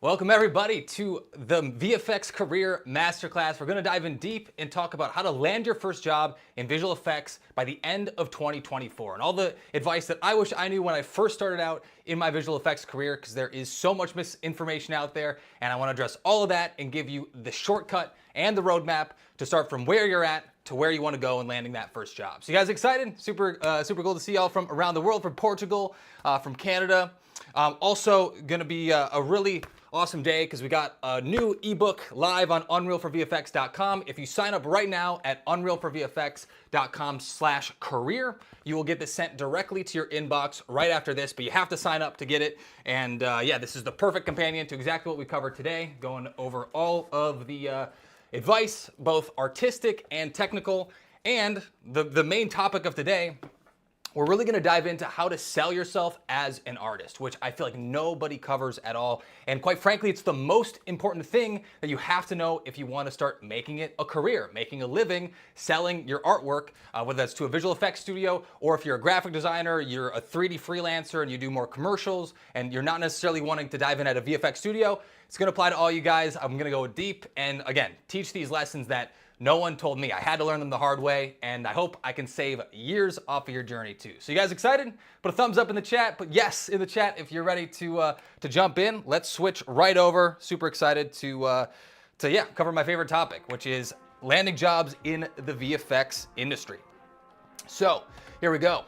Welcome everybody to the VFX Career Masterclass. We're going to dive in deep and talk about how to land your first job in visual effects by the end of 2024 and all the advice that I wish I knew when I first started out in my visual effects career, because there is so much misinformation out there, and I want to address all of that and give you the shortcut and the roadmap to start from where you're at to where you want to go and landing that first job. So you guys excited? Super cool to see y'all from around the world, from Portugal, from Canada. Also going to be a really awesome day because we got a new ebook live on unrealforvfx.com. If you sign up right now at unrealforvfx.com/career, you will get this sent directly to your inbox right after this, but you have to sign up to get it. And yeah, this is the perfect companion to exactly what we covered today, going over all of the advice, both artistic and technical. And the main topic of today, we're really going to dive into how to sell yourself as an artist, which I feel like nobody covers at all. And quite frankly, it's the most important thing that you have to know if you want to start making it a career, making a living, selling your artwork, whether that's to a visual effects studio, or if you're a graphic designer, you're a 3D freelancer and you do more commercials and you're not necessarily wanting to dive in at a VFX studio. It's going to apply to all you guys. I'm going to go deep and again, teach these lessons that no one told me. I had to learn them the hard way, and I hope I can save years off of your journey too. So you guys excited? Put a thumbs up in the chat. Put yes in the chat if you're ready to jump in. Let's switch right over. Super excited to cover my favorite topic, which is landing jobs in the VFX industry. So here we go.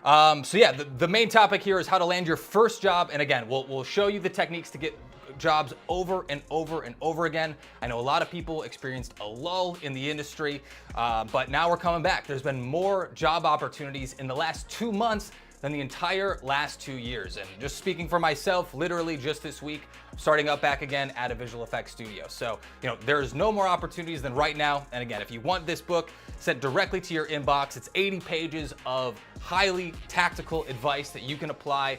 The main topic here is how to land your first job, and again, we'll show you the techniques to get jobs over and over and over again. I know a lot of people experienced a lull in the industry, but now we're coming back. There's been more job opportunities in the last 2 months than the entire last 2 years. And just speaking for myself, literally just this week, starting up back again at a visual effects studio. So, there's no more opportunities than right now. And again, if you want this book sent directly to your inbox, it's 80 pages of highly tactical advice that you can apply.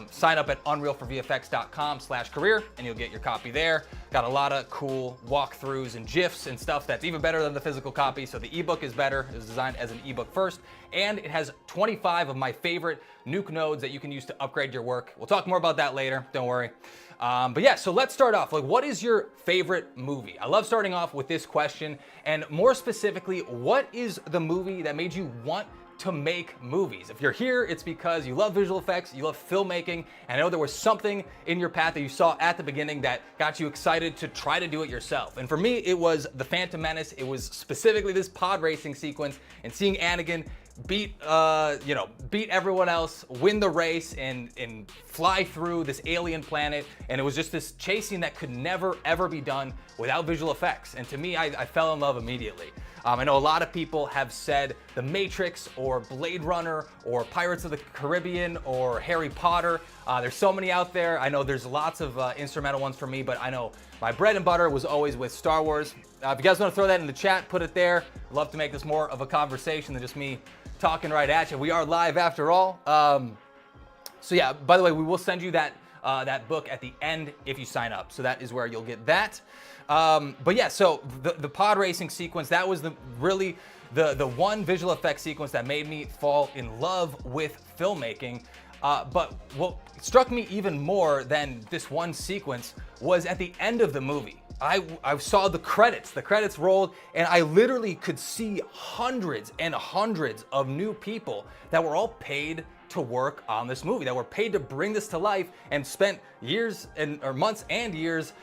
Sign up at unrealforvfx.com/career and you'll get your copy there. Got a lot of cool walkthroughs and GIFs and stuff that's even better than the physical copy. So the ebook is better. It was designed as an ebook first, and it has 25 of my favorite nuke nodes that you can use to upgrade your work. We'll talk more about that later, don't worry. But yeah, so let's start off. Like, what is your favorite movie? I love starting off with this question, and more specifically, what is the movie that made you want to make movies? If you're here, it's because you love visual effects, you love filmmaking, and I know there was something in your path that you saw at the beginning that got you excited to try to do it yourself. And for me, it was The Phantom Menace. It was specifically this pod racing sequence and seeing Anakin beat everyone else, win the race, and fly through this alien planet. And it was just this chase scene that could never, ever be done without visual effects. And to me, I fell in love immediately. I know a lot of people have said The Matrix or Blade Runner or Pirates of the Caribbean or Harry Potter. There's so many out there. I know there's lots of instrumental ones for me, but I know my bread and butter was always with Star Wars. If you guys want to throw that in the chat, put it there. I'd love to make this more of a conversation than just me talking right at you. We are live after all. So yeah, by the way, we will send you that book at the end if you sign up. So that is where you'll get that. But yeah, so the pod racing sequence, that was the one visual effects sequence that made me fall in love with filmmaking. But what struck me even more than this one sequence was at the end of the movie. I saw the credits rolled, and I literally could see hundreds and hundreds of new people that were all paid to work on this movie, that were paid to bring this to life and spent years or months and years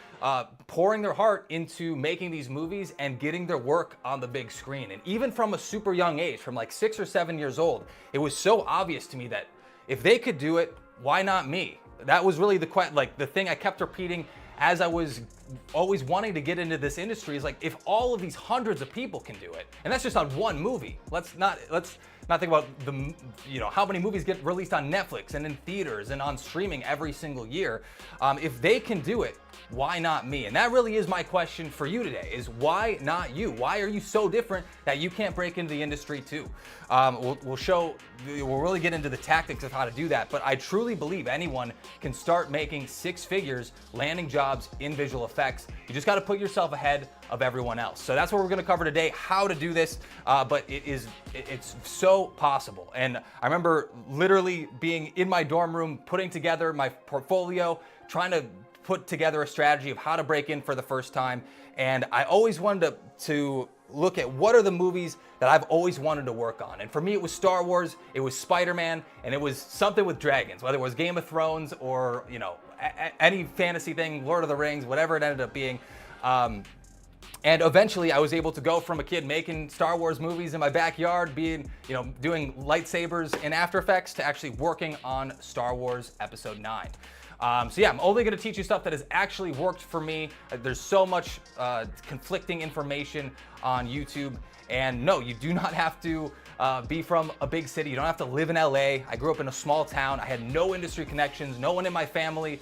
pouring their heart into making these movies and getting their work on the big screen. And even from a super young age, from like 6 or 7 years old, it was so obvious to me that if they could do it, why not me? That was really the thing I kept repeating as I was always wanting to get into this industry, is like, if all of these hundreds of people can do it, and that's just on one movie. Let's not think about how many movies get released on Netflix and in theaters and on streaming every single year. If they can do it, why not me? And that really is my question for you today, is why not you? Why are you so different that you can't break into the industry too? We'll really get into the tactics of how to do that, but I truly believe anyone can start making 6 figures landing jobs in visual effects. You just got to put yourself ahead of everyone else. So that's what we're going to cover today, how to do this, but it's so possible. And I remember literally being in my dorm room, putting together my portfolio, trying to put together a strategy of how to break in for the first time. And I always wanted to look at what are the movies that I've always wanted to work on. And for me, it was Star Wars, it was Spider-Man, and it was something with dragons, whether it was Game of Thrones or, you know, any fantasy thing, Lord of the Rings, whatever it ended up being. And eventually I was able to go from a kid making Star Wars movies in my backyard, doing lightsabers in After Effects, to actually working on Star Wars Episode 9. So yeah, I'm only gonna teach you stuff that has actually worked for me. There's so much conflicting information on YouTube. And no, you do not have to be from a big city. You don't have to live in LA. I grew up in a small town. I had no industry connections. No one in my family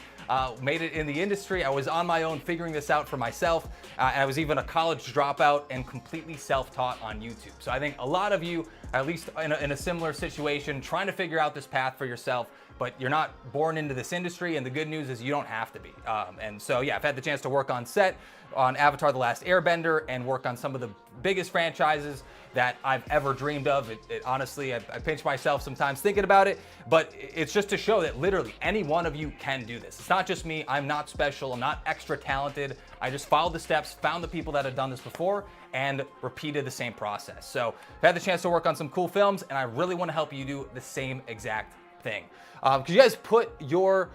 made it in the industry. I was on my own figuring this out for myself. And I was even a college dropout and completely self-taught on YouTube. So I think a lot of you, at least in a similar situation, trying to figure out this path for yourself, but you're not born into this industry, and the good news is you don't have to be. And so yeah, I've had the chance to work on set on Avatar: The Last Airbender and work on some of the biggest franchises that I've ever dreamed of. Honestly, I pinch myself sometimes thinking about it, but it's just to show that literally any one of you can do this. It's not just me. I'm not special. I'm not extra talented. I just followed the steps, found the people that had done this before, and repeated the same process. So I've had the chance to work on some cool films, and I really want to help you do the same exact thing. Could you guys put your,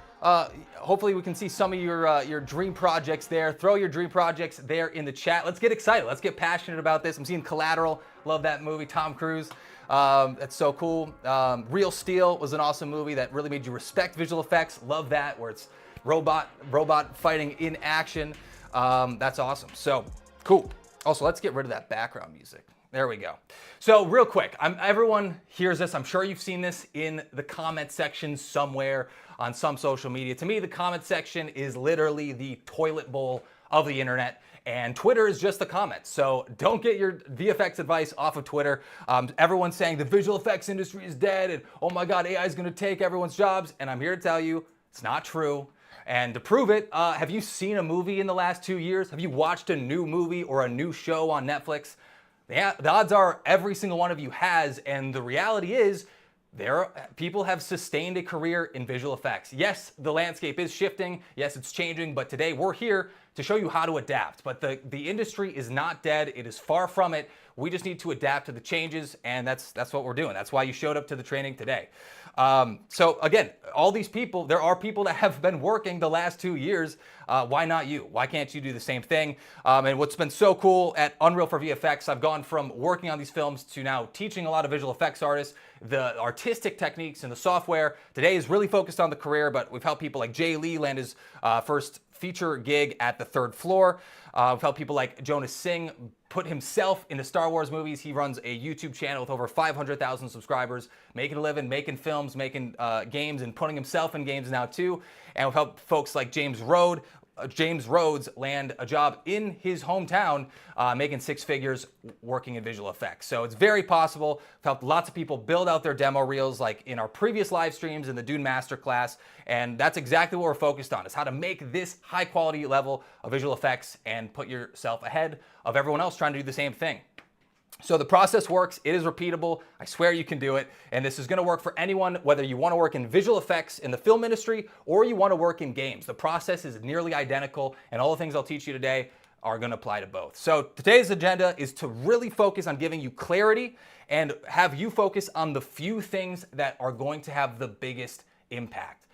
hopefully we can see some of your dream projects there. Throw your dream projects there in the chat. Let's get excited. Let's get passionate about this. I'm seeing Collateral. Love that movie. Tom Cruise. That's so cool. Real Steel was an awesome movie that really made you respect visual effects. Love that, where it's robot fighting in action. That's awesome. So cool. Also, let's get rid of that background music. There we go. So real quick, everyone hears this. I'm sure you've seen this in the comment section somewhere on some social media. To me, the comment section is literally the toilet bowl of the internet, and Twitter is just the comments. So don't get your VFX advice off of Twitter. Everyone's saying the visual effects industry is dead, and oh my God, AI is gonna take everyone's jobs. And I'm here to tell you, it's not true. And to prove it, have you seen a movie in the last 2 years? Have you watched a new movie or a new show on Netflix? The odds are every single one of you has, and the reality is people have sustained a career in visual effects. Yes, the landscape is shifting. Yes, it's changing, but today we're here to show you how to adapt. But the industry is not dead. It is far from it. We just need to adapt to the changes, and that's what we're doing. That's why you showed up to the training today. So again, all these people, there are people that have been working the last 2 years. Why not you? Why can't you do the same thing? And what's been so cool at Unreal for VFX, I've gone from working on these films to now teaching a lot of visual effects artists the artistic techniques and the software. Today is really focused on the career, but we've helped people like Jay Lee land his first feature gig at the Third Floor. We've helped people like Jonas Singh put himself into Star Wars movies. He runs a YouTube channel with over 500,000 subscribers, making a living, making films, making games, and putting himself in games now too. And we've helped folks like James Rhodes land a job in his hometown, making 6 figures working in visual effects. So it's very possible. We've helped lots of people build out their demo reels, like in our previous live streams in the Dune Masterclass. And that's exactly what we're focused on, is how to make this high quality level of visual effects and put yourself ahead of everyone else trying to do the same thing. So the process works, it is repeatable, I swear you can do it, and this is gonna work for anyone, whether you wanna work in visual effects in the film industry or you wanna work in games. The process is nearly identical, and all the things I'll teach you today are gonna apply to both. So today's agenda is to really focus on giving you clarity and have you focus on the few things that are going to have the biggest impact.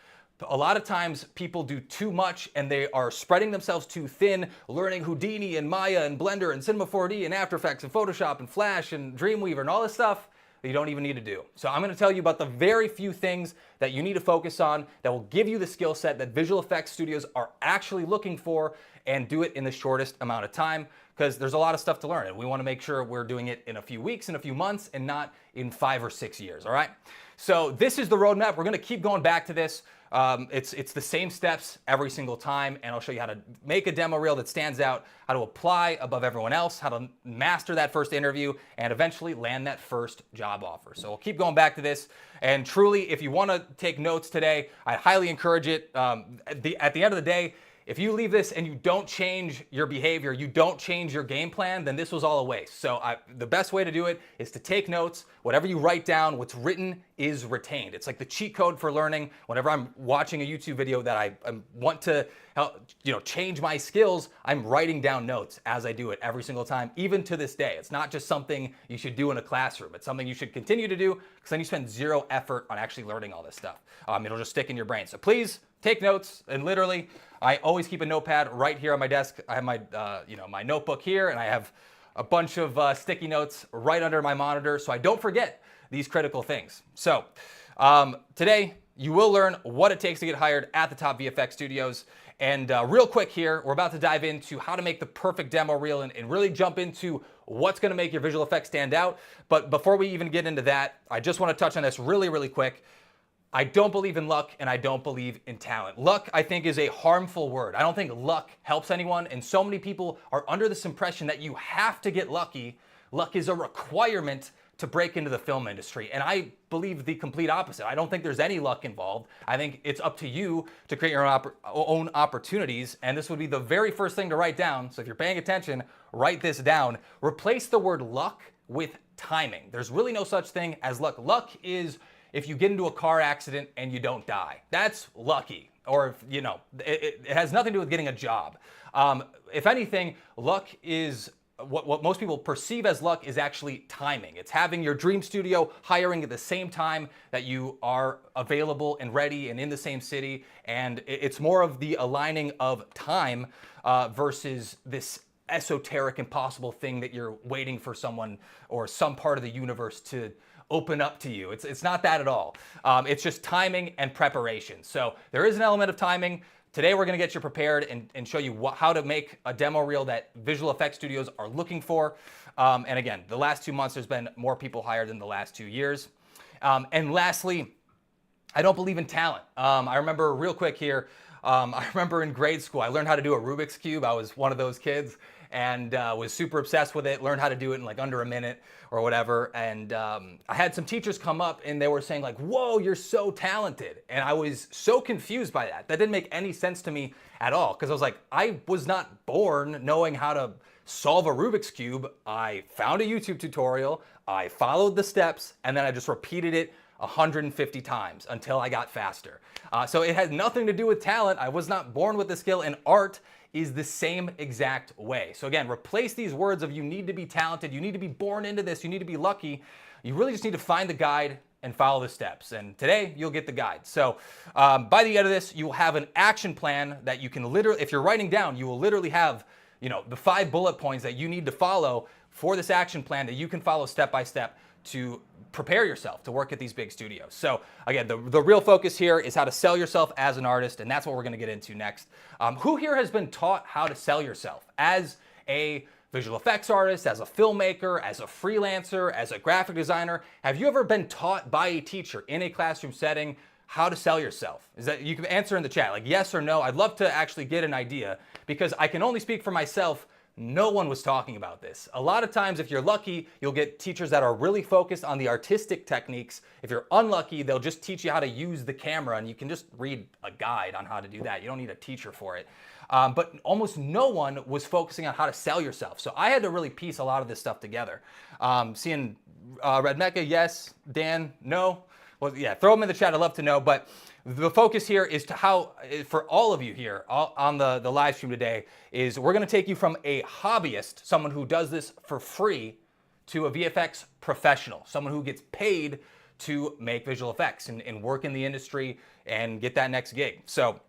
A lot of times people do too much and they are spreading themselves too thin, learning Houdini and Maya and Blender and Cinema 4D and After Effects and Photoshop and Flash and Dreamweaver and all this stuff that you don't even need to do. So I'm going to tell you about the very few things that you need to focus on that will give you the skill set that visual effects studios are actually looking for, and do it in the shortest amount of time, because there's a lot of stuff to learn and we want to make sure we're doing it in a few weeks, in a few months, and not in 5 or 6 years. All right. So this is the roadmap. We're going to keep going back to this. It's the same steps every single time, and I'll show you how to make a demo reel that stands out, how to apply above everyone else, how to master that first interview, and eventually land that first job offer. So we'll keep going back to this, and truly, if you want to take notes today, I highly encourage it. At the end of the day, if you leave this and you don't change your behavior, you don't change your game plan, then this was all a waste. So the best way to do it is to take notes. Whatever you write down, what's written is retained. It's like the cheat code for learning. Whenever I'm watching a YouTube video that I want to help, change my skills, I'm writing down notes as I do it every single time, even to this day. It's not just something you should do in a classroom. It's something you should continue to do, because then you spend zero effort on actually learning all this stuff. It'll just stick in your brain. So please take notes, and literally, I always keep a notepad right here on my desk. I have my, my notebook here, and I have a bunch of sticky notes right under my monitor, so I don't forget these critical things. So today, you will learn what it takes to get hired at the top VFX studios. And real quick here, we're about to dive into how to make the perfect demo reel and really jump into what's gonna make your visual effects stand out. But before we even get into that, I just wanna touch on this really, really quick. I don't believe in luck, and I don't believe in talent. Luck, I think, is a harmful word. I don't think luck helps anyone, and so many people are under this impression that you have to get lucky. Luck is a requirement to break into the film industry, and I believe the complete opposite. I don't think there's any luck involved. I think it's up to you to create your own opportunities, and this would be the very first thing to write down. So if you're paying attention, write this down. Replace the word luck with timing. There's really no such thing as luck. Luck is if you get into a car accident and you don't die. That's lucky. Or if, it has nothing to do with getting a job. If anything, luck is what most people perceive as luck is actually timing. It's having your dream studio hiring at the same time that you are available and ready and in the same city. And it's more of the aligning of time versus this esoteric, impossible thing that you're waiting for someone or some part of the universe to open up to you. It's not that at all. It's just timing and preparation. So there is an element of timing. Today we're gonna get you prepared and show you how to make a demo reel that visual effects studios are looking for. And again, the last 2 months there's been more people hired than the last 2 years. And lastly, I don't believe in talent. I remember real quick here, I remember in grade school, I learned how to do a Rubik's Cube. I was one of those kids and was super obsessed with it, learned how to do it in like under a minute or whatever. And I had some teachers come up and they were saying like, whoa, you're so talented. And I was so confused by that. That didn't make any sense to me at all. Because I was like, I was not born knowing how to solve a Rubik's Cube. I found a YouTube tutorial, I followed the steps, and then I just repeated it 150 times until I got faster. So it had nothing to do with talent. I was not born with the skill, and art is the same exact way. So again, replace these words of you need to be talented, you need to be born into this, you need to be lucky. You really just need to find the guide and follow the steps. And today you'll get the guide. So by the end of this, you will have an action plan that you can literally, if you're writing down, you will literally have the 5 bullet points that you need to follow for this action plan that you can follow step by step to prepare yourself to work at these big studios. So again, the real focus here is how to sell yourself as an artist, and that's what we're gonna get into next. Who here has been taught how to sell yourself as a visual effects artist, as a filmmaker, as a freelancer, as a graphic designer? Have you ever been taught by a teacher in a classroom setting how to sell yourself? Is that, you can answer in the chat, like yes or no. I'd love to actually get an idea, because I can only speak for myself. No one was talking about this. A lot of times, if you're lucky, you'll get teachers that are really focused on the artistic techniques. If you're unlucky, they'll just teach you how to use the camera, and you can just read a guide on how to do that. You don't need a teacher for it. But almost no one was focusing on how to sell yourself. So I had to really piece a lot of this stuff together. Seeing Red Mecca, yes. Dan, no. Well, yeah, throw them in the chat. I'd love to know. But the focus here is to how, for all of you here on the live stream today, is we're going to take you from a hobbyist, someone who does this for free, to a VFX professional, someone who gets paid to make visual effects and work in the industry and get that next gig. So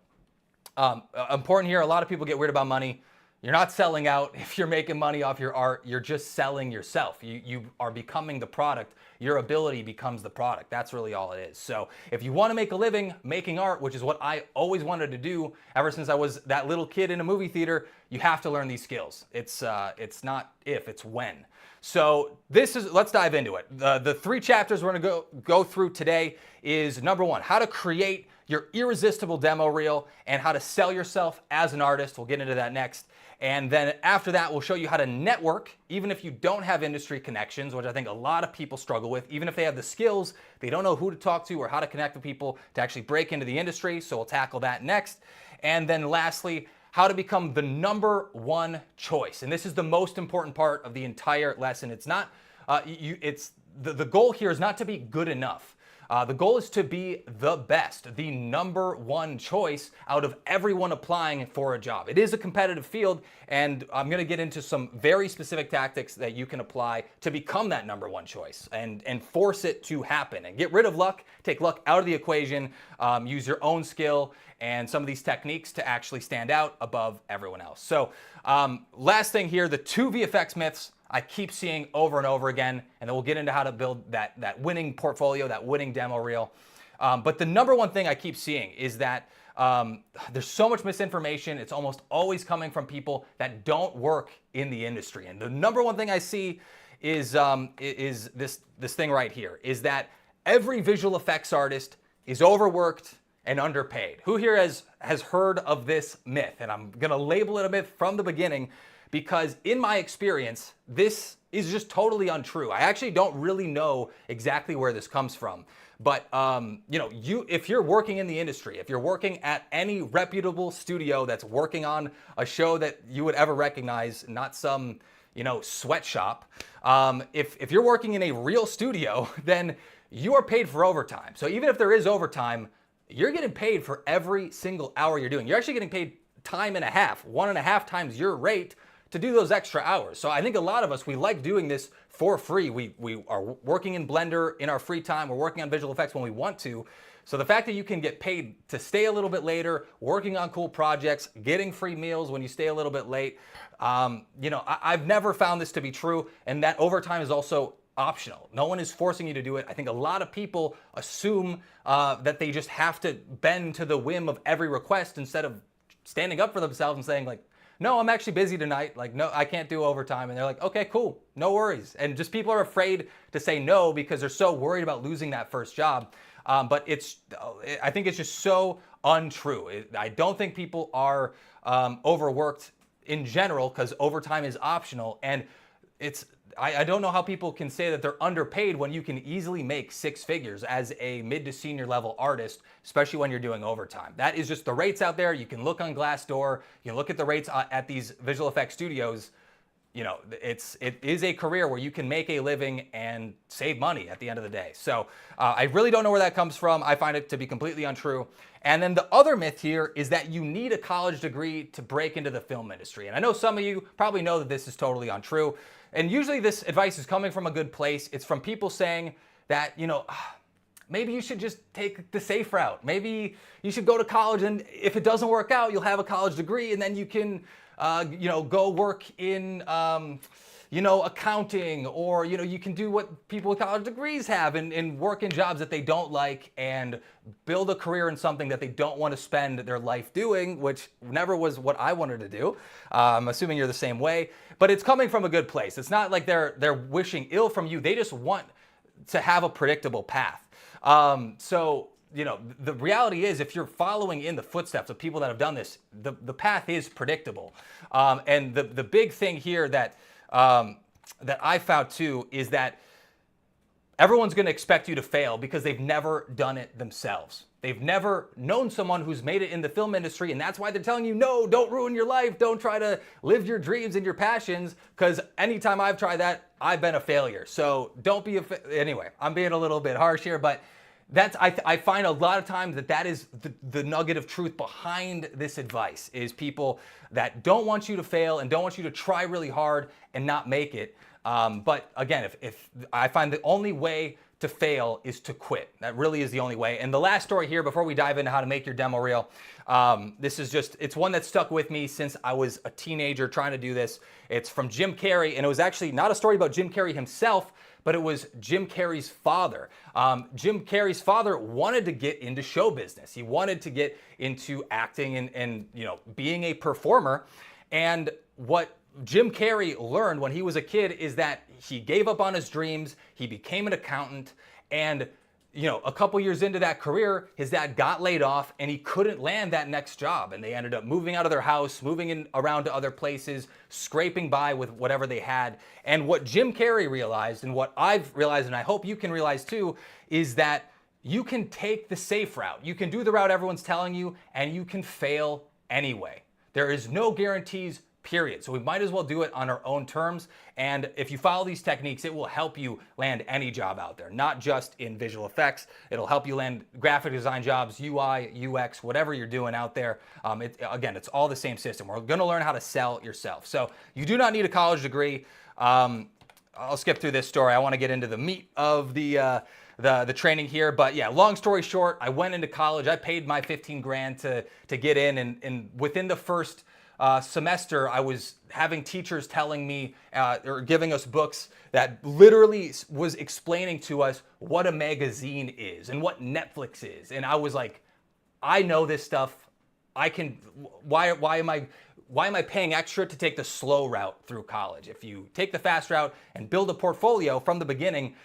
important here, a lot of people get weird about money. You're not selling out if you're making money off your art. You're just selling yourself. You are becoming the product. Your ability becomes the product. That's really all it is. So if you want to make a living making art, which is what I always wanted to do ever since I was that little kid in a movie theater, you have to learn these skills. It's not if, it's when. So let's dive into it. The 3 chapters we're gonna go through today is number 1, how to create your irresistible demo reel and how to sell yourself as an artist. We'll get into that next. And then after that, we'll show you how to network, even if you don't have industry connections, which I think a lot of people struggle with. Even if they have the skills, they don't know who to talk to or how to connect with people to actually break into the industry. So we'll tackle that next. And then lastly, how to become the #1 choice. And this is the most important part of the entire lesson. It's not, the goal here is not to be good enough. The goal is to be the best, the #1 choice out of everyone applying for a job. It is a competitive field, and I'm going to get into some very specific tactics that you can apply to become that #1 choice and force it to happen. And get rid of luck, take luck out of the equation, use your own skill and some of these techniques to actually stand out above everyone else. So last thing here, the 2 VFX myths I keep seeing over and over again, and then we'll get into how to build that winning portfolio, that winning demo reel. But the #1 thing I keep seeing is that there's so much misinformation. It's almost always coming from people that don't work in the industry. And the #1 thing I see is this thing right here, is that every visual effects artist is overworked and underpaid. Who here has heard of this myth? And I'm gonna label it a myth from the beginning, because in my experience, this is just totally untrue. I actually don't really know exactly where this comes from. But if you're working in the industry, if you're working at any reputable studio that's working on a show that you would ever recognize, not some sweatshop, if you're working in a real studio, then you are paid for overtime. So even if there is overtime, you're getting paid for every single hour you're doing. You're actually getting paid time and a half, 1.5 times your rate to do those extra hours. So I think a lot of us, we like doing this for free. We are working in Blender in our free time. We're working on visual effects when we want to. So the fact that you can get paid to stay a little bit later, working on cool projects, getting free meals when you stay a little bit late, I've never found this to be true. And that overtime is also optional. No one is forcing you to do it. I think a lot of people assume that they just have to bend to the whim of every request instead of standing up for themselves and saying like, no, I'm actually busy tonight. Like, no, I can't do overtime. And they're like, okay, cool, no worries. And just people are afraid to say no because they're so worried about losing that first job. But I think it's just so untrue. I don't think people are overworked in general because overtime is optional. And I don't know how people can say that they're underpaid when you can easily make 6 figures as a mid to senior level artist, especially when you're doing overtime. That is just the rates out there. You can look on Glassdoor, you can look at the rates at these visual effects studios. It is a career where you can make a living and save money at the end of the day. So I really don't know where that comes from. I find it to be completely untrue. And then the other myth here is that you need a college degree to break into the film industry. And I know some of you probably know that this is totally untrue. And usually this advice is coming from a good place. It's from people saying that, maybe you should just take the safe route. Maybe you should go to college, and if it doesn't work out, you'll have a college degree, and then you can, go work in, accounting, or, you can do what people with college degrees have and work in jobs that they don't like and build a career in something that they don't want to spend their life doing, which never was what I wanted to do. I'm assuming you're the same way, but it's coming from a good place. It's not like they're wishing ill from you. They just want to have a predictable path. The reality is, if you're following in the footsteps of people that have done this, the path is predictable. And the big thing here that I found too is that everyone's going to expect you to fail because they've never done it themselves. They've never known someone who's made it in the film industry, and that's why they're telling you, no, don't ruin your life. Don't try to live your dreams and your passions, because anytime I've tried that, I've been a failure. So don't be anyway, I'm being a little bit harsh here, but I find a lot of times that is the nugget of truth behind this advice, is people that don't want you to fail and don't want you to try really hard and not make it. But again, if I find the only way to fail is to quit. That really is the only way. And the last story here, before we dive into how to make your demo reel, it's one that stuck with me since I was a teenager trying to do this. It's from Jim Carrey, and it was actually not a story about Jim Carrey himself, but it was Jim Carrey's father. Jim Carrey's father wanted to get into show business. He wanted to get into acting and being a performer. And what Jim Carrey learned when he was a kid is that he gave up on his dreams, he became an accountant, and a couple years into that career, his dad got laid off and he couldn't land that next job. And they ended up moving out of their house, moving around to other places, scraping by with whatever they had. And what Jim Carrey realized, and what I've realized, and I hope you can realize too, is that you can take the safe route. You can do the route everyone's telling you, and you can fail anyway. There is no guarantees, period. So we might as well do it on our own terms. And if you follow these techniques, it will help you land any job out there, not just in visual effects. It'll help you land graphic design jobs, UI, UX, whatever you're doing out there. Again, it's all the same system. We're going to learn how to sell yourself. So you do not need a college degree. I'll skip through this story. I want to get into the meat of the training here. But yeah, long story short, I went into college. I paid my 15 grand to get in. And within the first semester, I was having teachers telling me or giving us books that literally was explaining to us what a magazine is and what Netflix is. And I was like, I know this stuff. Why am I paying extra to take the slow route through college? If you take the fast route and build a portfolio from the beginning,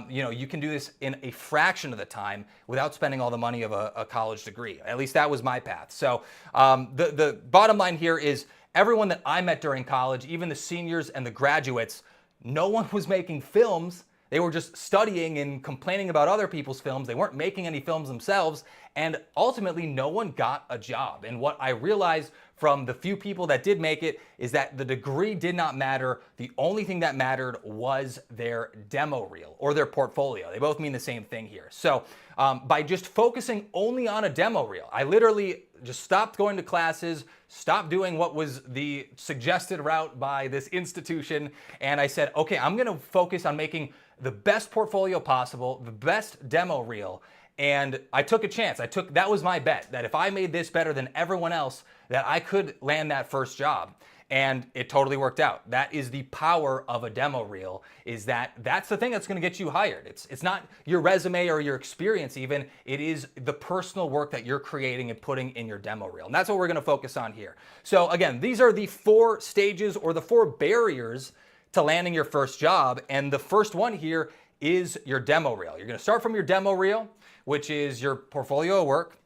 you can do this in a fraction of the time without spending all the money of a college degree. At least that was my path. So the bottom line here is everyone that I met during college, even the seniors and the graduates, no one was making films. They were just studying and complaining about other people's films. They weren't making any films themselves. And ultimately, no one got a job. And what I realized from the few people that did make it is that the degree did not matter. The only thing that mattered was their demo reel or their portfolio. They both mean the same thing here. So by just focusing only on a demo reel, I literally just stopped going to classes, stopped doing what was the suggested route by this institution. And I said, okay, I'm going to focus on making the best portfolio possible, the best demo reel. And I took a chance. That was my bet, that if I made this better than everyone else, that I could land that first job. And it totally worked out. That is the power of a demo reel, is that's the thing that's going to get you hired. It's not your resume or your experience even, it is the personal work that you're creating and putting in your demo reel. And that's what we're going to focus on here. So again, these are the 4 stages or the 4 barriers to landing your first job. And the first one here is your demo reel. You're going to start from your demo reel, which is your portfolio of work.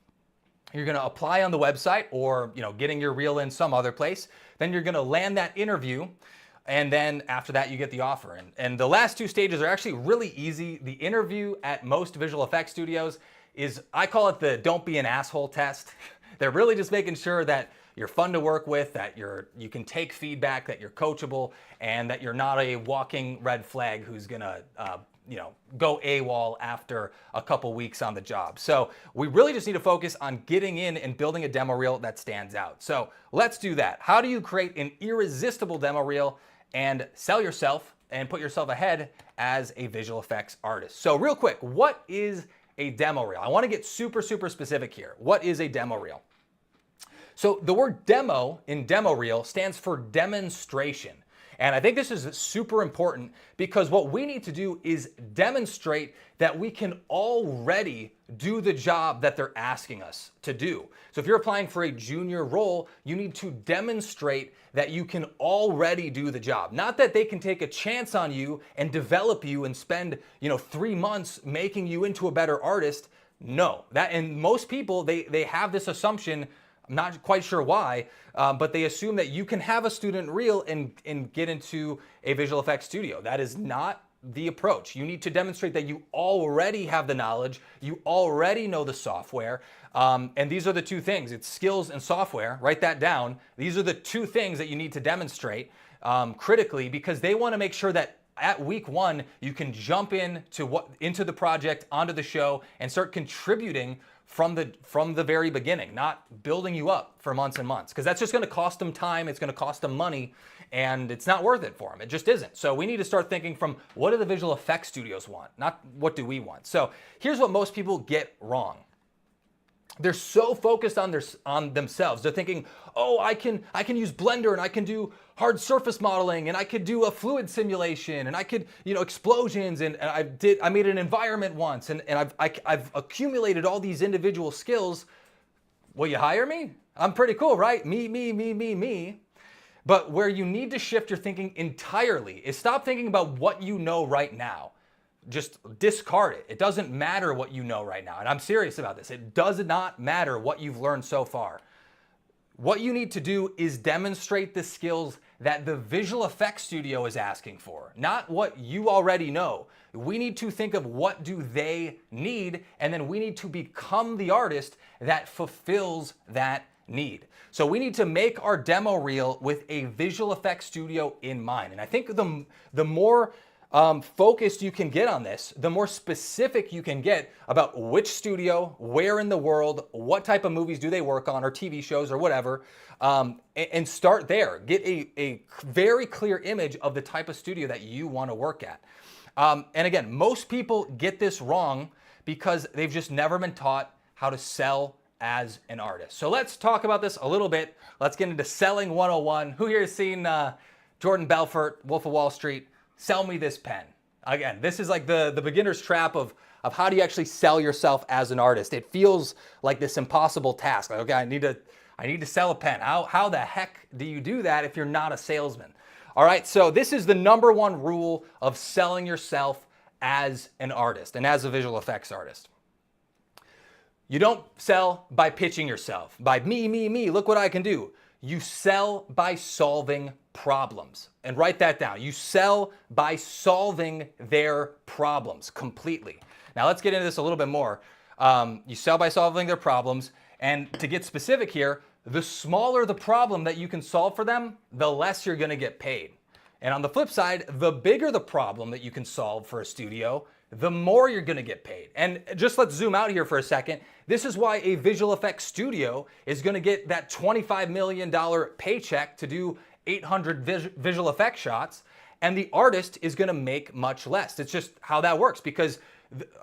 You're going to apply on the website or, getting your reel in some other place. Then you're going to land that interview. And then after that, you get the offer. And the last 2 stages are actually really easy. The interview at most visual effects studios I call it the don't be an asshole test. They're really just making sure that you're fun to work with, that you can take feedback, that you're coachable, and that you're not a walking red flag who's going to go AWOL after a couple weeks on the job. So we really just need to focus on getting in and building a demo reel that stands out. So let's do that. How do you create an irresistible demo reel and sell yourself and put yourself ahead as a visual effects artist? So real quick, what is a demo reel? I want to get super, super specific here. What is a demo reel? So the word demo in demo reel stands for demonstration. And I think this is super important because what we need to do is demonstrate that we can already do the job that they're asking us to do. So if you're applying for a junior role, you need to demonstrate that you can already do the job. Not that they can take a chance on you and develop you and spend, 3 months making you into a better artist. No, and most people, they have this assumption. I'm not quite sure why, but they assume that you can have a student reel and get into a visual effects studio. That is not the approach. You need to demonstrate that you already have the knowledge, you already know the software, and these are the 2 things. It's skills and software. Write that down. These are the 2 things that you need to demonstrate critically, because they want to make sure that at week 1, you can jump into the project, onto the show, and start contributing from the very beginning, not building you up for months and months, because that's just going to cost them time, it's going to cost them money, and it's not worth it for them. It just isn't. So we need to start thinking from what do the visual effects studios want, not what do we want. So here's what most people get wrong. They're so focused on themselves. They're thinking, oh, I can use Blender and I can do hard surface modeling and I could do a fluid simulation and I could, explosions and I made an environment once and I've accumulated all these individual skills. Will you hire me? I'm pretty cool, right? Me. But where you need to shift your thinking entirely is stop thinking about what you know right now. Just discard it. It doesn't matter what you know right now. And I'm serious about this. It does not matter what you've learned so far. What you need to do is demonstrate the skills that the visual effects studio is asking for, not what you already know. We need to think of what do they need, and then we need to become the artist that fulfills that need. So we need to make our demo reel with a visual effects studio in mind. And I think the more focused you can get on this, the more specific you can get about which studio, where in the world, what type of movies do they work on, or TV shows or whatever, and start there. Get a very clear image of the type of studio that you want to work at. And again, most people get this wrong because they've just never been taught how to sell as an artist. So let's talk about this a little bit. Let's get into selling 101. Who here has seen Jordan Belfort, Wolf of Wall Street? Sell me this pen. Again, this is like the beginner's trap of how do you actually sell yourself as an artist. It feels like this impossible task. Like, okay, I need to sell a pen. How the heck do you do that if you're not a salesman? All right, so this is the number one rule of selling yourself as an artist and as a visual effects artist. You don't sell by pitching yourself, by me, look what I can do. You sell by solving problems. And write that down. You sell by solving their problems completely. Now let's get into this a little bit more. You sell by solving their problems. And to get specific here, the smaller the problem that you can solve for them, the less you're going to get paid. And on the flip side, the bigger the problem that you can solve for a studio, the more you're going to get paid. And just let's zoom out here for a second. This is why a visual effects studio is going to get that $25 million paycheck to do 800 visual effects shots, and the artist is going to make much less. It's just how that works, because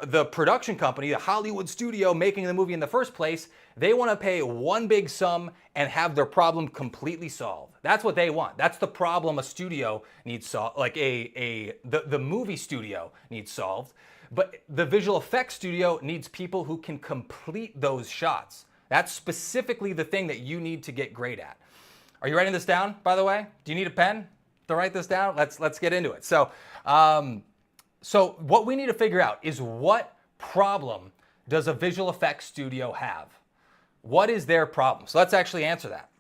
the production company, the Hollywood studio making the movie in the first place, they want to pay one big sum and have their problem completely solved. That's what they want. That's the problem a studio needs solved, like the movie studio needs solved. But the visual effects studio needs people who can complete those shots. That's specifically the thing that you need to get great at. Are you writing this down, by the way? Do you need a pen to write this down? Let's get into it. So what we need to figure out is, what problem does a visual effects studio have? What is their problem? So let's actually answer that.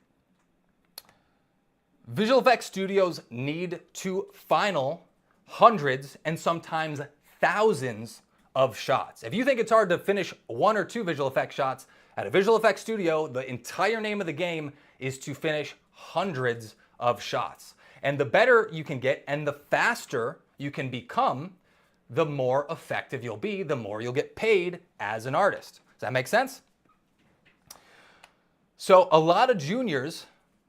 Visual effects studios need to final hundreds and sometimes thousands of shots. If you think it's hard to finish one or two visual effects shots at a visual effects studio, the entire name of the game is to finish hundreds of shots. And the better you can get and the faster you can become, the more effective you'll be, the more you'll get paid as an artist. Does that make sense? So a lot of juniors,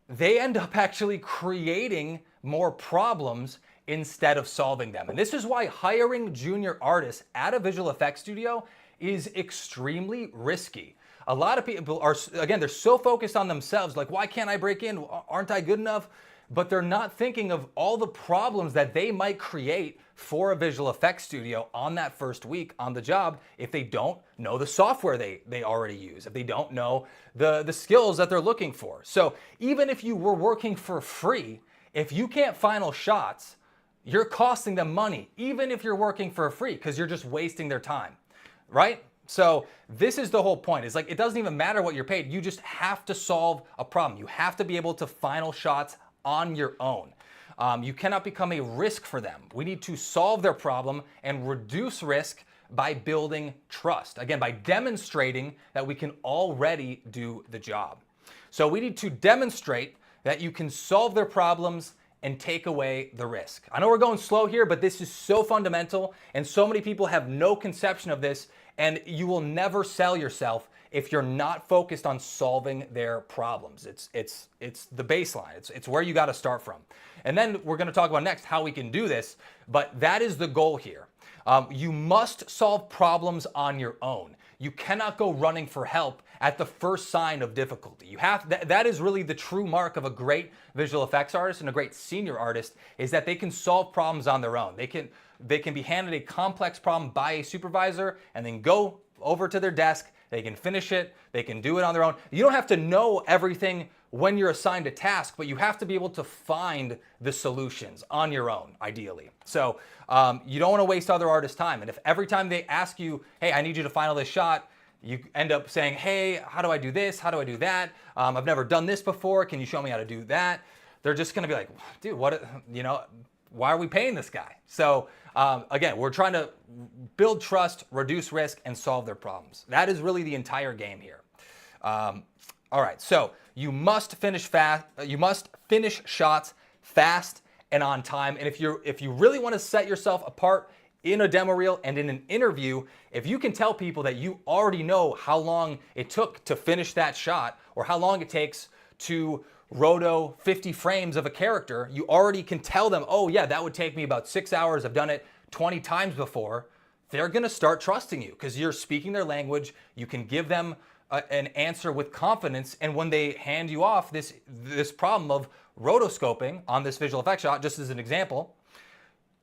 they end up actually creating more problems instead of solving them. And this is why hiring junior artists at a visual effects studio is extremely risky. A lot of people are, again, they're so focused on themselves, like, why can't I break in? Aren't I good enough? But they're not thinking of all the problems that they might create for a visual effects studio on that first week on the job if they don't know the software they already use, if they don't know the skills that they're looking for. So even if you were working for free, if you can't final shots, you're costing them money, even if you're working for free, because you're just wasting their time, right? So this is the whole point. It's like, it doesn't even matter what you're paid. You just have to solve a problem. You have to be able to final shots on your own. You cannot become a risk for them. We need to solve their problem and reduce risk by building trust. Again, by demonstrating that we can already do the job. So we need to demonstrate that you can solve their problems and take away the risk. I know we're going slow here, but this is so fundamental, and so many people have no conception of this, and you will never sell yourself if you're not focused on solving their problems. It's the baseline. It's where you got to start from. And then we're going to talk about next how we can do this, but that is the goal here. You must solve problems on your own. You cannot go running for help at the first sign of difficulty. You have that is really the true mark of a great visual effects artist and a great senior artist, is that they can solve problems on their own. They can be handed a complex problem by a supervisor and then go over to their desk. They can finish it. They can do it on their own. You don't have to know everything when you're assigned a task, but you have to be able to find the solutions on your own, ideally. So you don't want to waste other artists' time. And if every time they ask you, hey, I need you to final this shot, you end up saying, hey, how do I do this? How do I do that? I've never done this before. Can you show me how to do that? They're just going to be like, dude, what, why are we paying this guy? So again, we're trying to build trust, reduce risk, and solve their problems. That is really the entire game here. All right, so you must finish fast. You must finish shots fast and on time. And if you really want to set yourself apart in a demo reel and in an interview, if you can tell people that you already know how long it took to finish that shot or how long it takes to roto 50 frames of a character, you already can tell them, oh yeah, that would take me about 6 hours. I've done it 20 times before. They're going to start trusting you because you're speaking their language. You can give them an answer with confidence. And when they hand you off this problem of rotoscoping on this visual effects shot, just as an example,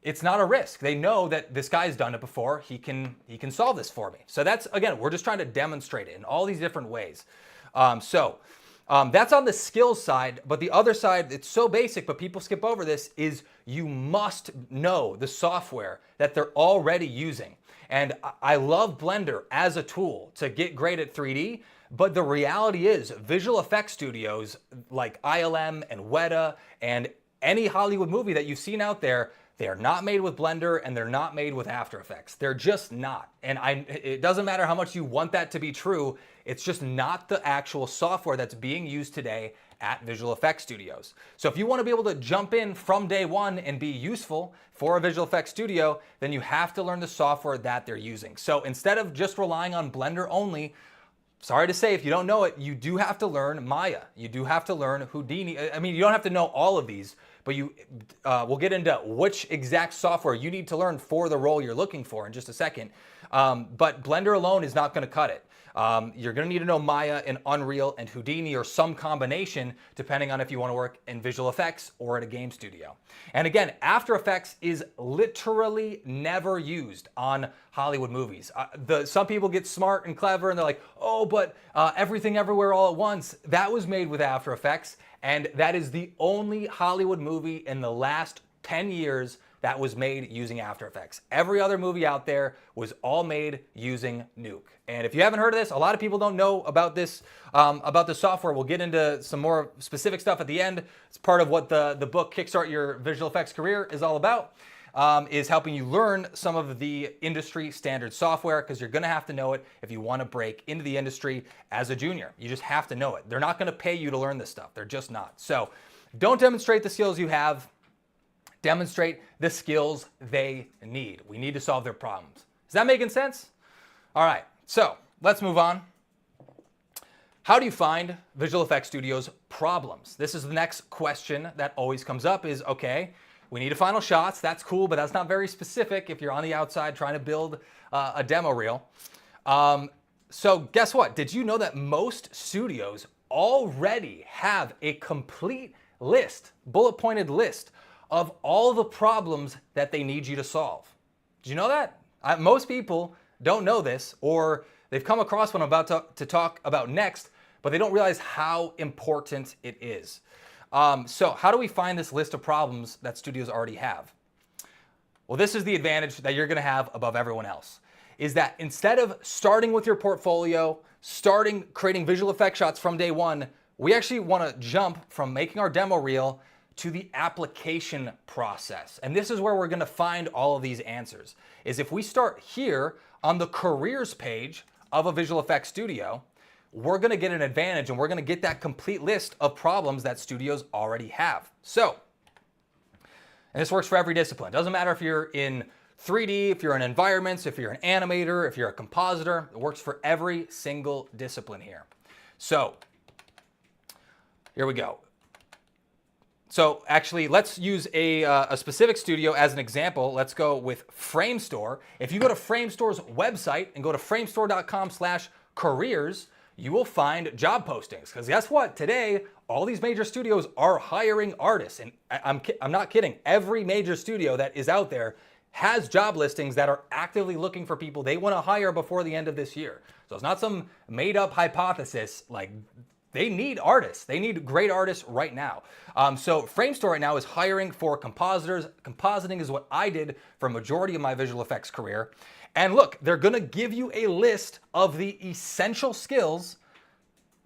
it's not a risk. They know that this guy's done it before. He can solve this for me. So that's, again, we're just trying to demonstrate it in all these different ways. That's on the skills side, but the other side, it's so basic, but people skip over this, is you must know the software that they're already using. And I love Blender as a tool to get great at 3D, but the reality is visual effects studios like ILM and Weta and any Hollywood movie that you've seen out there, they are not made with Blender and they're not made with After Effects. They're just not. And it doesn't matter how much you want that to be true, it's just not the actual software that's being used today at visual effects studios. So if you want to be able to jump in from day one and be useful for a visual effects studio, then you have to learn the software that they're using. So instead of just relying on Blender only, sorry to say, if you don't know it, you do have to learn Maya. You do have to learn Houdini. I mean, you don't have to know all of these, but we'll get into which exact software you need to learn for the role you're looking for in just a second. But Blender alone is not going to cut it. You're going to need to know Maya and Unreal and Houdini or some combination, depending on if you want to work in visual effects or at a game studio. And again, After Effects is literally never used on Hollywood movies. Some people get smart and clever and they're like, oh, but Everything Everywhere All at Once, that was made with After Effects. And that is the only Hollywood movie in the last 10 years that was made using After Effects. Every other movie out there was all made using Nuke. And if you haven't heard of this, a lot of people don't know about this, about the software. We'll get into some more specific stuff at the end. It's part of what the book Kickstart Your Visual Effects Career is all about, is helping you learn some of the industry standard software, because you're gonna have to know it if you wanna break into the industry as a junior. You just have to know it. They're not gonna pay you to learn this stuff. They're just not. So don't demonstrate the skills you have. Demonstrate the skills they need. We need to solve their problems. Is that making sense? All right, so let's move on. How do you find visual effects studios' problems? This is the next question that always comes up is, okay, we need final shots. That's cool, but that's not very specific if you're on the outside trying to build a demo reel. So guess what? Did you know that most studios already have a complete list, bullet-pointed list, of all the problems that they need you to solve? Did you know that? Most people don't know this, or they've come across what I'm about to talk about next, but they don't realize how important it is. So how do we find this list of problems that studios already have? Well, this is the advantage that you're gonna have above everyone else, is that instead of starting with your portfolio, creating visual effect shots from day one, we actually wanna jump from making our demo reel to the application process. And this is where we're gonna find all of these answers, is if we start here on the careers page of a visual effects studio, we're gonna get an advantage and we're gonna get that complete list of problems that studios already have. So, and this works for every discipline. Doesn't matter if you're in 3D, if you're in environments, if you're an animator, if you're a compositor, it works for every single discipline here. So, here we go. So actually, let's use a specific studio as an example. Let's go with Framestore. If you go to Framestore's website and go to framestore.com/careers, you will find job postings. Because guess what? Today, all these major studios are hiring artists. And I'm not kidding. Every major studio that is out there has job listings that are actively looking for people they want to hire before the end of this year. So it's not some made up hypothesis. Like, they need artists. They need great artists right now. So Framestore right now is hiring for compositors. Compositing is what I did for a majority of my visual effects career. And look, they're gonna give you a list of the essential skills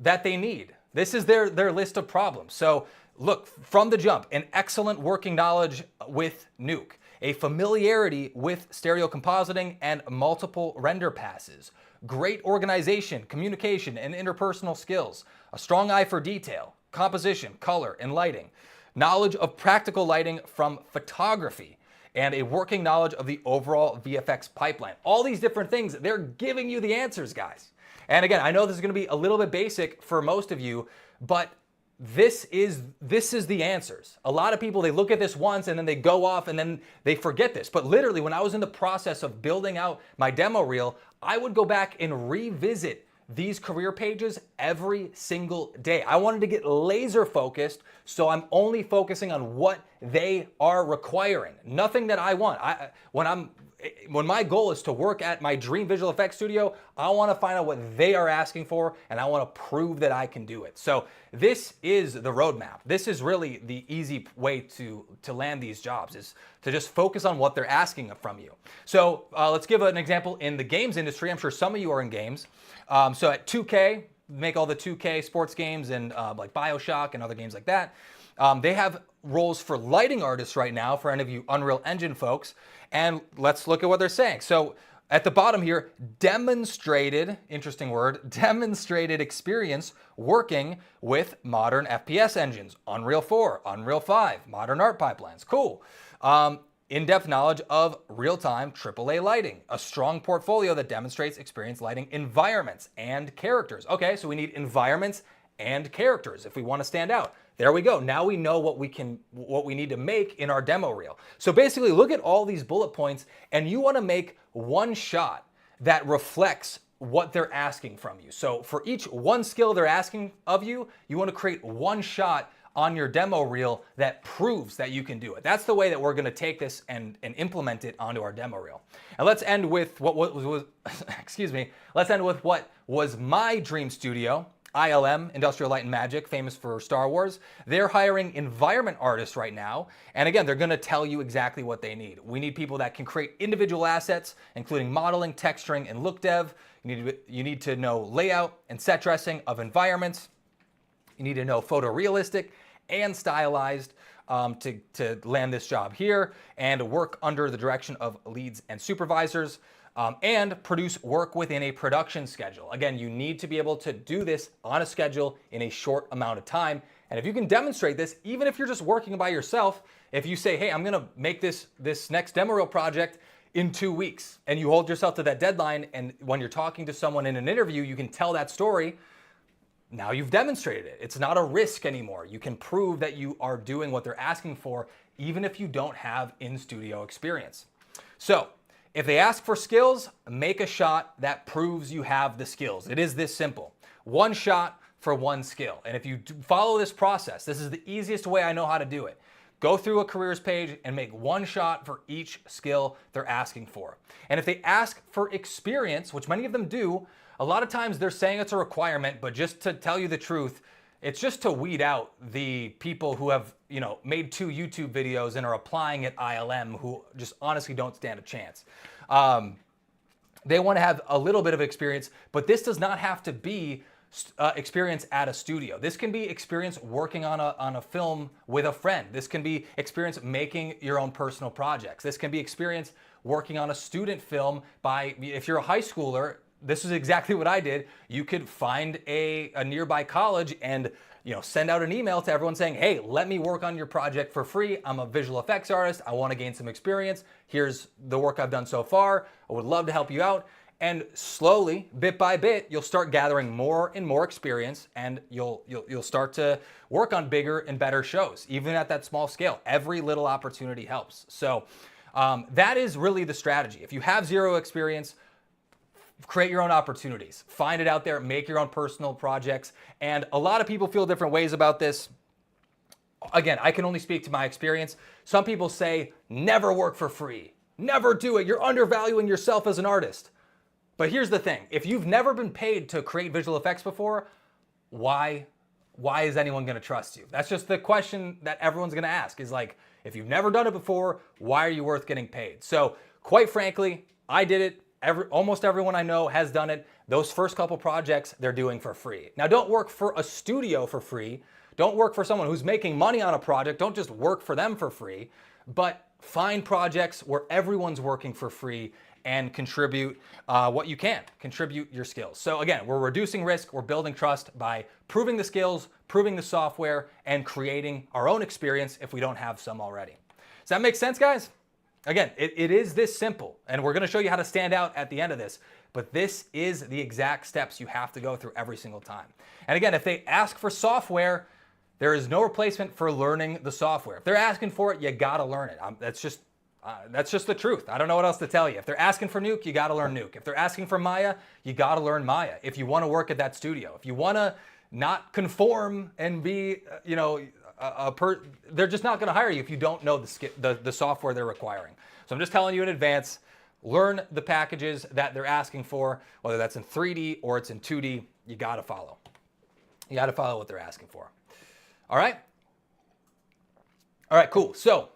that they need. This is their list of problems. So look, from the jump, an excellent working knowledge with Nuke, a familiarity with stereo compositing and multiple render passes, great organization, communication, and interpersonal skills, a strong eye for detail, composition, color, and lighting, knowledge of practical lighting from photography, and a working knowledge of the overall VFX pipeline. All these different things, they're giving you the answers, guys. And again, I know this is gonna be a little bit basic for most of you, but this is the answers. A lot of people, they look at this once and then they go off and then they forget this. But literally, when I was in the process of building out my demo reel, I would go back and revisit these career pages every single day. I wanted to get laser focused, so I'm only focusing on what they are requiring. Nothing that I want. When my goal is to work at my dream visual effects studio, I want to find out what they are asking for, and I want to prove that I can do it. So this is the roadmap. This is really the easy way to land these jobs, is to just focus on what they're asking from you. So let's give an example in the games industry. I'm sure some of you are in games. So at 2K, make all the 2K sports games and like BioShock and other games like that. They have roles for lighting artists right now for any of you Unreal Engine folks. And let's look at what they're saying. So at the bottom here, demonstrated, interesting word, demonstrated experience working with modern FPS engines, Unreal 4, Unreal 5, modern art pipelines, cool. In-depth knowledge of real-time AAA lighting, a strong portfolio that demonstrates experience lighting environments and characters. Okay, so we need environments and characters if we want to stand out. There we go. Now we know what we need to make in our demo reel. So basically, look at all these bullet points, and you want to make one shot that reflects what they're asking from you. So for each one skill they're asking of you, you want to create one shot on your demo reel that proves that you can do it. That's the way that we're going to take this and implement it onto our demo reel. And let's end with what was excuse me. Let's end with what was my dream studio. ILM, Industrial Light and Magic, famous for Star Wars. They're hiring environment artists right now. And again, they're gonna tell you exactly what they need. We need people that can create individual assets, including modeling, texturing, and look dev. You need to know layout and set dressing of environments. You need to know photorealistic and stylized to land this job here, and work under the direction of leads and supervisors. And produce work within a production schedule. Again, you need to be able to do this on a schedule in a short amount of time. And if you can demonstrate this, even if you're just working by yourself, if you say, hey, I'm gonna make this next demo reel project in 2 weeks, and you hold yourself to that deadline, and when you're talking to someone in an interview, you can tell that story, now you've demonstrated it. It's not a risk anymore. You can prove that you are doing what they're asking for, even if you don't have in-studio experience. So, if they ask for skills, make a shot that proves you have the skills. It is this simple. One shot for one skill. And if you follow this process, this is the easiest way I know how to do it. Go through a careers page and make one shot for each skill they're asking for. And if they ask for experience, which many of them do, a lot of times they're saying it's a requirement, but just to tell you the truth, it's just to weed out the people who have, made 2 YouTube videos and are applying at ILM who just honestly don't stand a chance. They want to have a little bit of experience, but this does not have to be experience at a studio. This can be experience working on a film with a friend. This can be experience making your own personal projects. This can be experience working on a student film if you're a high schooler. This is exactly what I did. You could find a nearby college and send out an email to everyone saying, hey, let me work on your project for free. I'm a visual effects artist. I want to gain some experience. Here's the work I've done so far. I would love to help you out. And slowly, bit by bit, you'll start gathering more and more experience, and you'll start to work on bigger and better shows, even at that small scale. Every little opportunity helps. So that is really the strategy. If you have zero experience, create your own opportunities. Find it out there, make your own personal projects. And a lot of people feel different ways about this. Again, I can only speak to my experience. Some people say, never work for free. Never do it. You're undervaluing yourself as an artist. But here's the thing. If you've never been paid to create visual effects before, why is anyone going to trust you? That's just the question that everyone's going to ask, is like, if you've never done it before, why are you worth getting paid? So quite frankly, I did it. Almost everyone I know has done it. Those first couple projects, they're doing for free. Now, don't work for a studio for free. Don't work for someone who's making money on a project. Don't just work for them for free, but find projects where everyone's working for free and contribute what you can, contribute your skills. So again, we're reducing risk, we're building trust by proving the skills, proving the software, and creating our own experience if we don't have some already. Does that make sense, guys? Again, it is this simple, and we're gonna show you how to stand out at the end of this, but this is the exact steps you have to go through every single time. And again, if they ask for software, there is no replacement for learning the software. If they're asking for it, you gotta learn it. That's just the truth. I don't know what else to tell you. If they're asking for Nuke, you gotta learn Nuke. If they're asking for Maya, you gotta learn Maya. If you wanna work at that studio, if you wanna not conform and be, they're just not gonna hire you if you don't know the software they're requiring. So I'm just telling you in advance, learn the packages that they're asking for, whether that's in 3D or it's in 2D, you gotta follow. You gotta follow what they're asking for. All right? All right, cool. So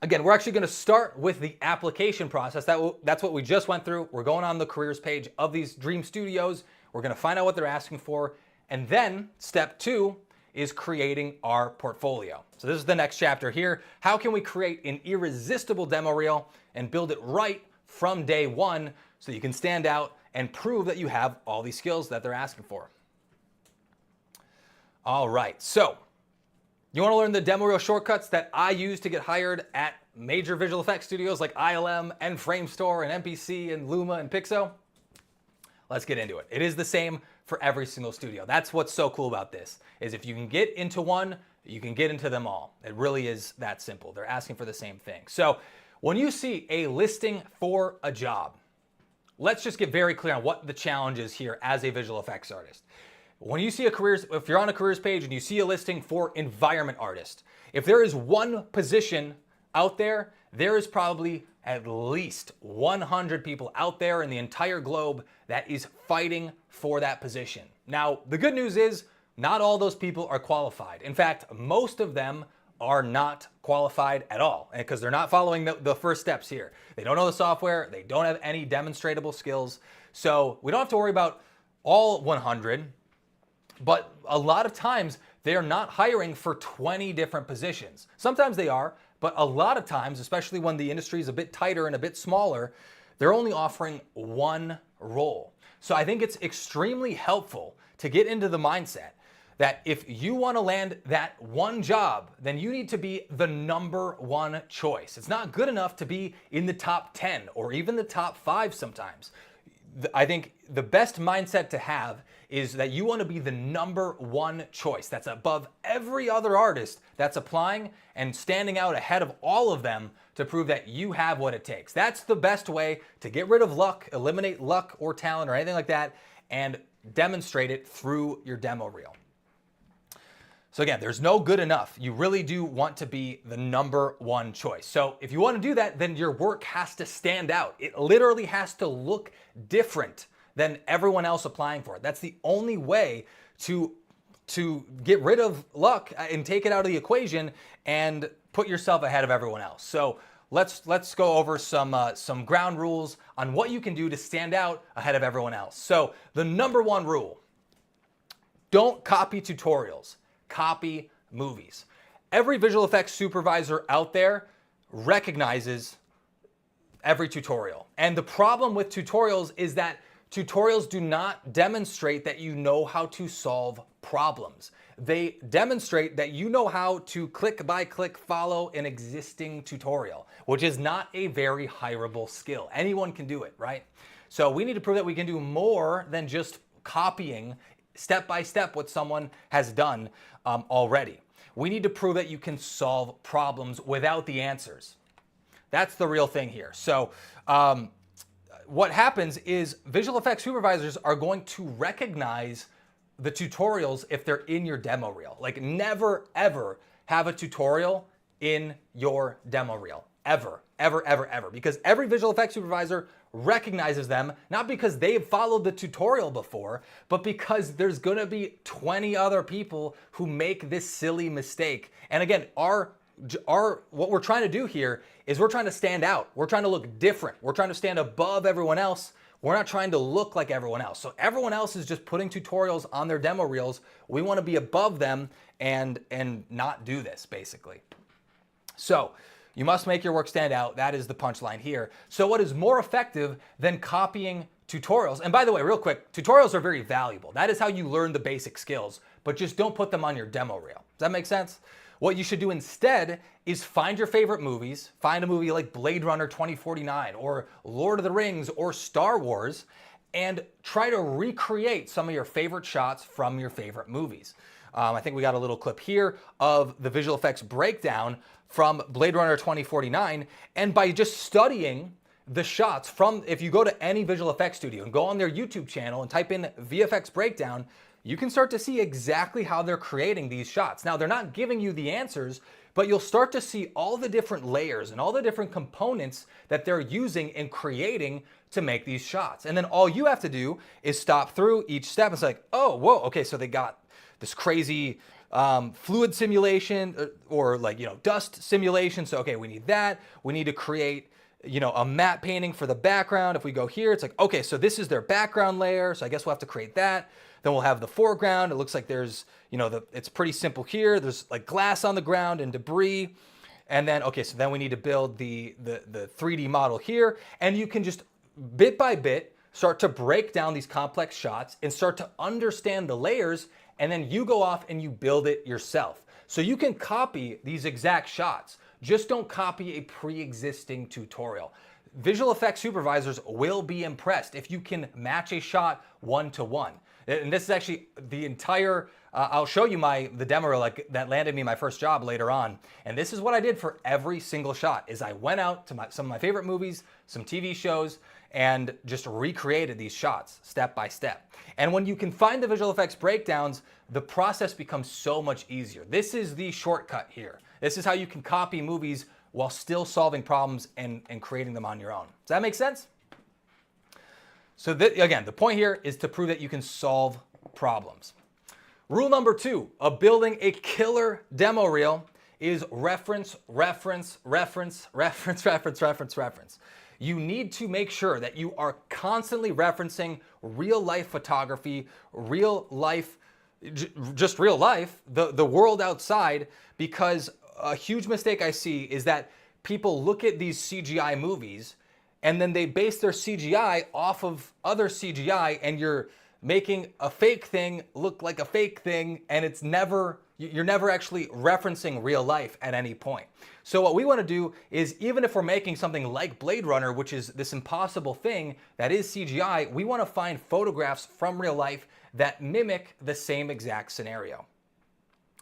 again, we're actually gonna start with the application process. That's what we just went through. We're going on the careers page of these dream studios. We're gonna find out what they're asking for. And then step 2 is creating our portfolio. So this is the next chapter here. How can we create an irresistible demo reel and build it right from day one so you can stand out and prove that you have all these skills that they're asking for? All right, so you wanna learn the demo reel shortcuts that I use to get hired at major visual effects studios like ILM and Framestore and MPC and Luma and Pixo? Let's get into it. It is the same for every single studio. That's what's so cool about this, is if you can get into one, you can get into them all. It really is that simple. They're asking for the same thing. So when you see a listing for a job, let's just get very clear on what the challenge is here as a visual effects artist. When you see if you're on a careers page and you see a listing for environment artist, if there is one position out there, there is probably at least 100 people out there in the entire globe that is fighting for that position. Now, the good news is not all those people are qualified. In fact, most of them are not qualified at all because they're not following the first steps here. They don't know the software, they don't have any demonstrable skills. So we don't have to worry about all 100, but a lot of times they are not hiring for 20 different positions. Sometimes they are, but a lot of times, especially when the industry is a bit tighter and a bit smaller, they're only offering one role. So I think it's extremely helpful to get into the mindset that if you want to land that one job, then you need to be the number one choice. It's not good enough to be in the top 10 or even the top 5 sometimes. I think the best mindset to have is that you want to be the number one choice that's above every other artist that's applying and standing out ahead of all of them to prove that you have what it takes. That's the best way to get rid of luck, eliminate luck or talent or anything like that, and demonstrate it through your demo reel. So again, there's no good enough. You really do want to be the number one choice. So if you want to do that, then your work has to stand out. It literally has to look different than everyone else applying for it. That's the only way to get rid of luck and take it out of the equation and put yourself ahead of everyone else. So let's go over some ground rules on what you can do to stand out ahead of everyone else. So the number one rule, don't copy tutorials, copy movies. Every visual effects supervisor out there recognizes every tutorial. And the problem with tutorials is that tutorials do not demonstrate that you know how to solve problems. They demonstrate that you know how to click by click follow an existing tutorial, which is not a very hireable skill. Anyone can do it, right? So we need to prove that we can do more than just copying step by step what someone has done already. We need to prove that you can solve problems without the answers. That's the real thing here. So what happens is visual effects supervisors are going to recognize the tutorials if they're in your demo reel. Like never, ever have a tutorial in your demo reel. Ever, ever, ever, ever. Because every visual effects supervisor recognizes them, not because they've followed the tutorial before, but because there's gonna be 20 other people who make this silly mistake. And again, what we're trying to do here is we're trying to stand out. We're trying to look different. We're trying to stand above everyone else. We're not trying to look like everyone else. So everyone else is just putting tutorials on their demo reels. We want to be above them and not do this, basically. So You must make your work stand out. That is the punchline here. So what is more effective than copying tutorials? And by the way, real quick, tutorials are very valuable. That is how you learn the basic skills, but just don't put them on your demo reel. Does that make sense? What you should do instead is find your favorite movies, find a movie like Blade Runner 2049 or Lord of the Rings or Star Wars, and try to recreate some of your favorite shots from your favorite movies. I think we got a little clip here of the visual effects breakdown from Blade Runner 2049. And by just studying the shots from, if you go to any visual effects studio and go on their YouTube channel and type in VFX breakdown, you can start to see exactly how they're creating these shots. Now, they're not giving you the answers, but you'll start to see all the different layers and all the different components that they're using in creating to make these shots. And then all you have to do is stop through each step. It's like, oh, whoa, okay, so they got this crazy fluid simulation or like, dust simulation. So, okay, we need that. We need to create, a matte painting for the background. If we go here, it's like, okay, so this is their background layer. So I guess we'll have to create that. Then we'll have the foreground. It looks like there's, it's pretty simple here. There's like glass on the ground and debris. And then, okay, so then we need to build the 3D model here. And you can just bit by bit start to break down these complex shots and start to understand the layers. And then you go off and you build it yourself. So you can copy these exact shots. Just don't copy a pre-existing tutorial. Visual effects supervisors will be impressed if you can match a shot one-to-one. And this is actually the entire, I'll show you the demo reel that landed me my first job later on. And this is what I did for every single shot, is I went out to some of my favorite movies, some TV shows, and just recreated these shots step by step. And when you can find the visual effects breakdowns, the process becomes so much easier. This is the shortcut here. This is how you can copy movies while still solving problems and creating them on your own. Does that make sense? So again, the point here is to prove that you can solve problems. Rule number 2 of building a killer demo reel is reference, reference, reference, reference, reference, reference, reference. You need to make sure that you are constantly referencing real life photography, real life, just real life, the world outside, because a huge mistake I see is that people look at these CGI movies and then they base their CGI off of other CGI, and you're making a fake thing look like a fake thing, and you're never actually referencing real life at any point. So what we want to do is, even if we're making something like Blade Runner, which is this impossible thing that is CGI, we want to find photographs from real life that mimic the same exact scenario.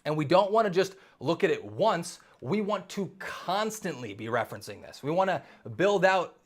And we don't want to just look at it once. We want to constantly be referencing this. We want to build out,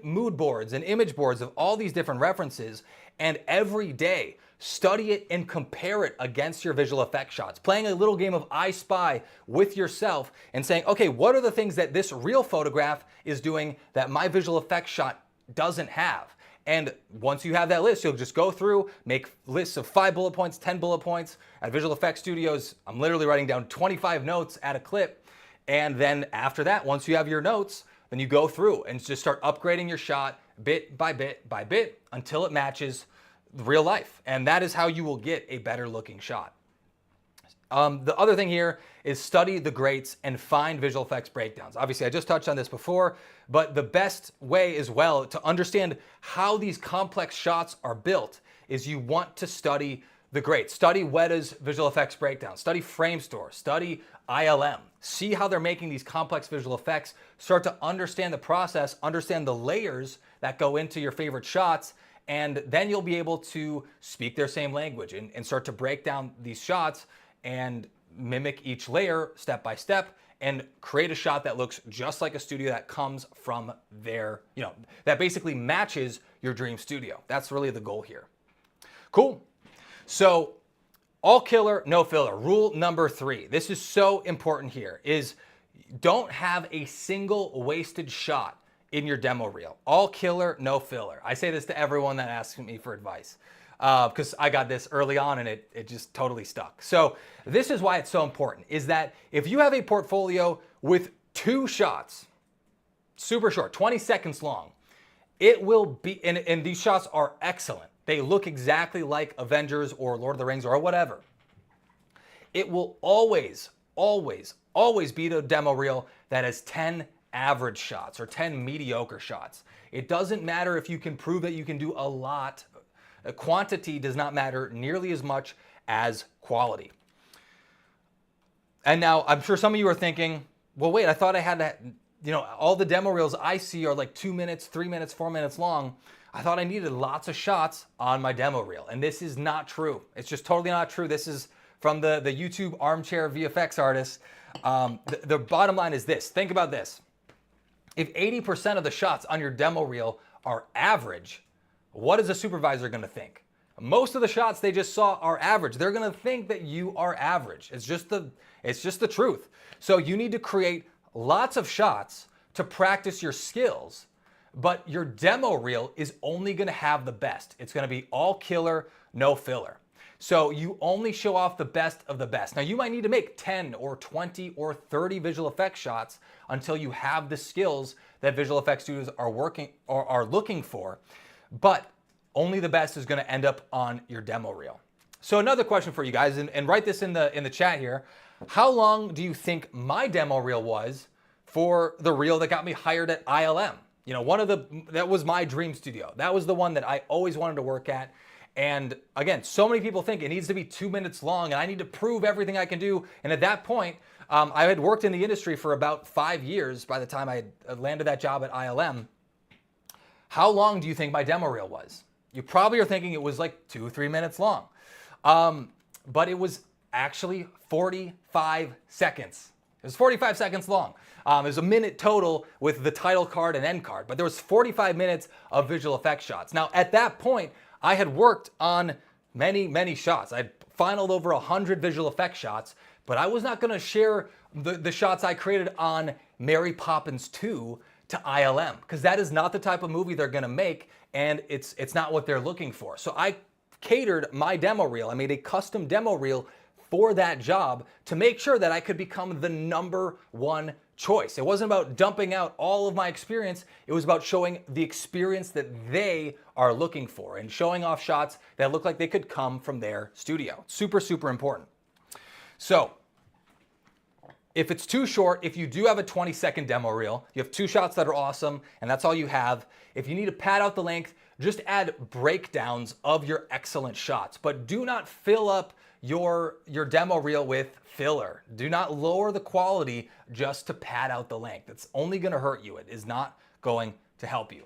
mood boards and image boards of all these different references, and every day study it and compare it against your visual effects shots. Playing a little game of I Spy with yourself and saying, okay, what are the things that this real photograph is doing that my visual effects shot doesn't have? And once you have that list, you'll just go through, make lists of 5 bullet points, 10 bullet points. At Visual Effects Studios, I'm literally writing down 25 notes at a clip. And then after that, once you have your notes, then you go through and just start upgrading your shot bit by bit by bit until it matches real life. And that is how you will get a better looking shot. The other thing here is study the greats and find visual effects breakdowns. Obviously, I just touched on this before, but the best way as well to understand how these complex shots are built is you want to study the greats. Study Weta's visual effects breakdown. Study Framestore. Study ILM. See how they're making these complex visual effects. Start to understand the process, understand the layers that go into your favorite shots, and then you'll be able to speak their same language and start to break down these shots and mimic each layer step by step and create a shot that looks just like a studio that comes from their, that basically matches your dream studio. That's really the goal here. Cool. So all killer, no filler. Rule number 3. This is so important here, is don't have a single wasted shot in your demo reel. All killer, no filler. I say this to everyone that asks me for advice, because I got this early on and it just totally stuck. So this is why it's so important, is that if you have a portfolio with 2 shots, super short, 20 seconds long, it will be, and these shots are excellent. They look exactly like Avengers or Lord of the Rings or whatever. It will always, always, always beat a demo reel that has 10 average shots or 10 mediocre shots. It doesn't matter if you can prove that you can do a lot. Quantity does not matter nearly as much as quality. And now I'm sure some of you are thinking, well, wait, I thought I had to, all the demo reels I see are like 2 minutes, 3 minutes, 4 minutes long. I thought I needed lots of shots on my demo reel. And this is not true. It's just totally not true. This is from the YouTube armchair VFX artist. The bottom line is this. Think about this. If 80% of the shots on your demo reel are average, what is a supervisor going to think? Most of the shots they just saw are average. They're going to think that you are average. It's just the truth. So you need to create lots of shots to practice your skills, but your demo reel is only going to have the best. It's going to be all killer, no filler. So you only show off the best of the best. Now you might need to make 10 or 20 or 30 visual effects shots until you have the skills that visual effects studios are looking for, but only the best is going to end up on your demo reel. So another question for you guys, and write this in the chat here. How long do you think my demo reel was for the reel that got me hired at ILM? That was my dream studio. That was the one that I always wanted to work at. And again, so many people think it needs to be 2 minutes long and I need to prove everything I can do. And at that point, I had worked in the industry for about 5 years by the time I had landed that job at ILM. How long do you think my demo reel was? You probably are thinking it was like 2 or 3 minutes long. But it was actually 45 seconds. It was 45 seconds long. It was a minute total with the title card and end card, but there was 45 minutes of visual effects shots. Now, at that point, I had worked on many, many shots. I'd finaled over 100 visual effects shots, but I was not going to share the shots I created on Mary Poppins 2 to ILM, because that is not the type of movie they're going to make, and it's not what they're looking for. So I catered my demo reel. I made a custom demo reel for that job to make sure that I could become the #1 choice. It wasn't about dumping out all of my experience. It was about showing the experience that they are looking for and showing off shots that look like they could come from their studio. Super, super important. So if it's too short, if you do have a 20-second demo reel, you have 2 shots that are awesome, and that's all you have. If you need to pad out the length, just add breakdowns of your excellent shots, but do not fill up your demo reel with filler. Do not lower the quality just to pad out the length. It's only going to hurt you. It is not going to help you.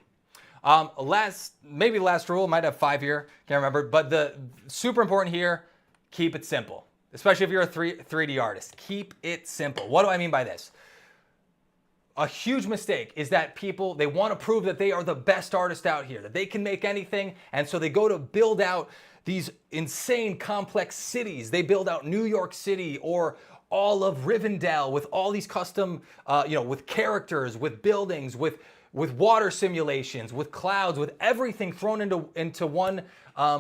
Maybe the last rule, might have 5 here, can't remember, but the super important here, keep it simple. Especially if you're a 3D artist. Keep it simple. What do I mean by this? A huge mistake is that people, they want to prove that they are the best artist out here, that they can make anything, and so they go to build out these insane complex cities. They build out New York City or all of Rivendell with all these custom, with characters, with buildings, with water simulations, with clouds, with everything thrown into one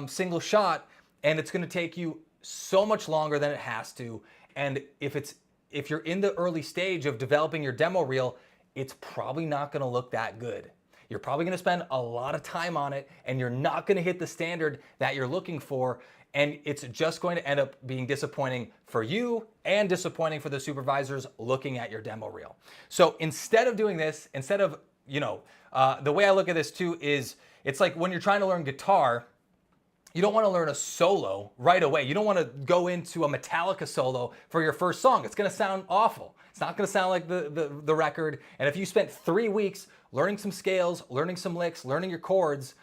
single shot, and it's going to take you so much longer than it has to. And if you're in the early stage of developing your demo reel, it's probably not going to look that good. You're probably going to spend a lot of time on it, and you're not going to hit the standard that you're looking for, and it's just going to end up being disappointing for you and disappointing for the supervisors looking at your demo reel. So instead of doing this, the way I look at this too is, it's like when you're trying to learn guitar, you don't want to learn a solo right away. You don't want to go into a Metallica solo for your first song. It's going to sound awful. It's not going to sound like the record. And if you spent 3 weeks learning some scales, learning some licks, learning your chords,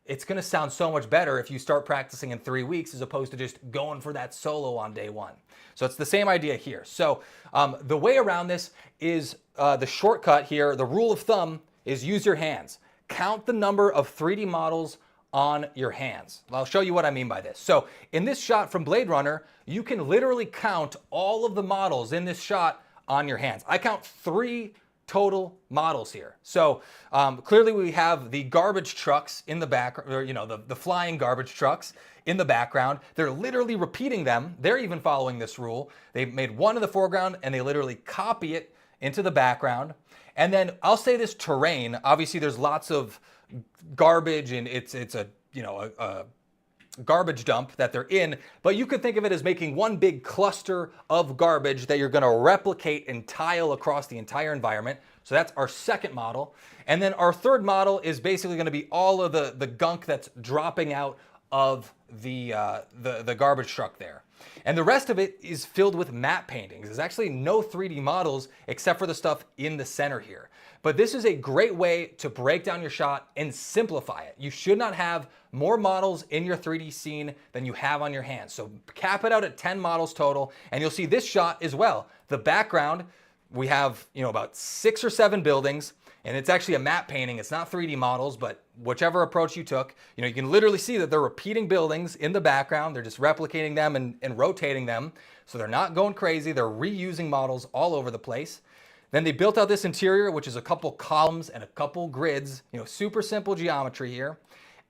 it's going to sound so much better if you start practicing in 3 weeks as opposed to just going for that solo on day 1. So it's the same idea here. So the way around this is the shortcut here. The rule of thumb is use your hands. Count the number of 3D models on your hands. I'll show you what I mean by this. So in this shot from Blade Runner, you can literally count all of the models in this shot on your hands. I count 3 total models here. So clearly we have the garbage trucks in the background, or the flying garbage trucks in the background. They're literally repeating them. They're even following this rule. They made one in the foreground and they literally copy it into the background. And then I'll say this terrain, obviously there's lots of garbage and it's a garbage dump that they're in, but you could think of it as making one big cluster of garbage that you're going to replicate and tile across the entire environment. So that's our second model. And then our third model is basically going to be all of the gunk that's dropping out of the garbage truck there. And the rest of it is filled with matte paintings. There's actually no 3D models except for the stuff in the center here. But this is a great way to break down your shot and simplify it. You should not have more models in your 3D scene than you have on your hands. So cap it out at 10 models total, and you'll see this shot as well. The background, we have, about 6 or 7 buildings, and it's actually a matte painting. It's not 3D models, but whichever approach you took, you can literally see that they're repeating buildings in the background. They're just replicating them and rotating them. So they're not going crazy. They're reusing models all over the place. Then they built out this interior, which is a couple columns and a couple grids, super simple geometry here.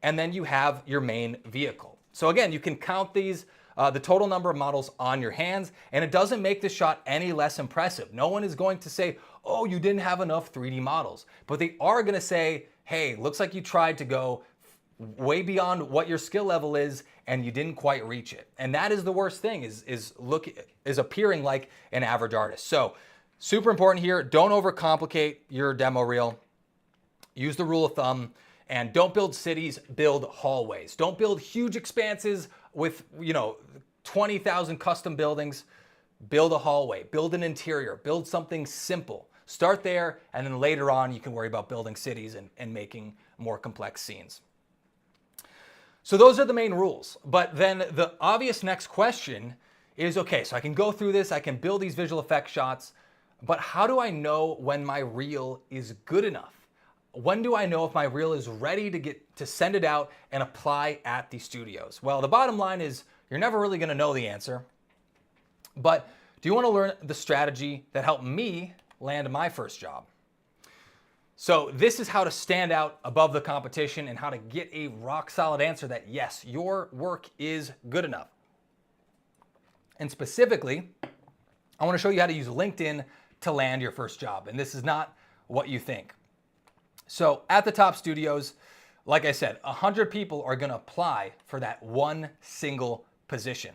And then you have your main vehicle. So again, you can count these, the total number of models on your hands, and it doesn't make the shot any less impressive. No one is going to say, oh, you didn't have enough 3D models. But they are going to say, hey, looks like you tried to go way beyond what your skill level is and you didn't quite reach it. And that is the worst thing, is appearing like an average artist. So super important here, don't overcomplicate your demo reel. Use the rule of thumb, and don't build cities, build hallways. Don't build huge expanses with, 20,000 custom buildings. Build a hallway, build an interior, build something simple. Start there, and then later on you can worry about building cities and making more complex scenes. So those are the main rules. But then the obvious next question is, okay, so I can go through this, I can build these visual effects shots, but how do I know when my reel is good enough? When do I know if my reel is ready to send it out and apply at the studios? Well, the bottom line is you're never really going to know the answer. But do you want to learn the strategy that helped me land my first job? So this is how to stand out above the competition and how to get a rock solid answer that yes, your work is good enough. And specifically, I want to show you how to use LinkedIn to land your first job. And this is not what you think. So at the top studios, like I said, 100 people are going to apply for that one single position.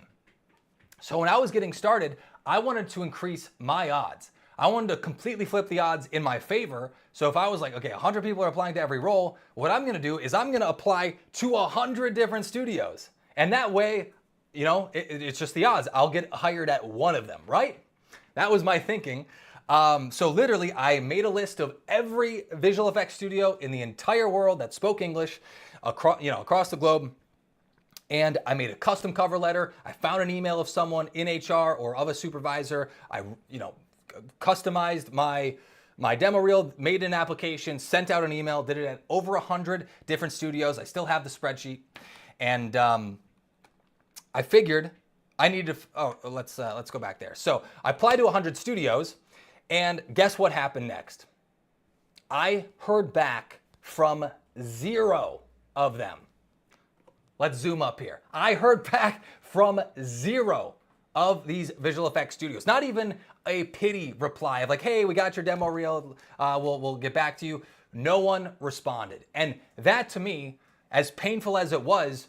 So when I was getting started, I wanted to increase my odds. I wanted to completely flip the odds in my favor. So if I was like, okay, 100 people are applying to every role, what I'm going to do is I'm going to apply to 100 different studios. And that way, it's just the odds. I'll get hired at one of them, right? That was my thinking. So literally, I made a list of every visual effects studio in the entire world that spoke English across the globe. And I made a custom cover letter. I found an email of someone in HR or of a supervisor. I, customized my demo reel, made an application, sent out an email, did it at over 100 different studios. I still have the spreadsheet. And I figured I needed to, let's go back there. So I applied to 100 studios, and guess what happened next? I heard back from 0 of them. Let's zoom up here. I heard back from 0 of these visual effects studios. Not even a pity reply of like, hey, we got your demo reel, we'll get back to you. No one responded. And that, to me, as painful as it was,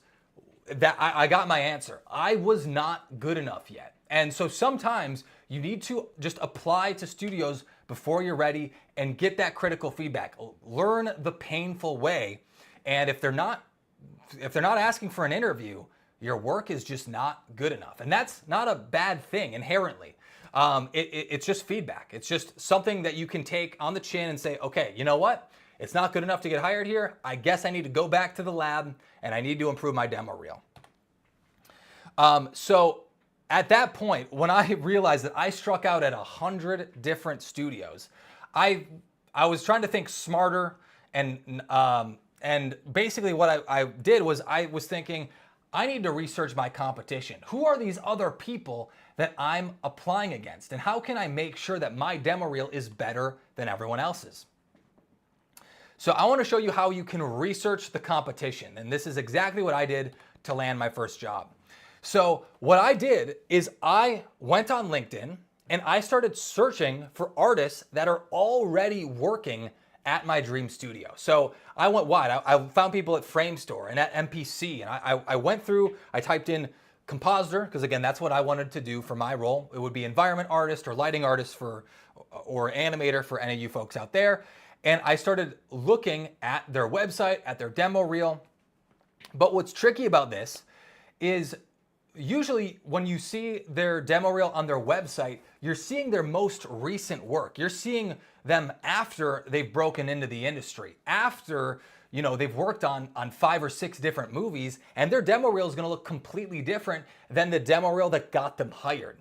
that I got my answer. I was not good enough yet. And so sometimes you need to just apply to studios before you're ready and get that critical feedback. Learn the painful way. And if they're not asking for an interview, your work is just not good enough. And that's not a bad thing inherently. It's just feedback. It's just something that you can take on the chin and say, okay, you know what? It's not good enough to get hired here. I guess I need to go back to the lab and I need to improve my demo reel. So at that point, when I realized that I struck out at 100 different studios, I was trying to think smarter, and basically what I did was I was thinking, I need to research my competition. Who are these other people that I'm applying against? And how can I make sure that my demo reel is better than everyone else's? So I want to show you how you can research the competition. And this is exactly what I did to land my first job. So what I did is I went on LinkedIn and I started searching for artists that are already working at my dream studio. So I went wide. I found people at Framestore and at MPC, and I went through, I typed in compositor, because again, that's what I wanted to do for my role. It would be environment artist or lighting artist or animator for any of you folks out there. And I started looking at their website, at their demo reel. But what's tricky about this is usually when you see their demo reel on their website, you're seeing their most recent work. You're seeing them after they've broken into the industry, after they've worked on 5 or 6 different movies, and their demo reel is going to look completely different than the demo reel that got them hired.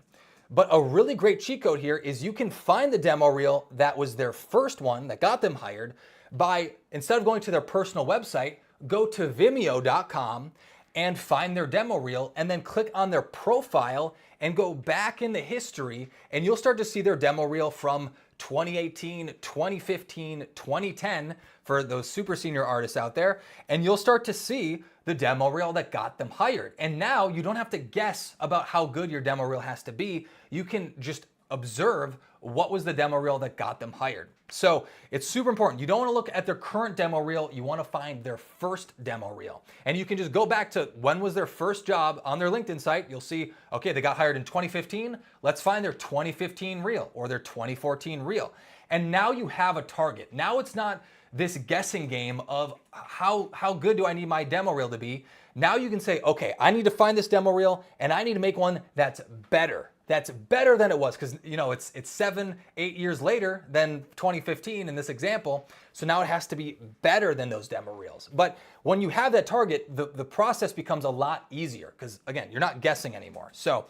But a really great cheat code here is you can find the demo reel that was their first one that got them hired by, instead of going to their personal website, go to vimeo.com and find their demo reel, and then click on their profile and go back in the history, and you'll start to see their demo reel from 2018, 2015, 2010 for those super senior artists out there, and you'll start to see the demo reel that got them hired. And now you don't have to guess about how good your demo reel has to be. You can just observe what was the demo reel that got them hired. So it's super important. You don't want to look at their current demo reel. You want to find their first demo reel. And you can just go back to when was their first job on their LinkedIn site. You'll see, okay, they got hired in 2015. Let's find their 2015 reel or their 2014 reel. And now you have a target. Now it's not this guessing game of how good do I need my demo reel to be. Now you can say, okay, I need to find this demo reel and I need to make one that's better. That's better than it was, because it's 7, 8 years later than 2015 in this example. So now it has to be better than those demo reels. But when you have that target, the process becomes a lot easier, because again, you're not guessing anymore. So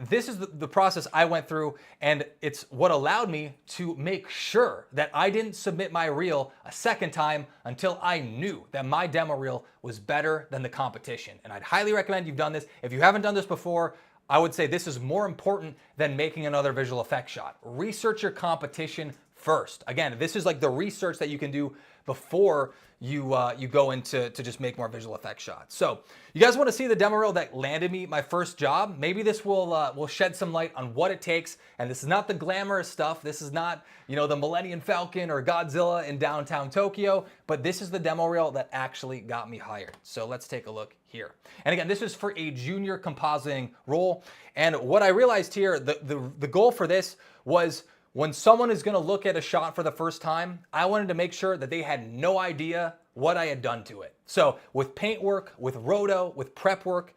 this is the process I went through, and it's what allowed me to make sure that I didn't submit my reel a second time until I knew that my demo reel was better than the competition. And I'd highly recommend you've done this. If you haven't done this before, I would say this is more important than making another visual effects shot. Research your competition first. Again, this is like the research that you can do before you go into just make more visual effects shots. So you guys want to see the demo reel that landed me my first job? Maybe this will shed some light on what it takes. And this is not the glamorous stuff. This is not the Millennium Falcon or Godzilla in downtown Tokyo, but this is the demo reel that actually got me hired. So let's take a look here. And again, this is for a junior compositing role. And what I realized here, the goal for this was, when someone is going to look at a shot for the first time, I wanted to make sure that they had no idea what I had done to it. So with paint work, with roto, with prep work,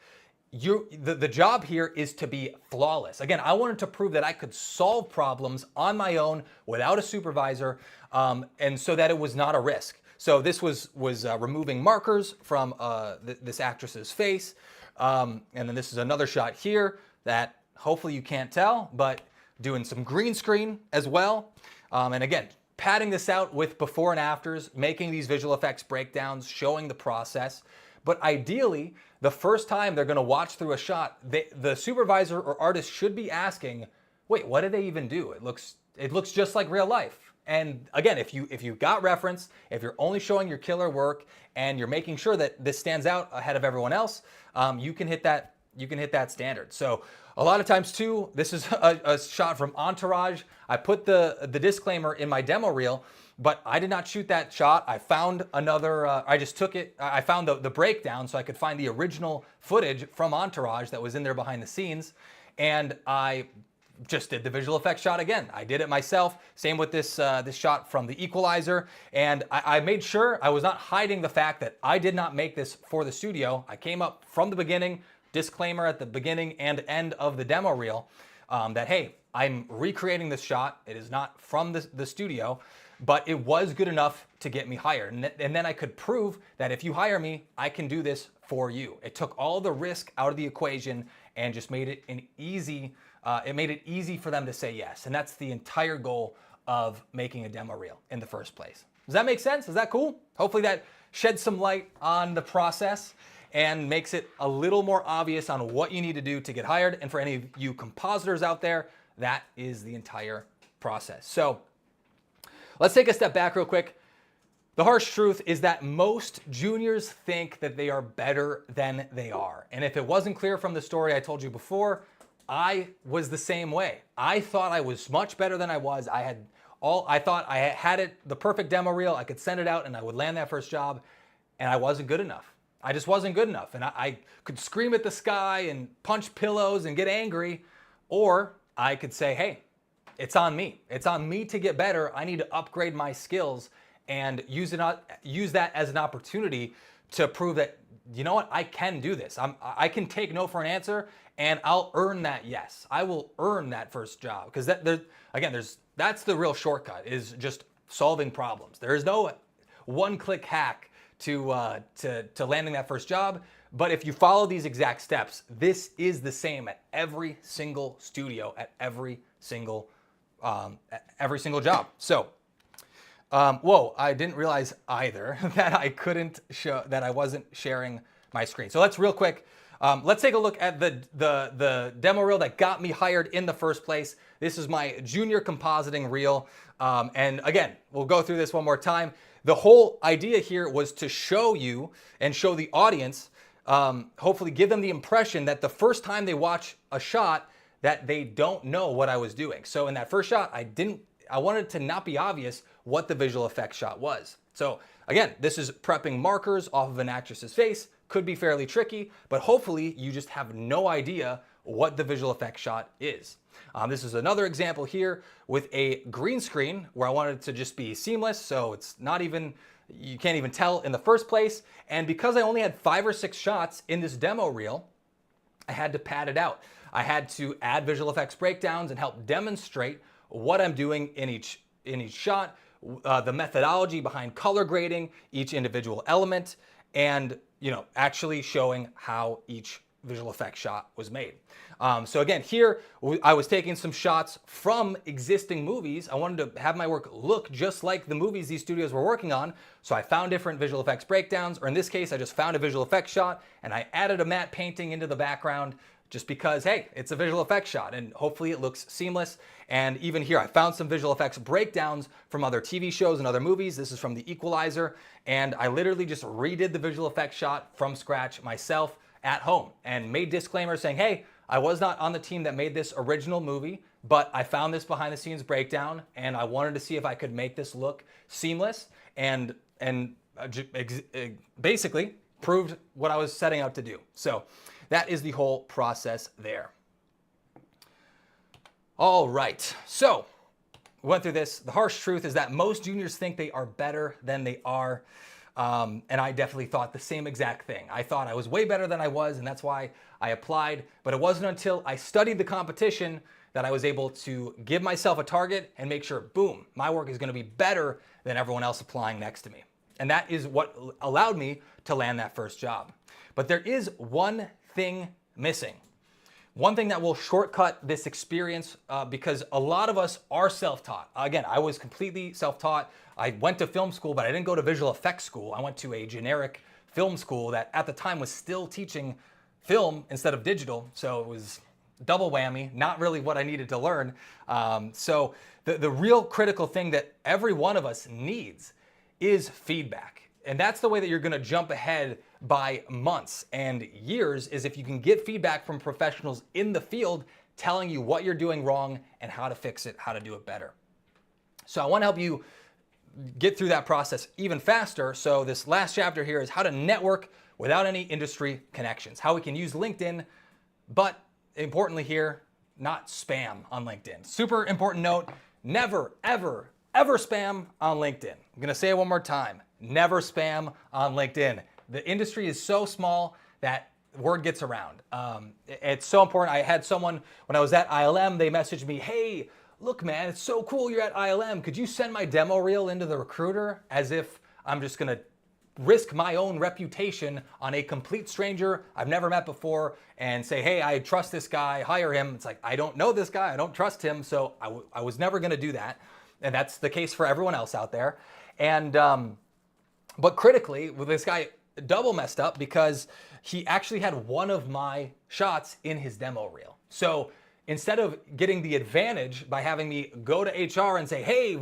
the job here is to be flawless. Again, I wanted to prove that I could solve problems on my own without a supervisor, and so that it was not a risk. So this was removing markers from this actress's face, and then this is another shot here that hopefully you can't tell, but doing some green screen as well. And again, padding this out with before and afters, making these visual effects breakdowns, showing the process. But ideally, the first time they're going to watch through a shot, the supervisor or artist should be asking, wait, what did they even do? It looks just like real life. And again, if you got reference, if you're only showing your killer work and you're making sure that this stands out ahead of everyone else, you can hit that standard. So a lot of times too, this is a shot from Entourage. I put the disclaimer in my demo reel, but I did not shoot that shot. I found another, I just took it, I found the breakdown so I could find the original footage from Entourage that was in there behind the scenes. And I just did the visual effects shot again. I did it myself. Same with this shot from The Equalizer. And I made sure I was not hiding the fact that I did not make this for the studio. I came up from the beginning, disclaimer at the beginning and end of the demo reel, that, hey, I'm recreating this shot. It is not from the studio, but it was good enough to get me hired. And then I could prove that if you hire me, I can do this for you. It took all the risk out of the equation and just made it easy for them to say yes. And that's the entire goal of making a demo reel in the first place. Does that make sense? Is that cool? Hopefully that sheds some light on the process and makes it a little more obvious on what you need to do to get hired. And for any of you compositors out there, that is the entire process. So let's take a step back real quick. The harsh truth is that most juniors think that they are better than they are. And if it wasn't clear from the story I told you before, I was the same way. I thought I was much better than I was. I had I thought I had it, the perfect demo reel. I could send it out and I would land that first job, and I wasn't good enough. I just wasn't good enough. And I could scream at the sky and punch pillows and get angry, or I could say, hey, it's on me. It's on me to get better. I need to upgrade my skills and use that as an opportunity to prove that, you know what, I can do this. I can take no for an answer, and I'll earn that yes. I will earn that first job, because that's the real shortcut, is just solving problems. There is no one-click hack to landing that first job. But if you follow these exact steps, this is the same at every single studio, at every single job. So, whoa, I didn't realize either that I wasn't sharing my screen. So let's real quick, let's take a look at the demo reel that got me hired in the first place. This is my junior compositing reel. And again, we'll go through this one more time. The whole idea here was to show you and show the audience, hopefully give them the impression that the first time they watch a shot, that they don't know what I was doing. So in that first shot, I wanted to not be obvious what the visual effects shot was. So again, this is prepping markers off of an actress's face. Could be fairly tricky, but hopefully you just have no idea what the visual effects shot is. This is another example here with a green screen where I wanted it to just be seamless, so it's not even, you can't even tell in the first place. And because I only had 5 or 6 shots in this demo reel, I had to pad it out. I had to add visual effects breakdowns and help demonstrate what I'm doing in each shot, the methodology behind color grading each individual element, and actually showing how each visual effects shot was made. So again, here I was taking some shots from existing movies. I wanted to have my work look just like the movies these studios were working on. So I found different visual effects breakdowns, or in this case, I just found a visual effects shot and I added a matte painting into the background, just because, hey, it's a visual effects shot and hopefully it looks seamless. And even here, I found some visual effects breakdowns from other TV shows and other movies. This is from The Equalizer. And I literally just redid the visual effects shot from scratch myself at home and made disclaimers saying, hey, I was not on the team that made this original movie, but I found this behind the scenes breakdown and I wanted to see if I could make this look seamless and basically proved what I was setting out to do. So that is the whole process there. All right, so we went through this. The harsh truth is that most juniors think they are better than they are. And I definitely thought the same exact thing. I thought I was way better than I was, and that's why I applied. But it wasn't until I studied the competition that I was able to give myself a target and make sure, boom, my work is gonna be better than everyone else applying next to me. And that is what allowed me to land that first job. But there is one thing missing. One thing that will shortcut this experience, because a lot of us are self-taught. Again, I was completely self-taught. I went to film school, but I didn't go to visual effects school. I went to a generic film school that at the time was still teaching film instead of digital. So it was double whammy, not really what I needed to learn. So the real critical thing that every one of us needs is feedback. And that's the way that you're gonna jump ahead by months and years, is if you can get feedback from professionals in the field telling you what you're doing wrong and how to fix it, how to do it better. So I wanna help you get through that process even faster. So this last chapter here is how to network without any industry connections, how we can use LinkedIn, but importantly here, not spam on LinkedIn. Super important note, never, ever, ever spam on LinkedIn. I'm gonna say it one more time. Never spam on LinkedIn. The industry is so small that word gets around. It's so important. I had someone, when I was at ILM, they messaged me, hey, look man, it's so cool you're at ILM. Could you send my demo reel into the recruiter? As if I'm just gonna risk my own reputation on a complete stranger I've never met before and say, hey, I trust this guy, hire him. It's like, I don't know this guy, I don't trust him, so I was never gonna do that. And that's the case for everyone else out there. And, but critically, with this guy double messed up because he actually had one of my shots in his demo reel. So instead of getting the advantage by having me go to HR and say, hey,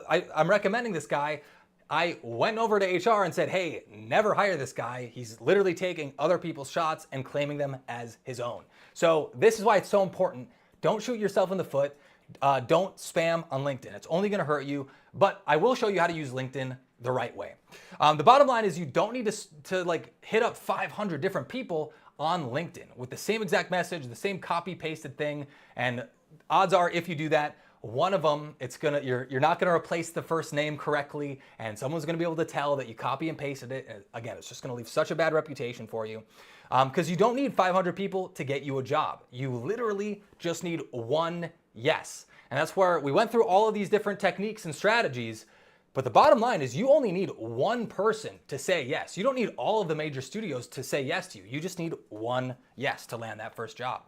I'm recommending this guy, I went over to HR and said, hey, never hire this guy. He's literally taking other people's shots and claiming them as his own. So this is why it's so important. Don't shoot yourself in the foot. Don't spam on LinkedIn. It's only going to hurt you, but I will show you how to use LinkedIn the right way. The bottom line is you don't need to like hit up 500 different people on LinkedIn with the same exact message, the same copy pasted thing. And odds are if you do that, one of them, you're not gonna replace the first name correctly, and someone's gonna be able to tell that you copy and pasted it. And again, it's just gonna leave such a bad reputation for you. Because you don't need 500 people to get you a job. You literally just need one yes. And that's where we went through all of these different techniques and strategies. But the bottom line is you only need one person to say yes. You don't need all of the major studios to say yes to you. You just need one yes to land that first job.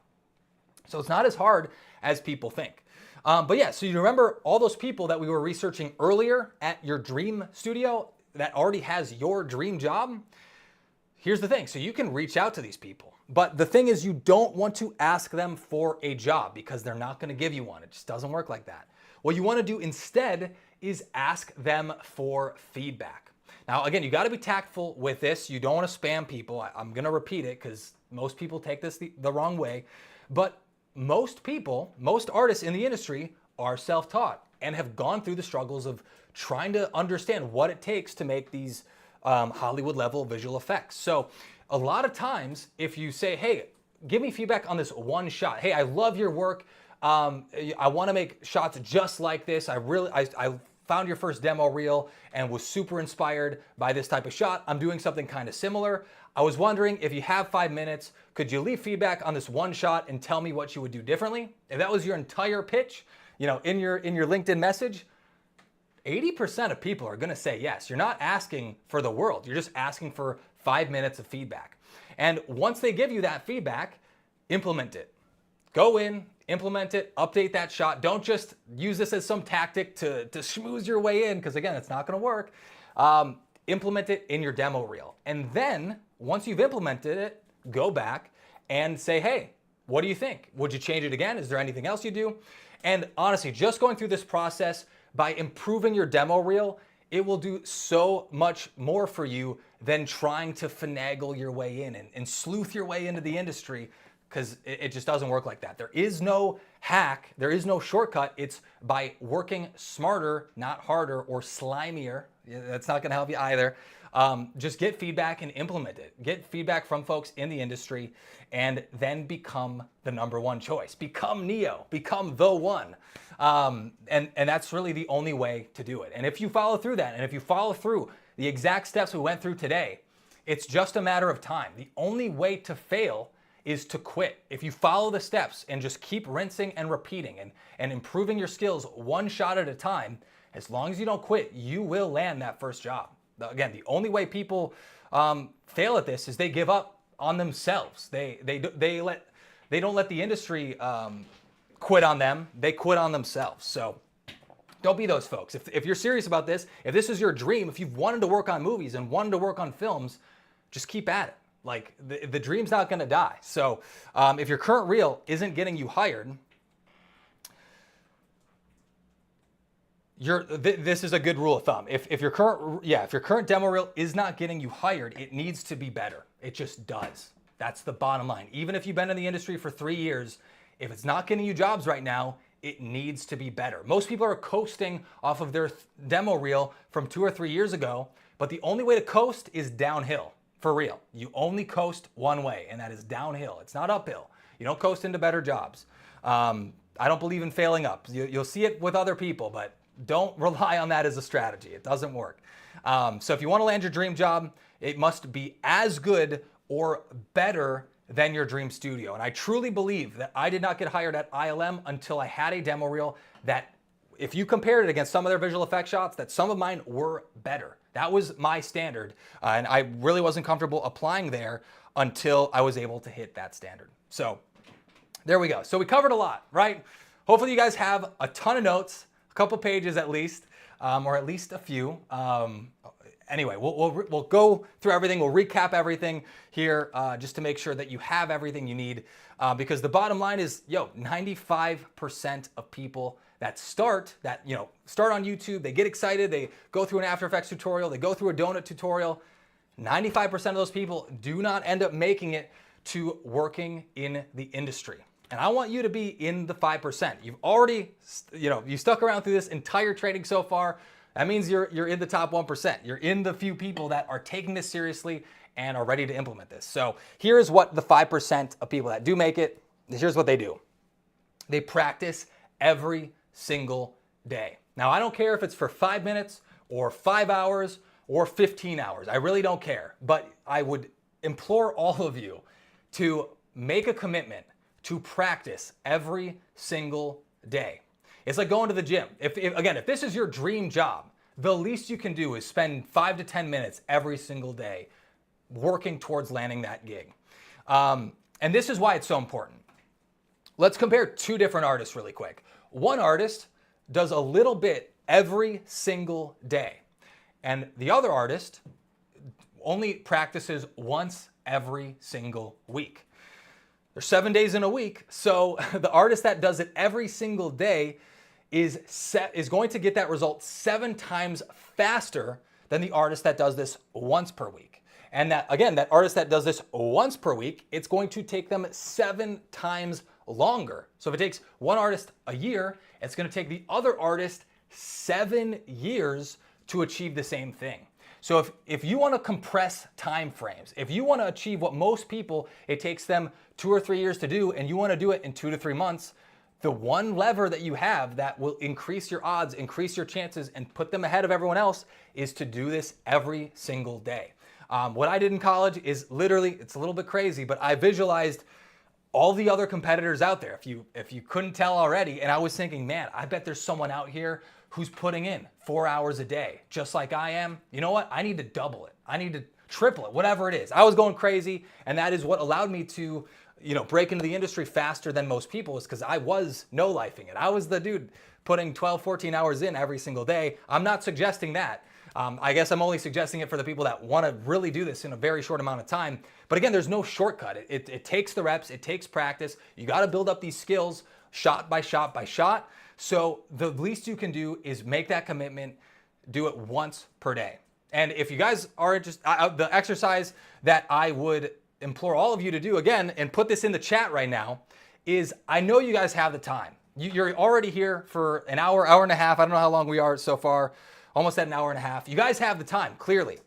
So it's not as hard as people think. But yeah, so you remember all those people that we were researching earlier at your dream studio that already has your dream job? Here's the thing. So you can reach out to these people. But the thing is, you don't want to ask them for a job because they're not going to give you one. It just doesn't work like that. What you want to do instead is ask them for feedback. Now, again, you got to be tactful with this. You don't want to spam people. I'm going to repeat it because most people take this the wrong way. But most people, most artists in the industry are self-taught and have gone through the struggles of trying to understand what it takes to make these Hollywood level visual effects. So a lot of times if you say, hey, give me feedback on this one shot. Hey, I love your work. I want to make shots just like this. I found your first demo reel and was super inspired by this type of shot. I'm doing something kind of similar. I was wondering if you have 5 minutes, could you leave feedback on this one shot and tell me what you would do differently? If that was your entire pitch, in your LinkedIn message, 80% of people are going to say yes. You're not asking for the world. You're just asking for 5 minutes of feedback. And once they give you that feedback, implement it. Go in, implement it, update that shot. Don't just use this as some tactic to schmooze your way in, because again, it's not going to work. Implement it in your demo reel. And then once you've implemented it, go back and say, hey, what do you think? Would you change it again? Is there anything else you do? And honestly, just going through this process, by improving your demo reel, it will do so much more for you than trying to finagle your way in and sleuth your way into the industry, because it just doesn't work like that. There is no hack, there is no shortcut. It's by working smarter, not harder, or slimier. That's not gonna help you either. Just get feedback and implement it. Get feedback from folks in the industry and then become the #1 choice. Become Neo, become the one. And that's really the only way to do it. And if you follow through that, and if you follow through the exact steps we went through today, it's just a matter of time. The only way to fail is to quit. If you follow the steps and just keep rinsing and repeating and improving your skills one shot at a time, as long as you don't quit, you will land that first job. Again, the only way people fail at this is they give up on themselves. They don't let the industry quit on them. They quit on themselves. So don't be those folks. If you're serious about this, if this is your dream, if you've wanted to work on movies and wanted to work on films, just keep at it. Like the dream's not going to die. So if your current reel isn't getting you hired, this is a good rule of thumb. If your current demo reel is not getting you hired, it needs to be better. It just does. That's the bottom line. Even if you've been in the industry for 3 years, if it's not getting you jobs right now, it needs to be better. Most people are coasting off of their demo reel from 2 or 3 years ago, but the only way to coast is downhill, for real. You only coast one way, and that is downhill. It's not uphill. You don't coast into better jobs. I don't believe in failing up. You'll see it with other people, but don't rely on that as a strategy. It doesn't work. So if you want to land your dream job, it must be as good or better than your dream studio. And I truly believe that I did not get hired at ILM until I had a demo reel that, if you compared it against some of their visual effects shots, that some of mine were better. That was my standard. And I really wasn't comfortable applying there until I was able to hit that standard. So there we go. So we covered a lot, right? Hopefully you guys have a ton of notes, a couple pages at least, or at least a few. Anyway, we'll go through everything. We'll recap everything here just to make sure that you have everything you need. Because the bottom line is, 95% of people that start on YouTube, they get excited, they go through an After Effects tutorial, they go through a donut tutorial. 95% of those people do not end up making it to working in the industry. And I want you to be in the 5%. You've already, you stuck around through this entire training so far. That means you're in the top 1%. You're in the few people that are taking this seriously and are ready to implement this. So here's what the 5% of people that do make it, here's what they do. They practice every single day. Now, I don't care if it's for 5 minutes or 5 hours or 15 hours. I really don't care. But I would implore all of you to make a commitment to practice every single day. It's like going to the gym. If this is your dream job, the least you can do is spend 5 to 10 minutes every single day working towards landing that gig. And this is why it's so important. Let's compare two different artists really quick. One artist does a little bit every single day, and the other artist only practices once every single week. There's 7 days in a week, so the artist that does it every single day is going to get that result 7 times faster than the artist that does this once per week. And that artist that does this once per week, it's going to take them 7 times longer. So if it takes one artist a year, it's going to take the other artist 7 years to achieve the same thing. So if you want to compress time frames, if you want to achieve what most people, it takes them 2 or 3 years to do, and you want to do it in 2 to 3 months, the one lever that you have that will increase your odds, increase your chances, and put them ahead of everyone else is to do this every single day. What I did in college is literally, it's a little bit crazy, but I visualized all the other competitors out there, if you couldn't tell already, and I was thinking, man, I bet there's someone out here who's putting in 4 hours a day, just like I am. You know what? I need to double it. I need to triple it, whatever it is. I was going crazy, and that is what allowed me to, break into the industry faster than most people, is because I was no-lifing it. I was the dude putting 12, 14 hours in every single day. I'm not suggesting that. I guess I'm only suggesting it for the people that want to really do this in a very short amount of time. But again, there's no shortcut. It takes the reps, it takes practice. You got to build up these skills shot by shot by shot. So the least you can do is make that commitment, do it once per day. And if you guys are interested, the exercise that I would implore all of you to do, again, and put this in the chat right now, is I know you guys have the time. You're already here for an hour, hour and a half. I don't know how long we are so far. Almost at an hour and a half. You guys have the time, clearly.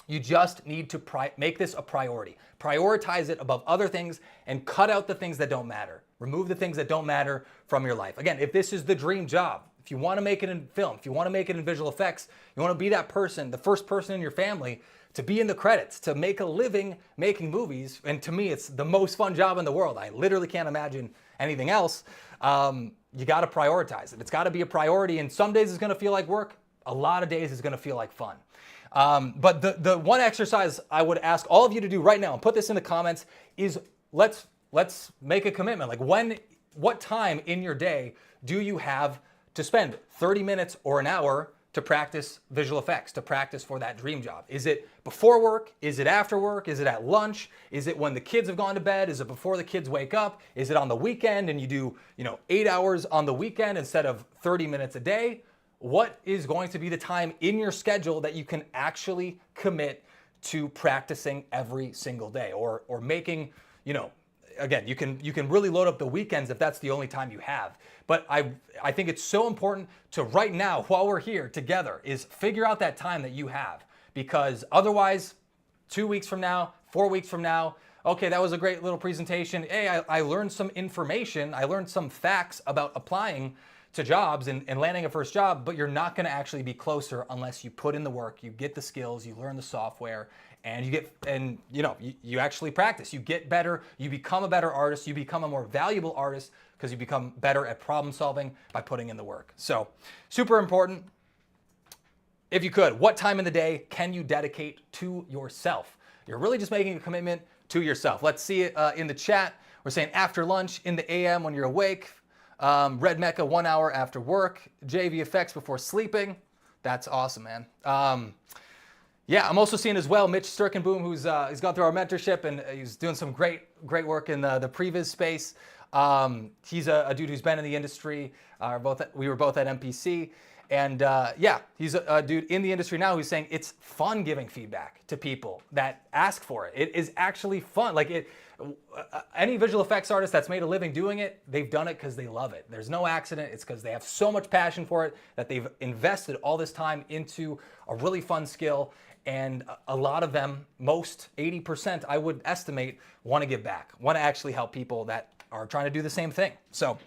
You just need to make this a priority. Prioritize it above other things and cut out the things that don't matter. Remove the things that don't matter from your life. Again, if this is the dream job, if you want to make it in film, if you want to make it in visual effects, you want to be that person, the first person in your family to be in the credits, to make a living making movies, and to me, it's the most fun job in the world. I literally can't imagine anything else. You got to prioritize it. It's got to be a priority, and some days it's going to feel like work. A lot of days is going to feel like fun. But the one exercise I would ask all of you to do right now, and put this in the comments, is let's make a commitment. Like what time in your day do you have to spend 30 minutes or an hour to practice visual effects, to practice for that dream job? Is it before work? Is it after work? Is it at lunch? Is it when the kids have gone to bed? Is it before the kids wake up? Is it on the weekend and you do 8 hours on the weekend instead of 30 minutes a day? What is going to be the time in your schedule that you can actually commit to practicing every single day, or making, again, you can really load up the weekends if that's the only time you have. But I think it's so important to right now, while we're here together, is figure out that time that you have, because otherwise 2 weeks from now, 4 weeks from now, okay, that was a great little presentation. Hey, I learned some information. I learned some facts about applying to jobs and landing a first job, but you're not going to actually be closer unless you put in the work, you get the skills, you learn the software, and you actually practice. You get better, you become a better artist, you become a more valuable artist because you become better at problem solving by putting in the work. So, super important. If you could, what time in the day can you dedicate to yourself? You're really just making a commitment to yourself. Let's see it in the chat. We're saying after lunch, in the AM when you're awake. Red Mecca 1 hour after work. VFX before sleeping. That's awesome, man. Yeah, I'm also seeing as well Mitch Sturkenboom, who's he's gone through our mentorship and he's doing some great work in the previs space. He's a dude who's been in the industry. We were both at MPC, And yeah, he's a dude in the industry now who's saying it's fun giving feedback to people that ask for it. It is actually fun. Like any visual effects artist that's made a living doing it, they've done it because they love it. There's no accident. It's because they have so much passion for it that they've invested all this time into a really fun skill. And a lot of them, most 80%, I would estimate, want to give back, want to actually help people that are trying to do the same thing. So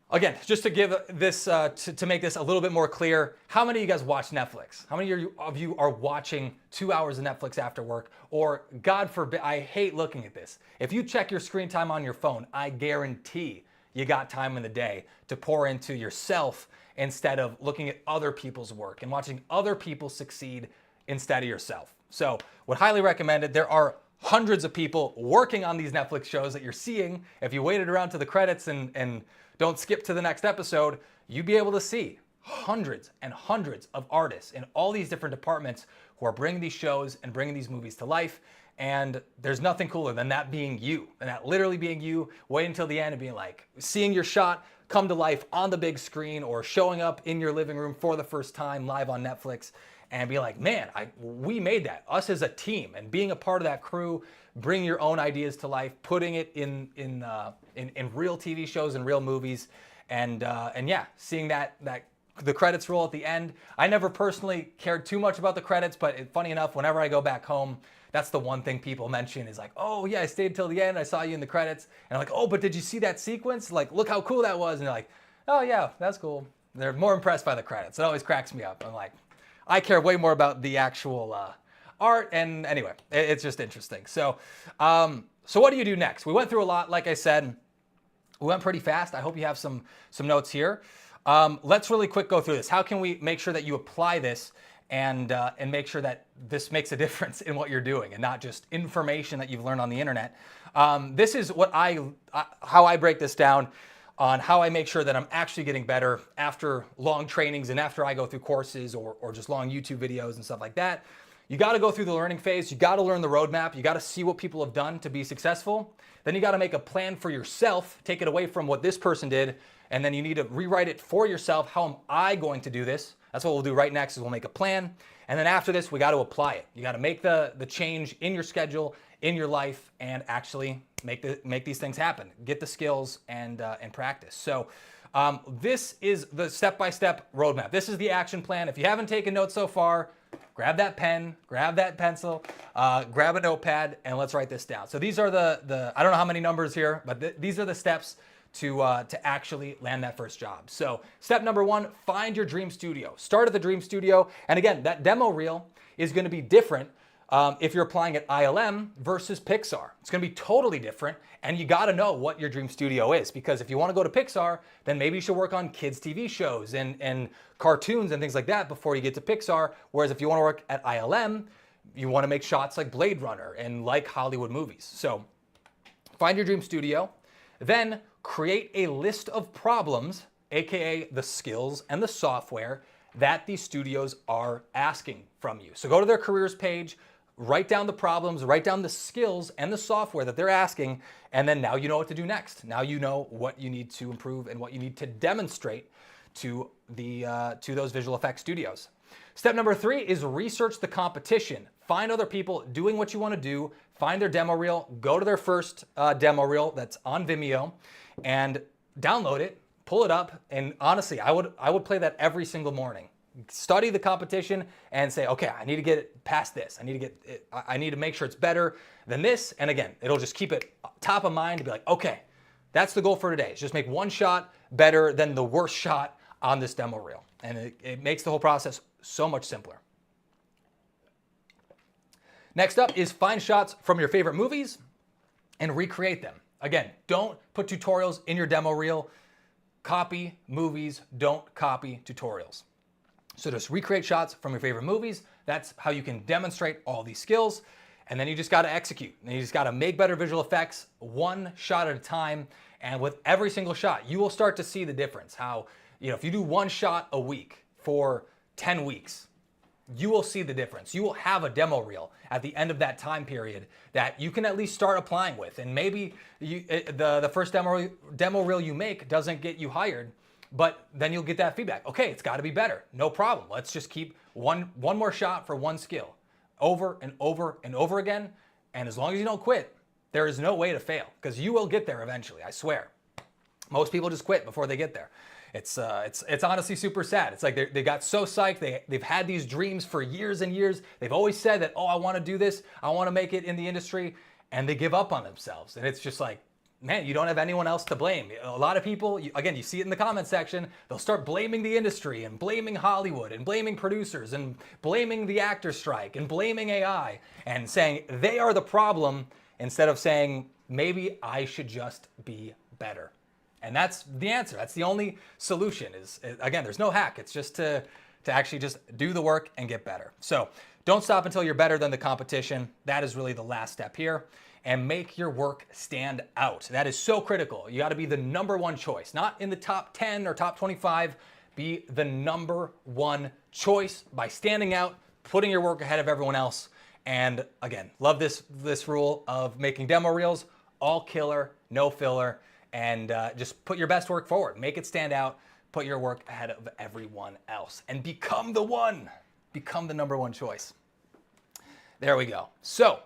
again, just to give this, to make this a little bit more clear, how many of you guys watch Netflix? How many of you are watching 2 hours of Netflix after work? Or God forbid, I hate looking at this. If you check your screen time on your phone, I guarantee you got time in the day to pour into yourself instead of looking at other people's work and watching other people succeed instead of yourself. So would highly recommend it. There are hundreds of people working on these Netflix shows that you're seeing. If you waited around to the credits and don't skip to the next episode, you'd be able to see hundreds and hundreds of artists in all these different departments who are bringing these shows and bringing these movies to life. And there's nothing cooler than that being you, and that literally being you, waiting until the end and being like, seeing your shot come to life on the big screen or showing up in your living room for the first time live on Netflix and be like, man, we made that, us as a team, and being a part of that crew, bring your own ideas to life, putting it in real TV shows and real movies, and yeah, seeing that the credits roll at the end. I never personally cared too much about the credits, but funny enough, whenever I go back home, that's the one thing people mention is like, oh yeah, I stayed till the end, I saw you in the credits, and I'm like, oh, but did you see that sequence? Like, look how cool that was, and they're like, oh yeah, that's cool. They're more impressed by the credits. It always cracks me up. I'm like, I care way more about the actual art, and anyway, it's just interesting. So, so what do you do next? We went through a lot, like I said. We went pretty fast. I hope you have some notes here. Let's really quick go through this. How can we make sure that you apply this and make sure that this makes a difference in what you're doing and not just information that you've learned on the internet? This is what how I break this down on how I make sure that I'm actually getting better after long trainings and after I go through courses or just long YouTube videos and stuff like that. You got to go through the learning phase. You got to learn the roadmap. You got to see what people have done to be successful. Then you got to make a plan for yourself, take it away from what this person did, and then you need to rewrite it for yourself. How am I going to do this? That's what we'll do right next is we'll make a plan. And then after this, we got to apply it. You got to make the change in your schedule, in your life, and actually make these things happen. Get the skills and practice. So this is the step-by-step roadmap. This is the action plan. If you haven't taken notes so far, grab that pen, grab that pencil, grab a notepad, and let's write this down. So these are the I don't know how many numbers here, but these are the steps to actually land that first job. So step number 1, find your dream studio. Start at the dream studio. And again, that demo reel is going to be different if you're applying at ILM versus Pixar. It's going to be totally different. And you got to know what your dream studio is, because if you want to go to Pixar, then maybe you should work on kids TV shows and cartoons and things like that before you get to Pixar. Whereas if you want to work at ILM, you want to make shots like Blade Runner and like Hollywood movies. So find your dream studio. Then create a list of problems, aka the skills and the software that these studios are asking from you. So go to their careers page, write down the problems, write down the skills and the software that they're asking, and then now you know what to do next. Now you know what you need to improve and what you need to demonstrate to those visual effects studios. Step number 3 is research the competition. Find other people doing what you want to do, find their demo reel, go to their first demo reel that's on Vimeo, and download it, pull it up, and honestly, I would play that every single morning. Study the competition and say, okay, I need to get it past this. I need to make sure it's better than this. And again, it'll just keep it top of mind to be like, okay, that's the goal for today. Is just make one shot better than the worst shot on this demo reel. And it makes the whole process so much simpler. Next up is find shots from your favorite movies and recreate them. Again, don't put tutorials in your demo reel. Copy movies, don't copy tutorials. So just recreate shots from your favorite movies. That's how you can demonstrate all these skills. And then you just got to execute. And you just got to make better visual effects one shot at a time. And with every single shot, you will start to see the difference. How, if you do one shot a week for 10 weeks, you will see the difference. You will have a demo reel at the end of that time period that you can at least start applying with. And maybe the first demo reel you make doesn't get you hired, But then you'll get that feedback. Okay, it's got to be better. No problem. Let's just keep one more shot for one skill over and over and over again. And as long as you don't quit, there is no way to fail, because you will get there eventually, I swear. Most people just quit before they get there. It's honestly super sad. It's like they got so psyched. They've had these dreams for years and years. They've always said that, oh, I want to do this. I want to make it in the industry. And they give up on themselves. And it's just like, man, you don't have anyone else to blame. A lot of people, again, you see it in the comment section, they'll start blaming the industry and blaming Hollywood and blaming producers and blaming the actor strike and blaming AI and saying they are the problem instead of saying maybe I should just be better. And that's the answer. That's the only solution is, again, there's no hack. It's just to actually just do the work and get better. So don't stop until you're better than the competition. That is really the last step here. And make your work stand out. That is so critical. You got to be the number one choice, not in the top 10 or top 25. Be the number one choice by standing out, putting your work ahead of everyone else. And again, love this rule of making demo reels, all killer, no filler, and just put your best work forward. Make it stand out. Put your work ahead of everyone else and become the one. Become the number one choice. There we go. So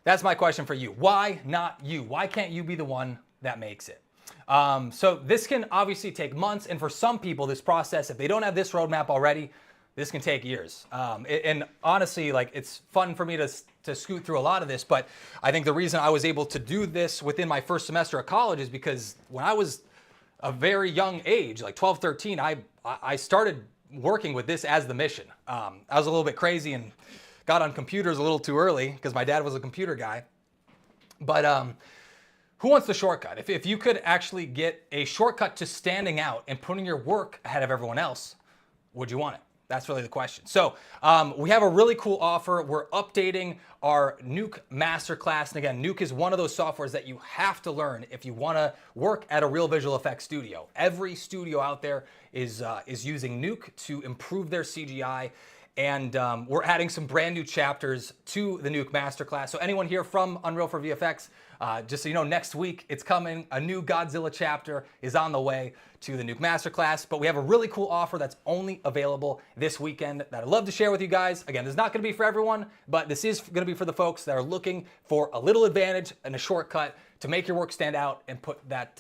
that's my question for you. Why not you? Why can't you be the one that makes it? So this can obviously take months, and for some people, this process, if they don't have this roadmap already, this can take years. And honestly, like, it's fun for me to scoot through a lot of this, but I think the reason I was able to do this within my first semester of college is because when I was a very young age, like 12, 13, I started working with this as the mission. I was a little bit crazy and got on computers a little too early because my dad was a computer guy. But who wants the shortcut? If you could actually get a shortcut to standing out and putting your work ahead of everyone else, would you want it? That's really the question. So we have a really cool offer. We're updating our Nuke Masterclass. And again, Nuke is one of those softwares that you have to learn if you want to work at a real visual effects studio. Every studio out there is using Nuke to improve their CGI. And we're adding some brand new chapters to the Nuke Masterclass. So anyone here from Unreal for VFX, just so you know, next week it's coming. A new Godzilla chapter is on the way to the Nuke Masterclass. But we have a really cool offer that's only available this weekend that I'd love to share with you guys. Again, this is not going to be for everyone, but this is going to be for the folks that are looking for a little advantage and a shortcut to make your work stand out and put that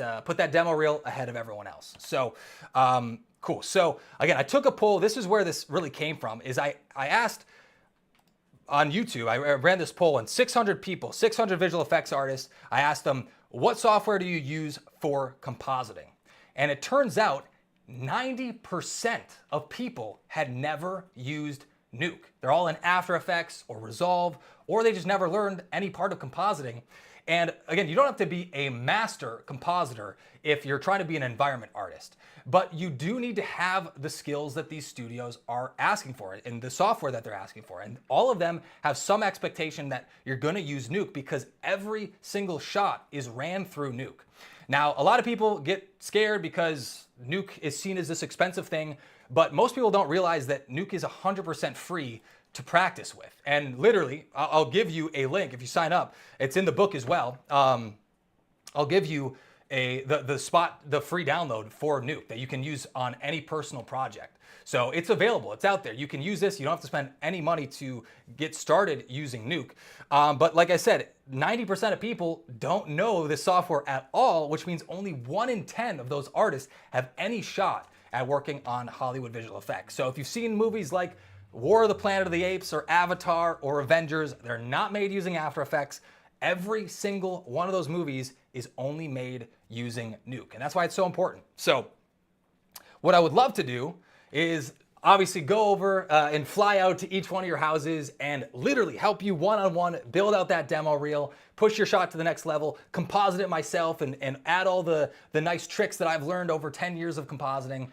demo reel ahead of everyone else. So cool. So again, I took a poll. This is where this really came from. Is I asked on YouTube, I ran this poll and 600 people, 600 visual effects artists. I asked them, what software do you use for compositing? And it turns out 90% of people had never used Nuke. They're all in After Effects or Resolve, or they just never learned any part of compositing. And again, you don't have to be a master compositor if you're trying to be an environment artist, but you do need to have the skills that these studios are asking for and the software that they're asking for. And all of them have some expectation that you're gonna use Nuke because every single shot is ran through Nuke. Now, a lot of people get scared because Nuke is seen as this expensive thing, but most people don't realize that Nuke is 100% free to practice with. And literally, I'll give you a link if you sign up. It's in the book as well. I'll give you the free download for Nuke that you can use on any personal project. So it's available, it's out there. You can use this, you don't have to spend any money to get started using Nuke. But like I said, 90% of people don't know this software at all, which means only 1 in 10 of those artists have any shot at working on Hollywood visual effects. So if you've seen movies like War of the Planet of the Apes or Avatar or Avengers, they're not made using After Effects. Every single one of those movies is only made using Nuke. And that's why it's so important. So what I would love to do is obviously go over and fly out to each one of your houses and literally help you one-on-one build out that demo reel, push your shot to the next level, composite it myself, and add all the nice tricks that I've learned over 10 years of compositing.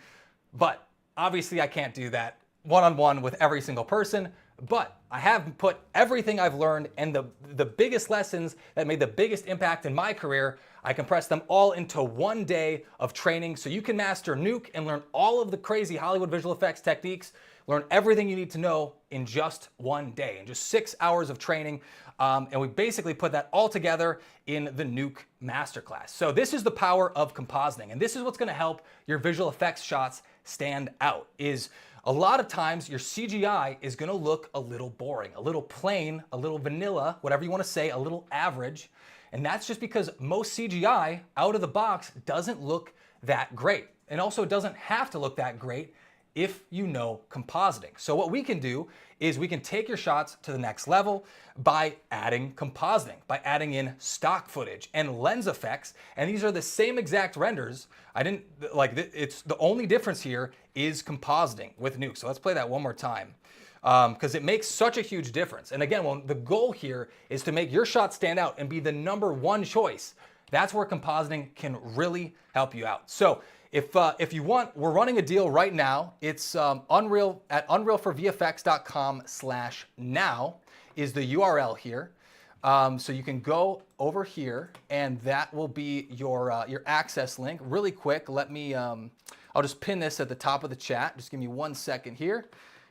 But obviously I can't do that one-on-one with every single person, but I have put everything I've learned and the biggest lessons that made the biggest impact in my career, I compressed them all into 1 day of training so you can master Nuke and learn all of the crazy Hollywood visual effects techniques, learn everything you need to know in just one day, in just 6 hours of training. And we basically put that all together in the Nuke Masterclass. So this is the power of compositing, and this is what's gonna help your visual effects shots stand out. Is a lot of times your CGI is gonna look a little boring, a little plain, a little vanilla, whatever you wanna say, a little average. And that's just because most CGI out of the box doesn't look that great. And also it doesn't have to look that great if you know compositing. So what we can do is we can take your shots to the next level by adding compositing, by adding in stock footage and lens effects. And these are the same exact renders. It's the only difference here is compositing with Nuke. So let's play that one more time, because it makes such a huge difference. And again, the goal here is to make your shot stand out and be the number 1 choice. That's where compositing can really help you out. So if you want, we're running a deal right now. It's Unreal at unrealforvfx.com/now is the URL here. So you can go over here, and that will be your access link. Really quick, let me. I'll just pin this at the top of the chat. Just give me 1 second here,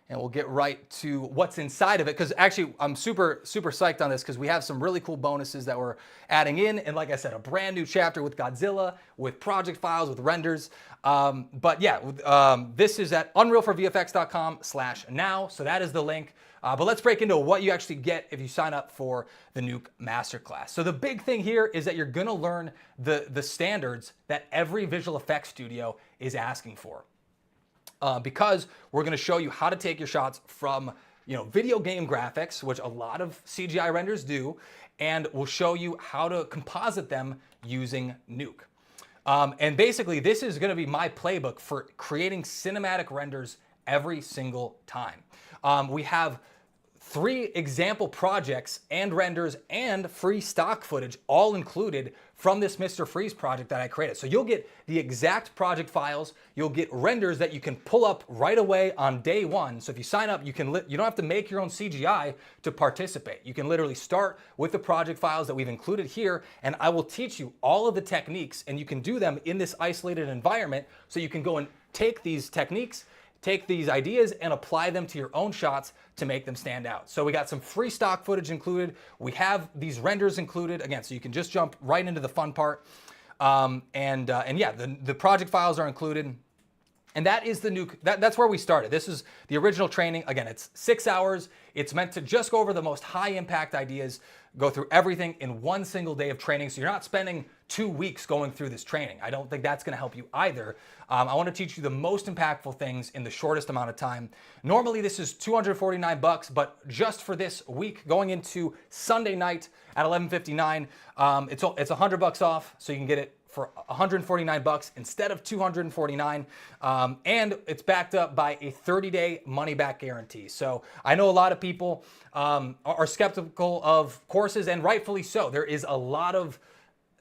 and we'll get right to what's inside of it. Because actually, I'm super psyched on this because we have some really cool bonuses that we're adding in. And like I said, a brand new chapter with Godzilla, with project files, with renders. This is at unrealforvfx.com/now. So that is the link. But let's break into what you actually get if you sign up for the Nuke Masterclass. So the big thing here is that you're gonna learn the standards that every visual effects studio is asking for. Because we're going to show you how to take your shots from video game graphics, which a lot of CGI renders do, and we'll show you how to composite them using Nuke. And basically, this is going to be my playbook for creating cinematic renders every single time. We have 3 example projects and renders and free stock footage all included from this Mr. Freeze project that I created. So you'll get the exact project files, you'll get renders that you can pull up right away on day 1. So if you sign up, you don't have to make your own CGI to participate. You can literally start with the project files that we've included here, and I will teach you all of the techniques, and you can do them in this isolated environment. So you can go and take these techniques, take these ideas and apply them to your own shots to make them stand out. So we got some free stock footage included. We have these renders included again, so you can just jump right into the fun part. The project files are included. And that is the Nuke, that's where we started. This is the original training. Again, it's 6 hours. It's meant to just go over the most high impact ideas, go through everything in 1 single day of training. So you're not spending 2 weeks going through this training. I don't think that's gonna help you either. I wanna teach you the most impactful things in the shortest amount of time. Normally this is $249, but just for this week, going into Sunday night at 11:59, it's $100 off, so you can get it for $149 instead of $249, and it's backed up by a 30-day money-back guarantee. So I know a lot of people are skeptical of courses, and rightfully so. There is a lot of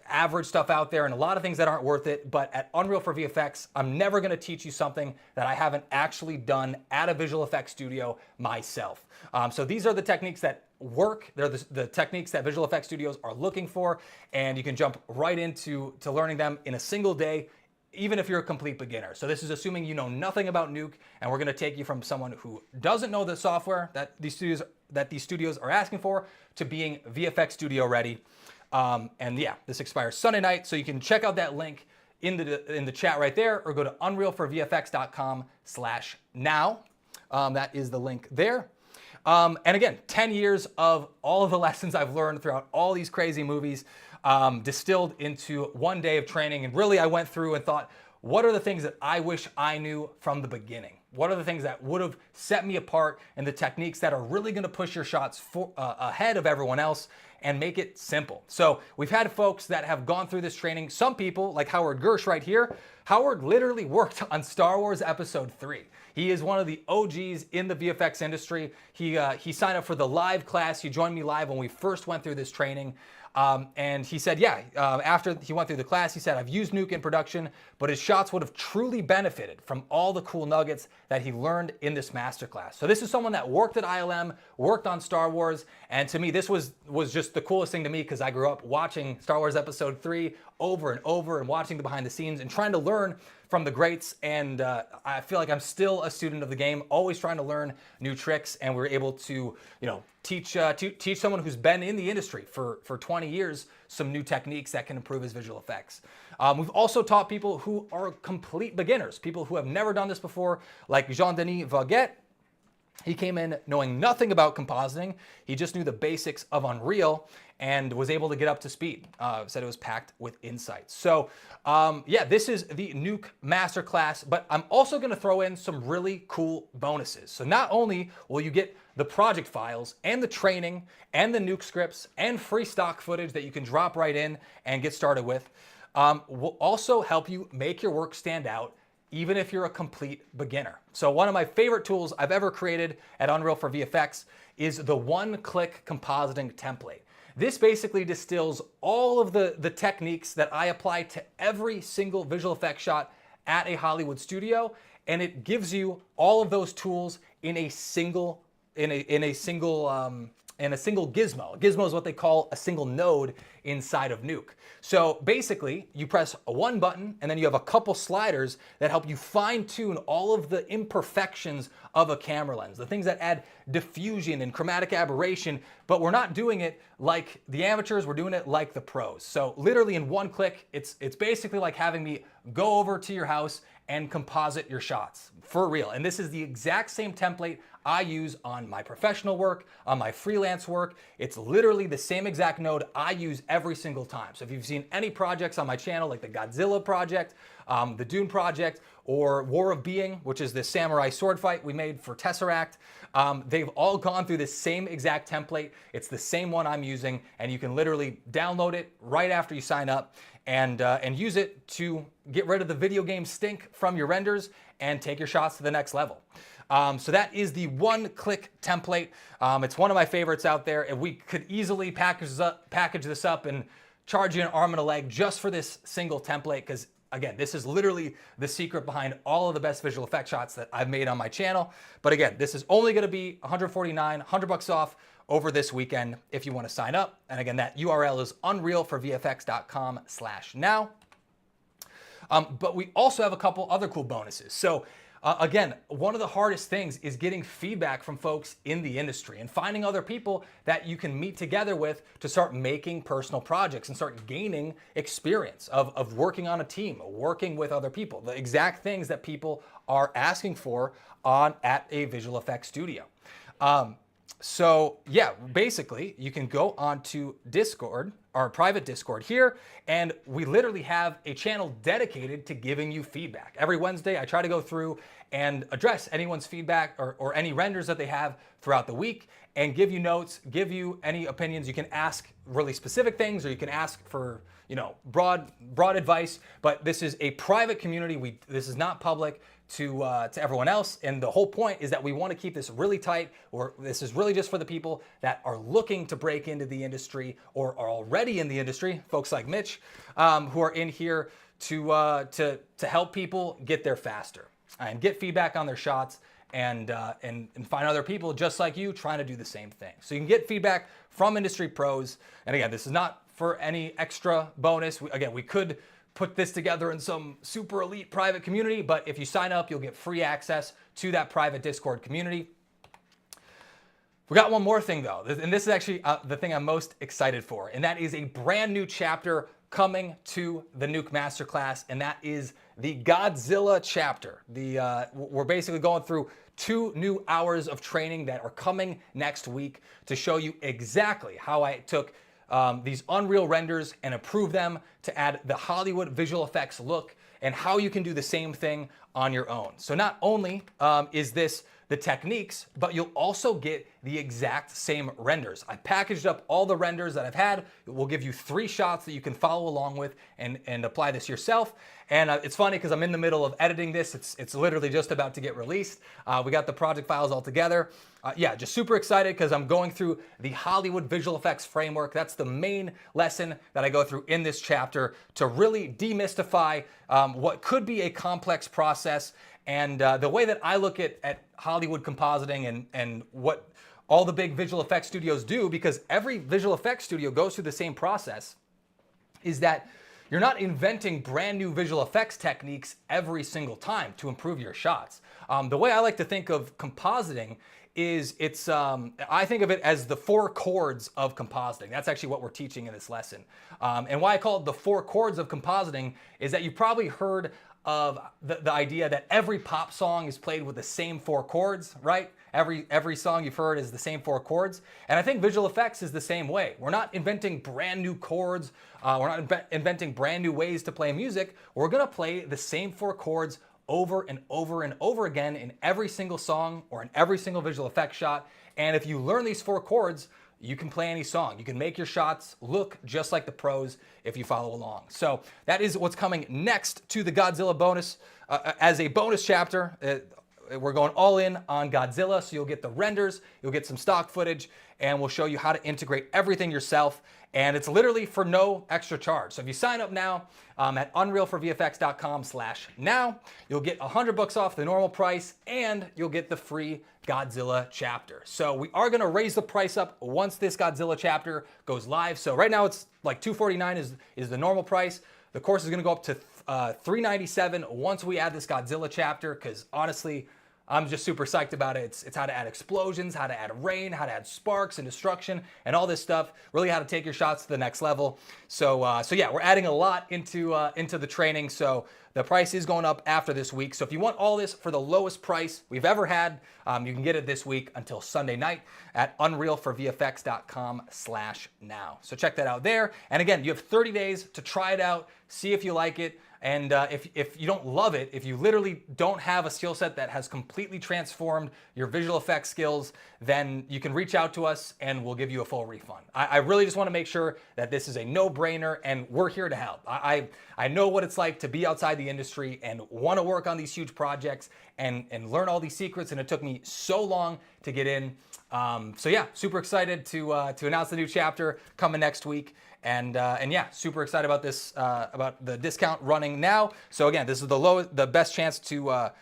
average stuff out there and a lot of things that aren't worth it, but at Unreal for VFX, I'm never gonna teach you something that I haven't actually done at a visual effects studio myself. So these are the techniques that work. They're the techniques that visual effects studios are looking for, and you can jump right into learning them in a single day, even if you're a complete beginner. So this is assuming you know nothing about Nuke, and we're gonna take you from someone who doesn't know the software that these studios are asking for to being VFX studio ready. This expires Sunday night, so you can check out that link in the chat right there, or go to unrealforvfx.com/now. That is the link there. And again, 10 years of all of the lessons I've learned throughout all these crazy movies, distilled into 1 day of training. And really, I went through and thought, what are the things that I wish I knew from the beginning? What are the things that would have set me apart, and the techniques that are really going to push your shots ahead of everyone else and make it simple? So we've had folks that have gone through this training. Some people, like Howard Gersh right here. Howard literally worked on Star Wars Episode 3. He is one of the OGs in the VFX industry. He signed up for the live class. He joined me live when we first went through this training. And he said, after he went through the class, he said, I've used Nuke in production, but his shots would have truly benefited from all the cool nuggets that he learned in this masterclass. So this is someone that worked at ILM, worked on Star Wars, and to me, this was just just the coolest thing to me because I grew up watching Star Wars Episode 3 over and over and watching the behind the scenes and trying to learn from the greats. And I feel like I'm still a student of the game, always trying to learn new tricks. And we're able to, teach someone who's been in the industry for 20 years some new techniques that can improve his visual effects. We've also taught people who are complete beginners, people who have never done this before, like Jean-Denis Vaguet. He came in knowing nothing about compositing. He just knew the basics of Unreal and was able to get up to speed. Said it was packed with insights. So this is the Nuke Masterclass, but I'm also gonna throw in some really cool bonuses. So not only will you get the project files and the training and the Nuke scripts and free stock footage that you can drop right in and get started with, will also help you make your work stand out even if you're a complete beginner. So one of my favorite tools I've ever created at Unreal for VFX is the one-click compositing template. This basically distills all of the techniques that I apply to every single visual effects shot at a Hollywood studio, and it gives you all of those tools in a single gizmo. A gizmo is what they call a single node inside of Nuke. So basically, you press one button and then you have a couple sliders that help you fine tune all of the imperfections of a camera lens, the things that add diffusion and chromatic aberration, but we're not doing it like the amateurs, we're doing it like the pros. So literally in one click, it's basically like having me go over to your house and composite your shots for real. And this is the exact same template I use on my professional work, on my freelance work. It's literally the same exact node I use every single time. So if you've seen any projects on my channel, like the Godzilla project, the Dune project, or War of Being, which is the samurai sword fight we made for Tesseract, they've all gone through the same exact template. It's the same one I'm using, and you can literally download it right after you sign up and use it to get rid of the video game stink from your renders and take your shots to the next level. So that is the one-click template. It's one of my favorites out there, and we could easily package this up and charge you an arm and a leg just for this single template, because again, this is literally the secret behind all of the best visual effects shots that I've made on my channel. But again, this is only gonna be $149, $100 off over this weekend if you wanna sign up. And again, that URL is unrealforvfx.com/now. But we also have a couple other cool bonuses. So again, one of the hardest things is getting feedback from folks in the industry and finding other people that you can meet together with to start making personal projects and start gaining experience of working on a team, working with other people, the exact things that people are asking for at a visual effects studio. So yeah, basically you can go onto Discord, our private Discord here, and we literally have a channel dedicated to giving you feedback. Every Wednesday, I try to go through and address anyone's feedback or any renders that they have throughout the week and give you notes, give you any opinions. You can ask really specific things, or you can ask for, broad advice, but this is a private community. This is not public to everyone else. And the whole point is that we want to keep this really tight, or this is really just for the people that are looking to break into the industry or are already in the industry, folks like Mitch, who are in here to help people get there faster and get feedback on their shots and find other people just like you trying to do the same thing. So you can get feedback from industry pros. And again, this is not for any extra bonus. We could put this together in some super elite private community, but if you sign up, you'll get free access to that private Discord community. We got one more thing though, and this is actually the thing I'm most excited for, and that is a brand new chapter coming to the Nuke Masterclass, and that is the Godzilla chapter. We're basically going through 2 new hours of training that are coming next week to show you exactly how I took these Unreal renders and improve them to add the Hollywood visual effects look, and how you can do the same thing on your own. So not only is this the techniques, but you'll also get the exact same renders. I packaged up all the renders that I've had. We'll give you 3 shots that you can follow along with and apply this yourself. And it's funny because I'm in the middle of editing this. It's literally just about to get released. We got the project files all together. Yeah, just super excited because I'm going through the Hollywood visual effects framework. That's the main lesson that I go through in this chapter to really demystify what could be a complex process And the way that I look at Hollywood compositing and what all the big visual effects studios do, because every visual effects studio goes through the same process, is that you're not inventing brand new visual effects techniques every single time to improve your shots. The way I like to think of compositing is I think of it as the 4 chords of compositing. That's actually what we're teaching in this lesson. And why I call it the 4 chords of compositing is that you've probably heard of the idea that every pop song is played with the same 4 chords, right? Every song you've heard is the same 4 chords. And I think visual effects is the same way. We're not inventing brand new chords. We're not inventing brand new ways to play music. We're gonna play the same 4 chords over and over and over again in every single song or in every single visual effects shot. And if you learn these 4 chords, you can play any song. You can make your shots look just like the pros if you follow along. So that is what's coming next to the Godzilla bonus. As a bonus chapter, we're going all in on Godzilla, so you'll get the renders, you'll get some stock footage, and we'll show you how to integrate everything yourself. And it's literally for no extra charge. So if you sign up now at unrealforvfx.com/now, you'll get $100 off the normal price, and you'll get the free Godzilla chapter. So we are gonna raise the price up once this Godzilla chapter goes live. So right now it's like $249 is the normal price. The course is gonna go up to $397 once we add this Godzilla chapter, because honestly, I'm just super psyched about it. It's how to add explosions, how to add rain, how to add sparks and destruction, and all this stuff. Really how to take your shots to the next level. So yeah, we're adding a lot into the training. So the price is going up after this week. So if you want all this for the lowest price we've ever had, you can get it this week until Sunday night at unrealforvfx.com/now. So check that out there. And again, you have 30 days to try it out, see if you like it. And if you don't love it, if you literally don't have a skill set that has completely transformed your visual effects skills, then you can reach out to us and we'll give you a full refund. I really just want to make sure that this is a no-brainer, and we're here to help. I know what it's like to be outside the industry and want to work on these huge projects and learn all these secrets, and it took me so long to get in. So yeah, super excited to announce the new chapter coming next week. And yeah, super excited about this, about the discount running now. So again, this is the best chance to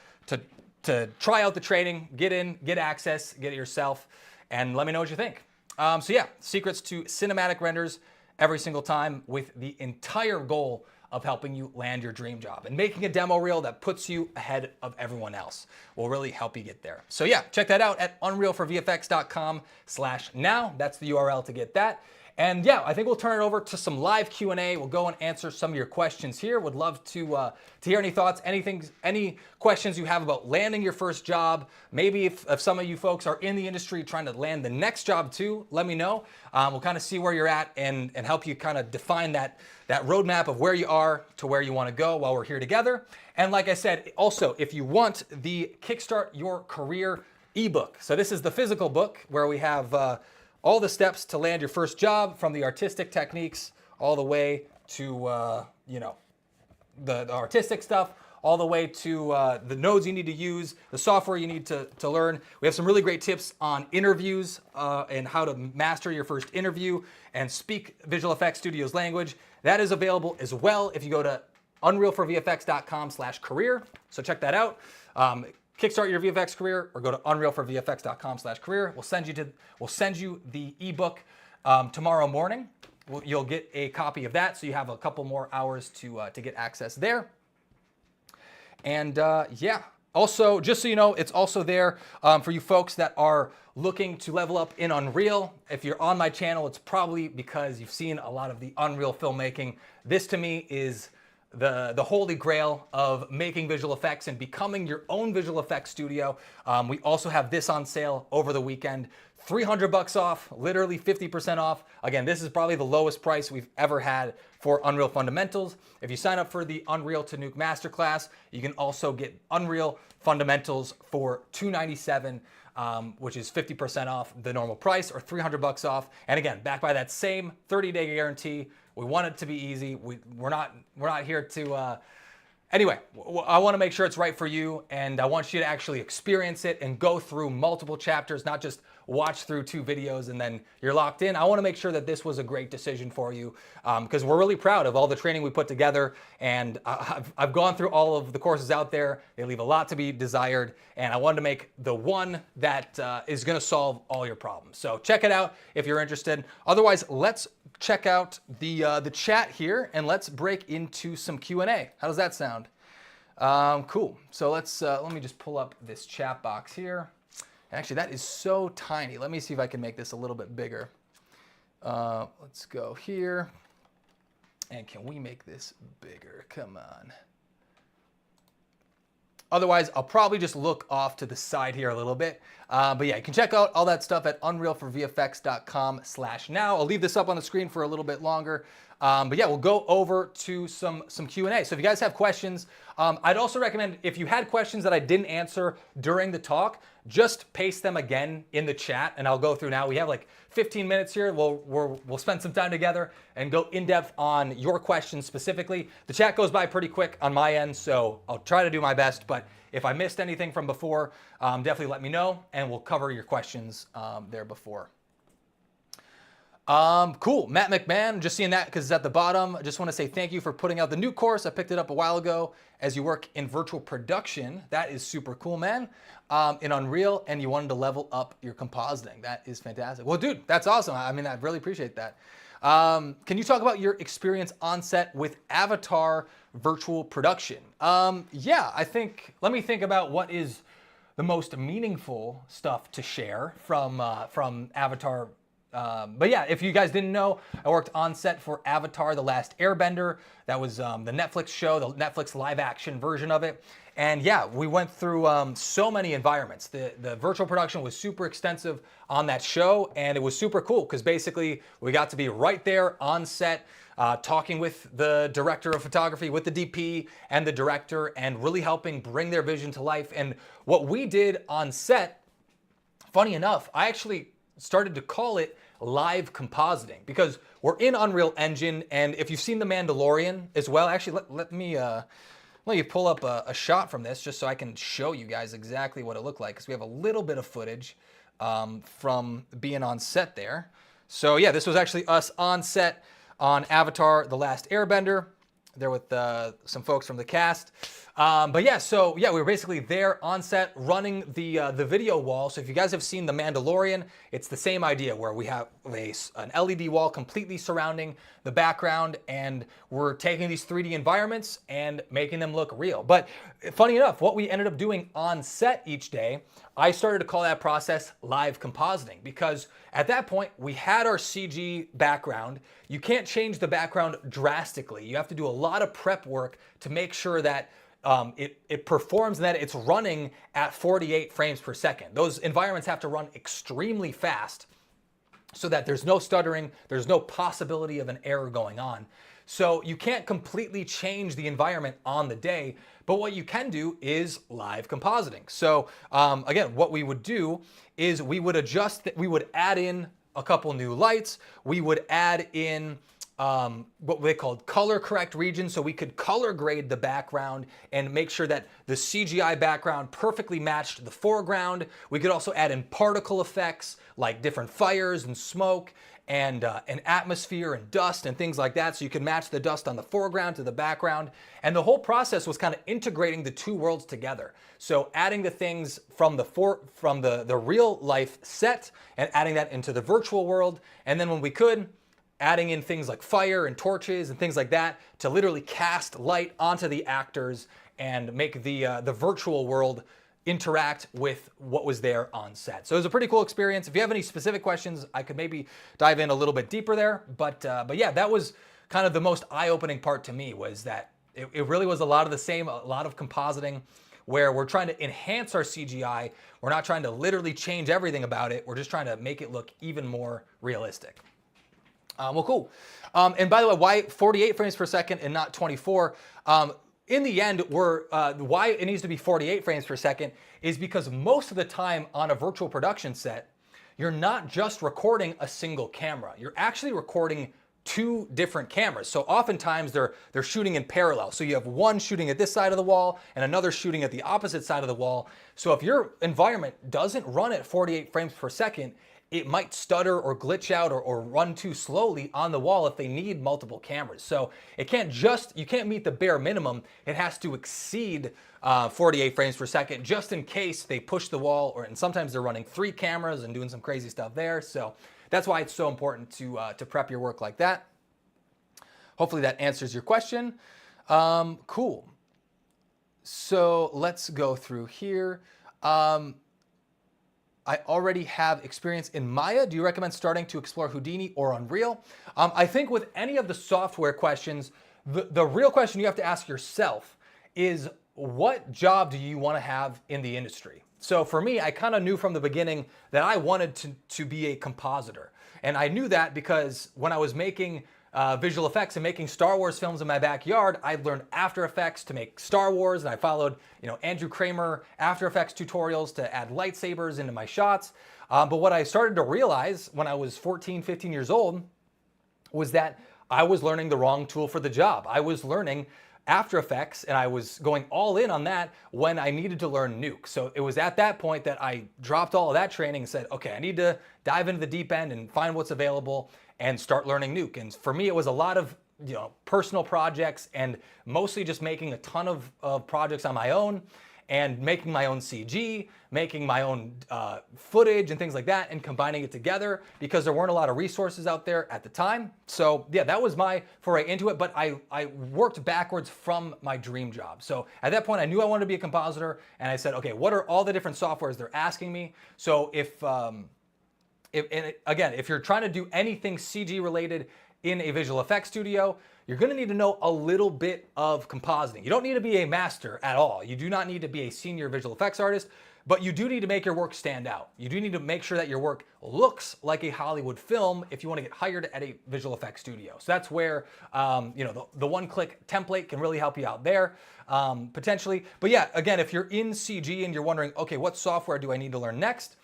try out the training, get in, get access, get it yourself, and let me know what you think. So yeah, secrets to cinematic renders every single time, with the entire goal of helping you land your dream job, and making a demo reel that puts you ahead of everyone else will really help you get there. So yeah, check that out at unrealforvfx.com/now. That's the URL to get that. And yeah, I think we'll turn it over to some live Q&A. We'll go and answer some of your questions here. Would love to hear any thoughts, any questions you have about landing your first job. Maybe if some of you folks are in the industry trying to land the next job too, let me know. We'll kind of see where you're at and help you kind of define that roadmap of where you are to where you want to go while we're here together. And like I said, also, if you want the Kickstart Your Career ebook. So this is the physical book where we have all the steps to land your first job, from the artistic techniques all the way to, the artistic stuff, all the way to the nodes you need to use, the software you need to learn. We have some really great tips on interviews and how to master your first interview and speak Visual Effects Studio's language. That is available as well if you go to unrealforvfx.com/career. So check that out. Kickstart your VFX career, or go to unrealforvfx.com/career. We'll send you the ebook tomorrow morning. You'll get a copy of that, so you have a couple more hours to get access there. And yeah, also, just so you know, it's also there for you folks that are looking to level up in Unreal. If you're on my channel, it's probably because you've seen a lot of the Unreal filmmaking. This to me is the holy grail of making visual effects and becoming your own visual effects studio. We also have this on sale over the weekend, $300 off, literally 50% off. Again, this is probably the lowest price we've ever had for Unreal Fundamentals. If you sign up for the Unreal to Nuke Masterclass, you can also get Unreal Fundamentals for $297, which is 50% off the normal price, or $300 off. And again, backed by that same 30-day guarantee. We want it to be easy. We're not here to Anyway, I want to make sure it's right for you, and I want you to actually experience it and go through multiple chapters, not just watch through 2 videos and then you're locked in. I want to make sure that this was a great decision for you, because we're really proud of all the training we put together, and I've gone through all of the courses out there. They leave a lot to be desired, and I wanted to make the one that is going to solve all your problems. So check it out if you're interested. Otherwise, let's check out the chat here, and let's break into some Q&A. How does that sound? Cool. So let me just pull up this chat box here. Actually, that is so tiny. Let me see if I can make this a little bit bigger. Let's go here. And can we make this bigger? Come on. Otherwise, I'll probably just look off to the side here a little bit. But yeah, you can check out all that stuff at unrealforvfx.com/now. I'll leave this up on the screen for a little bit longer. But yeah, we'll go over to some Q&A. So if you guys have questions, I'd also recommend, if you had questions that I didn't answer during the talk, just paste them again in the chat and I'll go through now. We have like 15 minutes here. We'll spend some time together and go in depth on your questions specifically. The chat goes by pretty quick on my end, so I'll try to do my best. But if I missed anything from before, definitely let me know and we'll cover your questions there before. Cool. Matt McMahon, just seeing that because it's at the bottom. I just want to say thank you for putting out the new course. I picked it up a while ago as you work in virtual production. That is super cool, man. In Unreal, and you wanted to level up your compositing. That is fantastic. Well, dude, that's awesome. I mean, I really appreciate that. Can you talk about your experience on set with Avatar virtual production? Yeah, let me think about what is the most meaningful stuff to share from Avatar. But yeah, if you guys didn't know, I worked on set for Avatar: The Last Airbender. That was the Netflix show, the Netflix live action version of it. And yeah, we went through so many environments. The virtual production was super extensive on that show, and it was super cool because basically we got to be right there on set, talking with the director of photography, with the DP and the director, and really helping bring their vision to life. And what we did on set, funny enough, I actually started to call it live compositing because we're in Unreal Engine, and if you've seen The Mandalorian as well, actually let me pull up a shot from this just so I can show you guys exactly what it looked like, because we have a little bit of footage from being on set there. So yeah, this was actually us on set on Avatar: The Last Airbender. There with some folks from the cast. But yeah, so yeah, we were basically there on set running the video wall. So if you guys have seen The Mandalorian, it's the same idea where we have an LED wall completely surrounding the background, and we're taking these 3D environments and making them look real. But funny enough, what we ended up doing on set each day, I started to call that process live compositing, because at that point we had our CG background. You can't change the background drastically. You have to do a lot of prep work to make sure that it performs and that it's running at 48 frames per second. Those environments have to run extremely fast so that there's no stuttering, there's no possibility of an error going on. So you can't completely change the environment on the day, but what you can do is live compositing. So again, what we would do is we would add in a couple new lights. We would add in what they called color correct regions, so we could color grade the background and make sure that the CGI background perfectly matched the foreground. We could also add in particle effects like different fires and smoke and atmosphere and dust and things like that, so you can match the dust on the foreground to the background. And the whole process was kind of integrating the two worlds together. So adding the things from the real life set and adding that into the virtual world, and then when we could, adding in things like fire and torches and things like that to literally cast light onto the actors and make the virtual world interact with what was there on set. So it was a pretty cool experience. If you have any specific questions, I could maybe dive in a little bit deeper there. But yeah, that was kind of the most eye-opening part to me, was that it really was a lot of the same, a lot of compositing, where we're trying to enhance our CGI. We're not trying to literally change everything about it. We're just trying to make it look even more realistic. Well, cool. And by the way, why 48 frames per second and not 24? In the end, why it needs to be 48 frames per second is because most of the time on a virtual production set, you're not just recording a single camera. You're actually recording two different cameras. So oftentimes they're shooting in parallel. So you have one shooting at this side of the wall and another shooting at the opposite side of the wall. So if your environment doesn't run at 48 frames per second, it might stutter or glitch out or run too slowly on the wall if they need multiple cameras. So you can't meet the bare minimum. It has to exceed 48 frames per second just in case they push the wall, and sometimes they're running 3 cameras and doing some crazy stuff there. So that's why it's so important to prep your work like that. Hopefully that answers your question. Cool. So let's go through here. I already have experience in Maya. Do you recommend starting to explore Houdini or Unreal? I think with any of the software questions, the real question you have to ask yourself is, what job do you want to have in the industry? So for me, I kind of knew from the beginning that I wanted to be a compositor. And I knew that because when I was making visual effects and making Star Wars films in my backyard, I learned After Effects to make Star Wars, and I followed, Andrew Kramer After Effects tutorials to add lightsabers into my shots. But what I started to realize when I was 14, 15 years old was that I was learning the wrong tool for the job. I was learning After Effects, and I was going all in on that when I needed to learn Nuke. So it was at that point that I dropped all of that training and said, okay, I need to dive into the deep end and find what's available and start learning Nuke. And for me, it was a lot of personal projects and mostly just making a ton of projects on my own and making my own CG, making my own footage and things like that, and combining it together because there weren't a lot of resources out there at the time. So yeah, that was my foray into it, but I worked backwards from my dream job. So at that point, I knew I wanted to be a compositor, and I said, okay, what are all the different softwares they're asking me? So if you're trying to do anything CG related in a visual effects studio, you're going to need to know a little bit of compositing. You don't need to be a master at all. You do not need to be a senior visual effects artist, but you do need to make your work stand out. You do need to make sure that your work looks like a Hollywood film if you want to get hired at a visual effects studio. So that's where the one-click template can really help you out there, potentially. But yeah, again, if you're in CG and you're wondering, okay, what software do I need to learn next?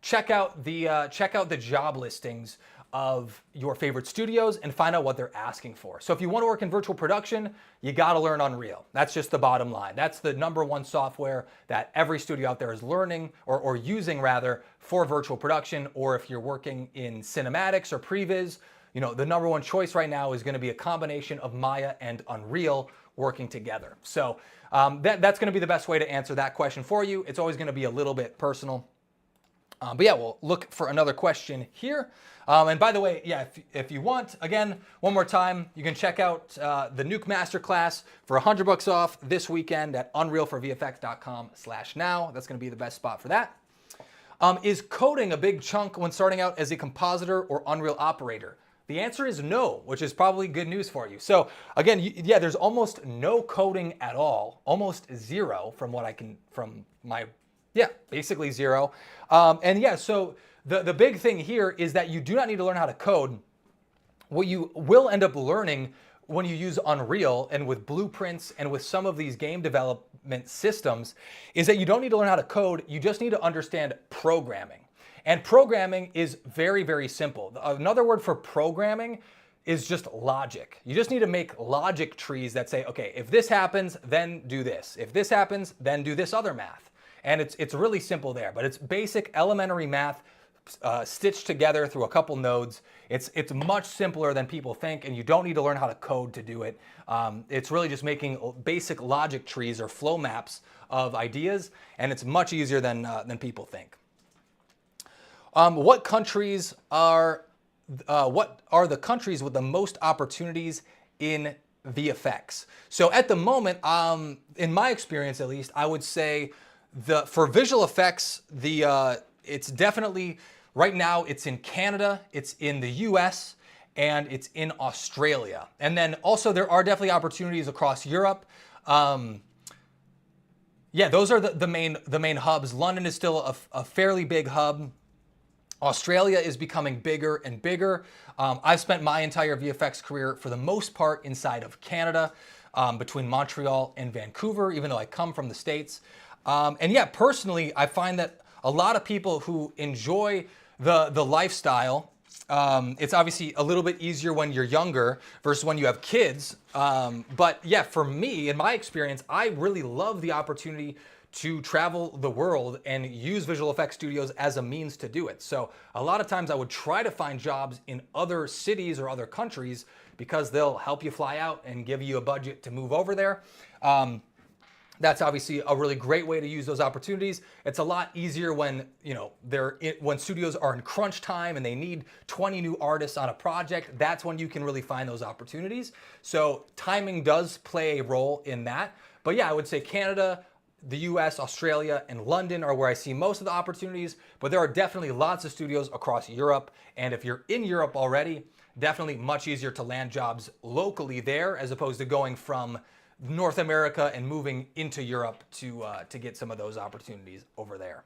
Check out the job listings of your favorite studios and find out what they're asking for. So if you want to work in virtual production, you got to learn Unreal. That's just the bottom line. That's the #1 software that every studio out there is learning or using rather for virtual production. Or if you're working in cinematics or previs, the #1 choice right now is going to be a combination of Maya and Unreal working together. So that's going to be the best way to answer that question for you. It's always going to be a little bit personal. But yeah, we'll look for another question here. And by the way, yeah, if you want, again, one more time, you can check out the Nuke Masterclass for $100 off this weekend at unrealforvfx.com/now. That's going to be the best spot for that. Is coding a big chunk when starting out as a compositor or Unreal operator? The answer is no, which is probably good news for you. So again, there's almost no coding at all, almost zero basically zero. So the big thing here is that you do not need to learn how to code. What you will end up learning when you use Unreal and with blueprints and with some of these game development systems is that you don't need to learn how to code. You just need to understand programming. And programming is very, very simple. Another word for programming is just logic. You just need to make logic trees that say, okay, if this happens, then do this. If this happens, then do this other math. And it's really simple there, but it's basic elementary math stitched together through a couple nodes. It's much simpler than people think, and you don't need to learn how to code to do it. It's really just making basic logic trees or flow maps of ideas, and it's much easier than people think. What are the countries with the most opportunities in VFX? So at the moment, in my experience at least, I would say for visual effects, it's definitely, right now, it's in Canada, it's in the US, and it's in Australia. And then also there are definitely opportunities across Europe. Those are the main hubs. London is still a fairly big hub. Australia is becoming bigger and bigger. I've spent my entire VFX career, for the most part, inside of Canada, between Montreal and Vancouver, even though I come from the States. Personally, I find that a lot of people who enjoy the lifestyle It's obviously a little bit easier when you're younger versus when you have kids. But yeah, for me, in my experience, I really love the opportunity to travel the world and use visual effects studios as a means to do it. So a lot of times I would try to find jobs in other cities or other countries because they'll help you fly out and give you a budget to move over there. That's obviously a really great way to use those opportunities. It's a lot easier when, when studios are in crunch time and they need 20 new artists on a project. That's when you can really find those opportunities. So timing does play a role in that. But yeah, I would say Canada, the US, Australia, and London are where I see most of the opportunities, but there are definitely lots of studios across Europe. And if you're in Europe already, definitely much easier to land jobs locally there as opposed to going from North America and moving into Europe to get some of those opportunities over there.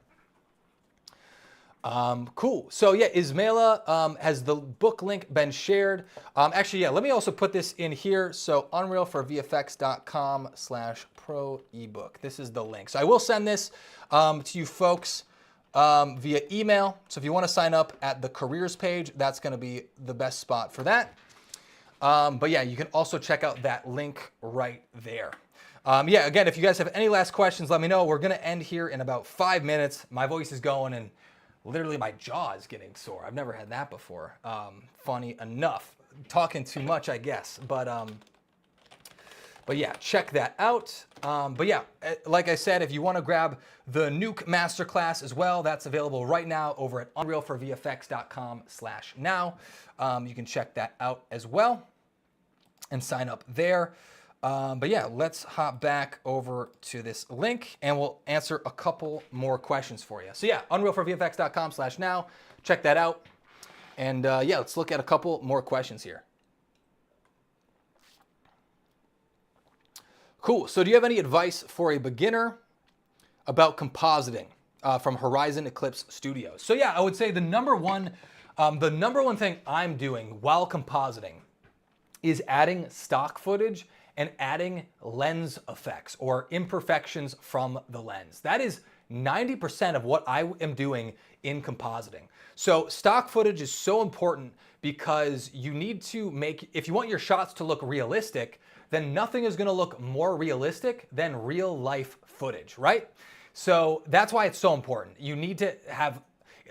Cool. So yeah, Ismaila, has the book link been shared? Actually, yeah, let me also put this in here. So unrealforvfx.com/pro ebook. This is the link. So I will send this to you folks via email. So if you want to sign up at the careers page, that's going to be the best spot for that. But yeah, you can also check out that link right there. Yeah, again, if you guys have any last questions, let me know. We're going to end here in about 5 minutes. My voice is going and literally my jaw is getting sore. I've never had that before. Funny enough. Talking too much, I guess. But yeah, check that out. But yeah, like I said, if you want to grab the Nuke Masterclass as well, that's available right now over at unrealforvfx.com/now. You can check that out as well and sign up there. But yeah, let's hop back over to this link and we'll answer a couple more questions for you. So yeah, unrealforvfx.com/now. Check that out. And yeah, let's look at a couple more questions here. Cool. So do you have any advice for a beginner about compositing from Horizon Eclipse Studios? So yeah, I would say the number one thing I'm doing while compositing is adding stock footage and adding lens effects or imperfections from the lens. That is 90% of what I am doing in compositing. So stock footage is so important because you need to make, if you want your shots to look realistic, then nothing is gonna look more realistic than real life footage, right? So that's why it's so important. You need to have,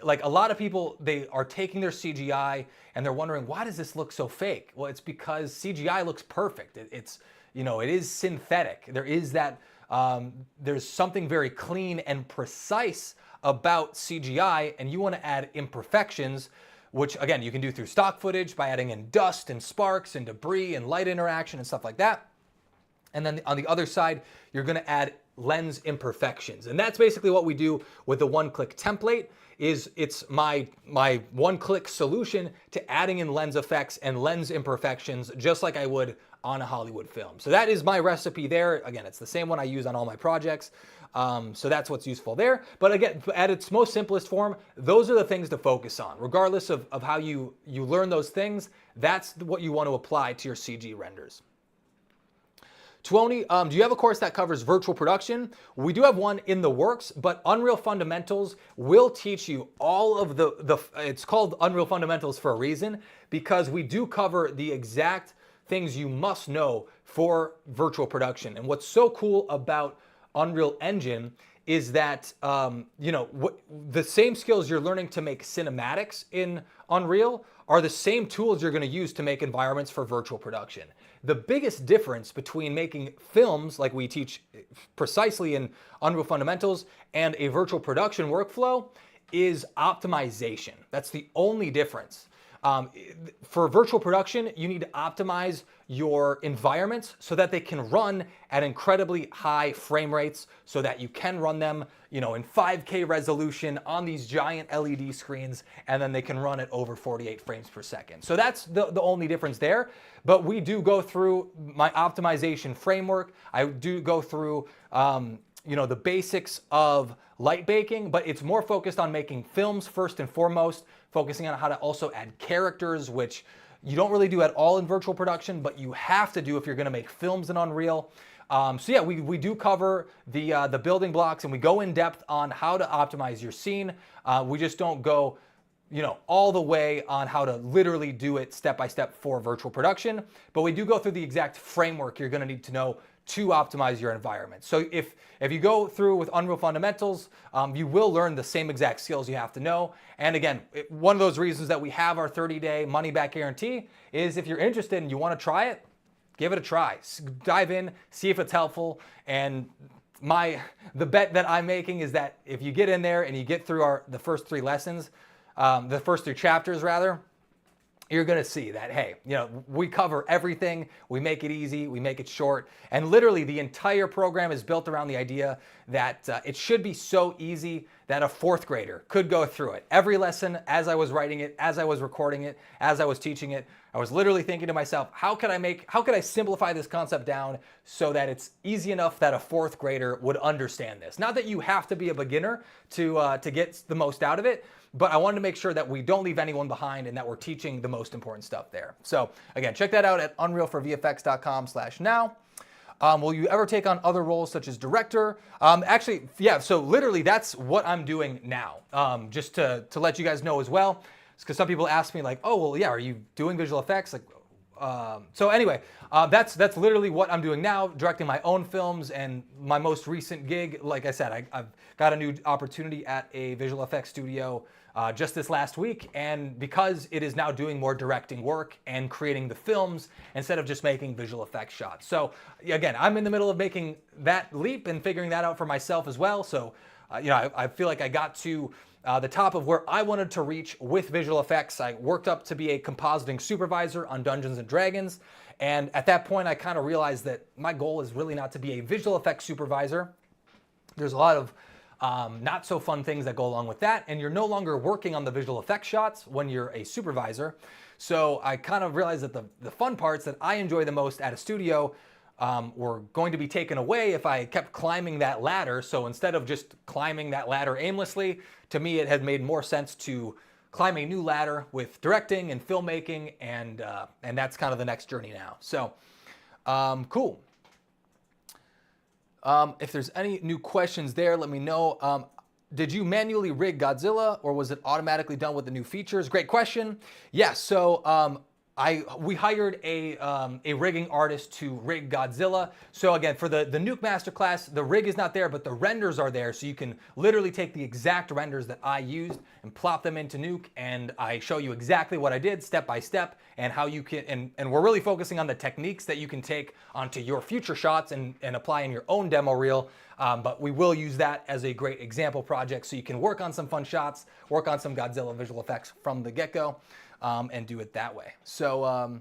like a lot of people, they are taking their CGI and they're wondering, why does this look so fake? Well, it's because CGI looks perfect. It is synthetic. There is that, there's something very clean and precise about CGI, and you want to add imperfections, which again, you can do through stock footage by adding in dust and sparks and debris and light interaction and stuff like that. And then on the other side, you're going to add lens imperfections. And that's basically what we do with the one-click template. It's my one-click solution to adding in lens effects and lens imperfections just like I would on a Hollywood film. So that is my recipe there. Again, it's the same one I use on all my projects. So that's what's useful there. But again, at its most simplest form, those are the things to focus on. Regardless of how you learn those things, that's what you want to apply to your CG renders. Tuoni, do you have a course that covers virtual production? We do have one in the works, but Unreal Fundamentals will teach you all of it's called Unreal Fundamentals for a reason, because we do cover the exact things you must know for virtual production. And what's so cool about Unreal Engine is that, the same skills you're learning to make cinematics in Unreal are the same tools you're going to use to make environments for virtual production. The biggest difference between making films, like we teach precisely in Unreal Fundamentals, and a virtual production workflow is optimization. That's the only difference. For virtual production, you need to optimize your environments so that they can run at incredibly high frame rates so that you can run them, in 5K resolution on these giant LED screens, and then they can run at over 48 frames per second. So that's the only difference there. But we do go through my optimization framework. I do go through, the basics of light baking, but it's more focused on making films first and foremost, focusing on how to also add characters, which you don't really do at all in virtual production, but you have to do if you're gonna make films in Unreal. So yeah, we do cover the building blocks, and we go in depth on how to optimize your scene. We just don't go all the way on how to literally do it step by step for virtual production, but we do go through the exact framework you're going to need to know to optimize your environment. So if you go through with Unreal Fundamentals, you will learn the same exact skills you have to know. And again, one of those reasons that we have our 30-day money-back guarantee is if you're interested and you want to try it, give it a try. Dive in, see if it's helpful. And the bet that I'm making is that if you get in there and you get through the first 3 lessons, the first 3 chapters rather, you're going to see that, hey, we cover everything. We make it easy. We make it short. And literally the entire program is built around the idea that it should be so easy that a 4th grader could go through it. Every lesson, as I was writing it, as I was recording it, as I was teaching it, I was literally thinking to myself, how could I simplify this concept down so that it's easy enough that a 4th grader would understand this? Not that you have to be a beginner to get the most out of it, but I wanted to make sure that we don't leave anyone behind and that we're teaching the most important stuff there. So again, check that out at unrealforvfx.com/now. Will you ever take on other roles such as director? Actually, yeah, so literally that's what I'm doing now. Just to let you guys know as well, because some people ask me like, oh, well, yeah, are you doing visual effects? So anyway, that's literally what I'm doing now, directing my own films. And my most recent gig, like I said, I've got a new opportunity at a visual effects studio just this last week. And because it is now doing more directing work and creating the films instead of just making visual effects shots. So again, I'm in the middle of making that leap and figuring that out for myself as well. So, I feel like I got to the top of where I wanted to reach with visual effects. I worked up to be a compositing supervisor on Dungeons and Dragons. And at that point, I kind of realized that my goal is really not to be a visual effects supervisor. There's a lot of not so fun things that go along with that. And you're no longer working on the visual effects shots when you're a supervisor. So I kind of realized that the fun parts that I enjoy the most at a studio were going to be taken away if I kept climbing that ladder. So instead of just climbing that ladder aimlessly, to me it had made more sense to climb a new ladder with directing and filmmaking, and that's kind of the next journey now. So cool. If there's any new questions there, let me know. Did you manually rig Godzilla or was it automatically done with the new features? Great question. Yeah, so we hired a rigging artist to rig Godzilla. So again, for the Nuke Masterclass, the rig is not there, but the renders are there. So you can literally take the exact renders that I used and plop them into Nuke, and I show you exactly what I did step by step and how you can, and we're really focusing on the techniques that you can take onto your future shots and apply in your own demo reel. But we will use that as a great example project so you can work on some fun shots, work on some Godzilla visual effects from the get-go. And do it that way. So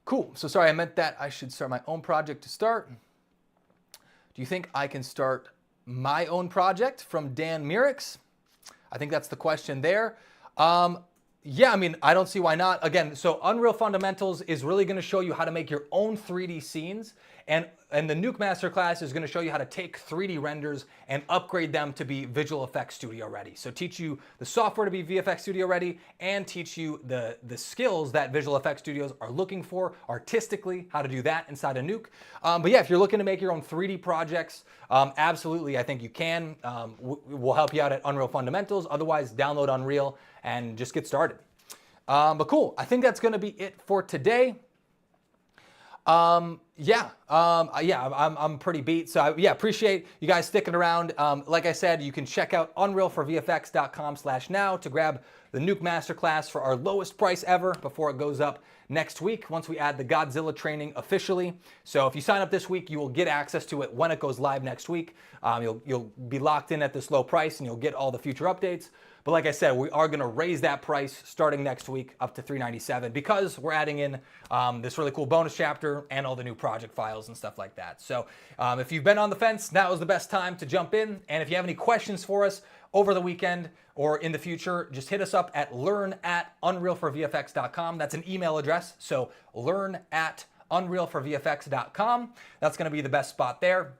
cool. So sorry, I meant that I should start my own project to start. Do you think I can start my own project? From Dan Mirix. I think that's the question there. Yeah, I mean, I don't see why not. Again, so Unreal Fundamentals is really going to show you how to make your own 3D scenes. And the Nuke Masterclass is going to show you how to take 3D renders and upgrade them to be Visual Effects Studio ready. So teach you the software to be VFX Studio ready and teach you the skills that Visual Effects Studios are looking for artistically, how to do that inside of Nuke. But yeah, if you're looking to make your own 3D projects, absolutely, I think you can. We'll help you out at Unreal Fundamentals. Otherwise, download Unreal and just get started. But cool, I think that's going to be it for today. I'm pretty beat. So yeah, appreciate you guys sticking around. Like I said, you can check out unrealforvfx.com/now to grab the Nuke Masterclass for our lowest price ever before it goes up next week once we add the Godzilla training officially. So if you sign up this week, you will get access to it when it goes live next week. You'll be locked in at this low price and you'll get all the future updates. But like I said, we are going to raise that price starting next week up to $397 because we're adding in this really cool bonus chapter and all the new project files and stuff like that. So if you've been on the fence, now is the best time to jump in. And if you have any questions for us over the weekend or in the future, just hit us up at learn@unrealforvfx.com. That's an email address. So learn@unrealforvfx.com. That's going to be the best spot there.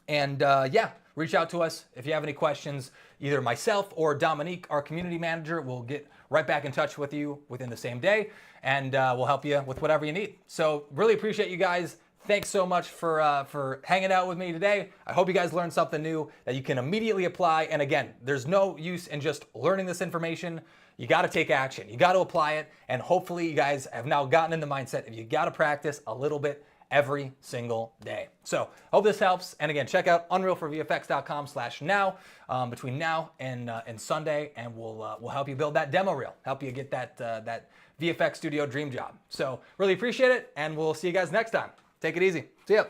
And yeah, reach out to us if you have any questions. Either myself or Dominique, our community manager, will get right back in touch with you within the same day, and we'll help you with whatever you need. So really appreciate you guys. thanks so much for hanging out with me today. I hope you guys learned something new that you can immediately apply. And again, there's no use in just learning this information. You got to take action. You got to apply it. And hopefully you guys have now gotten in the mindset of you got to practice a little bit every single day. So hope this helps. And again, check out unrealforvfx.com/now between now and Sunday, and we'll help you build that demo reel, help you get that VFX studio dream job. So really appreciate it, and we'll see you guys next time. Take it easy. See ya.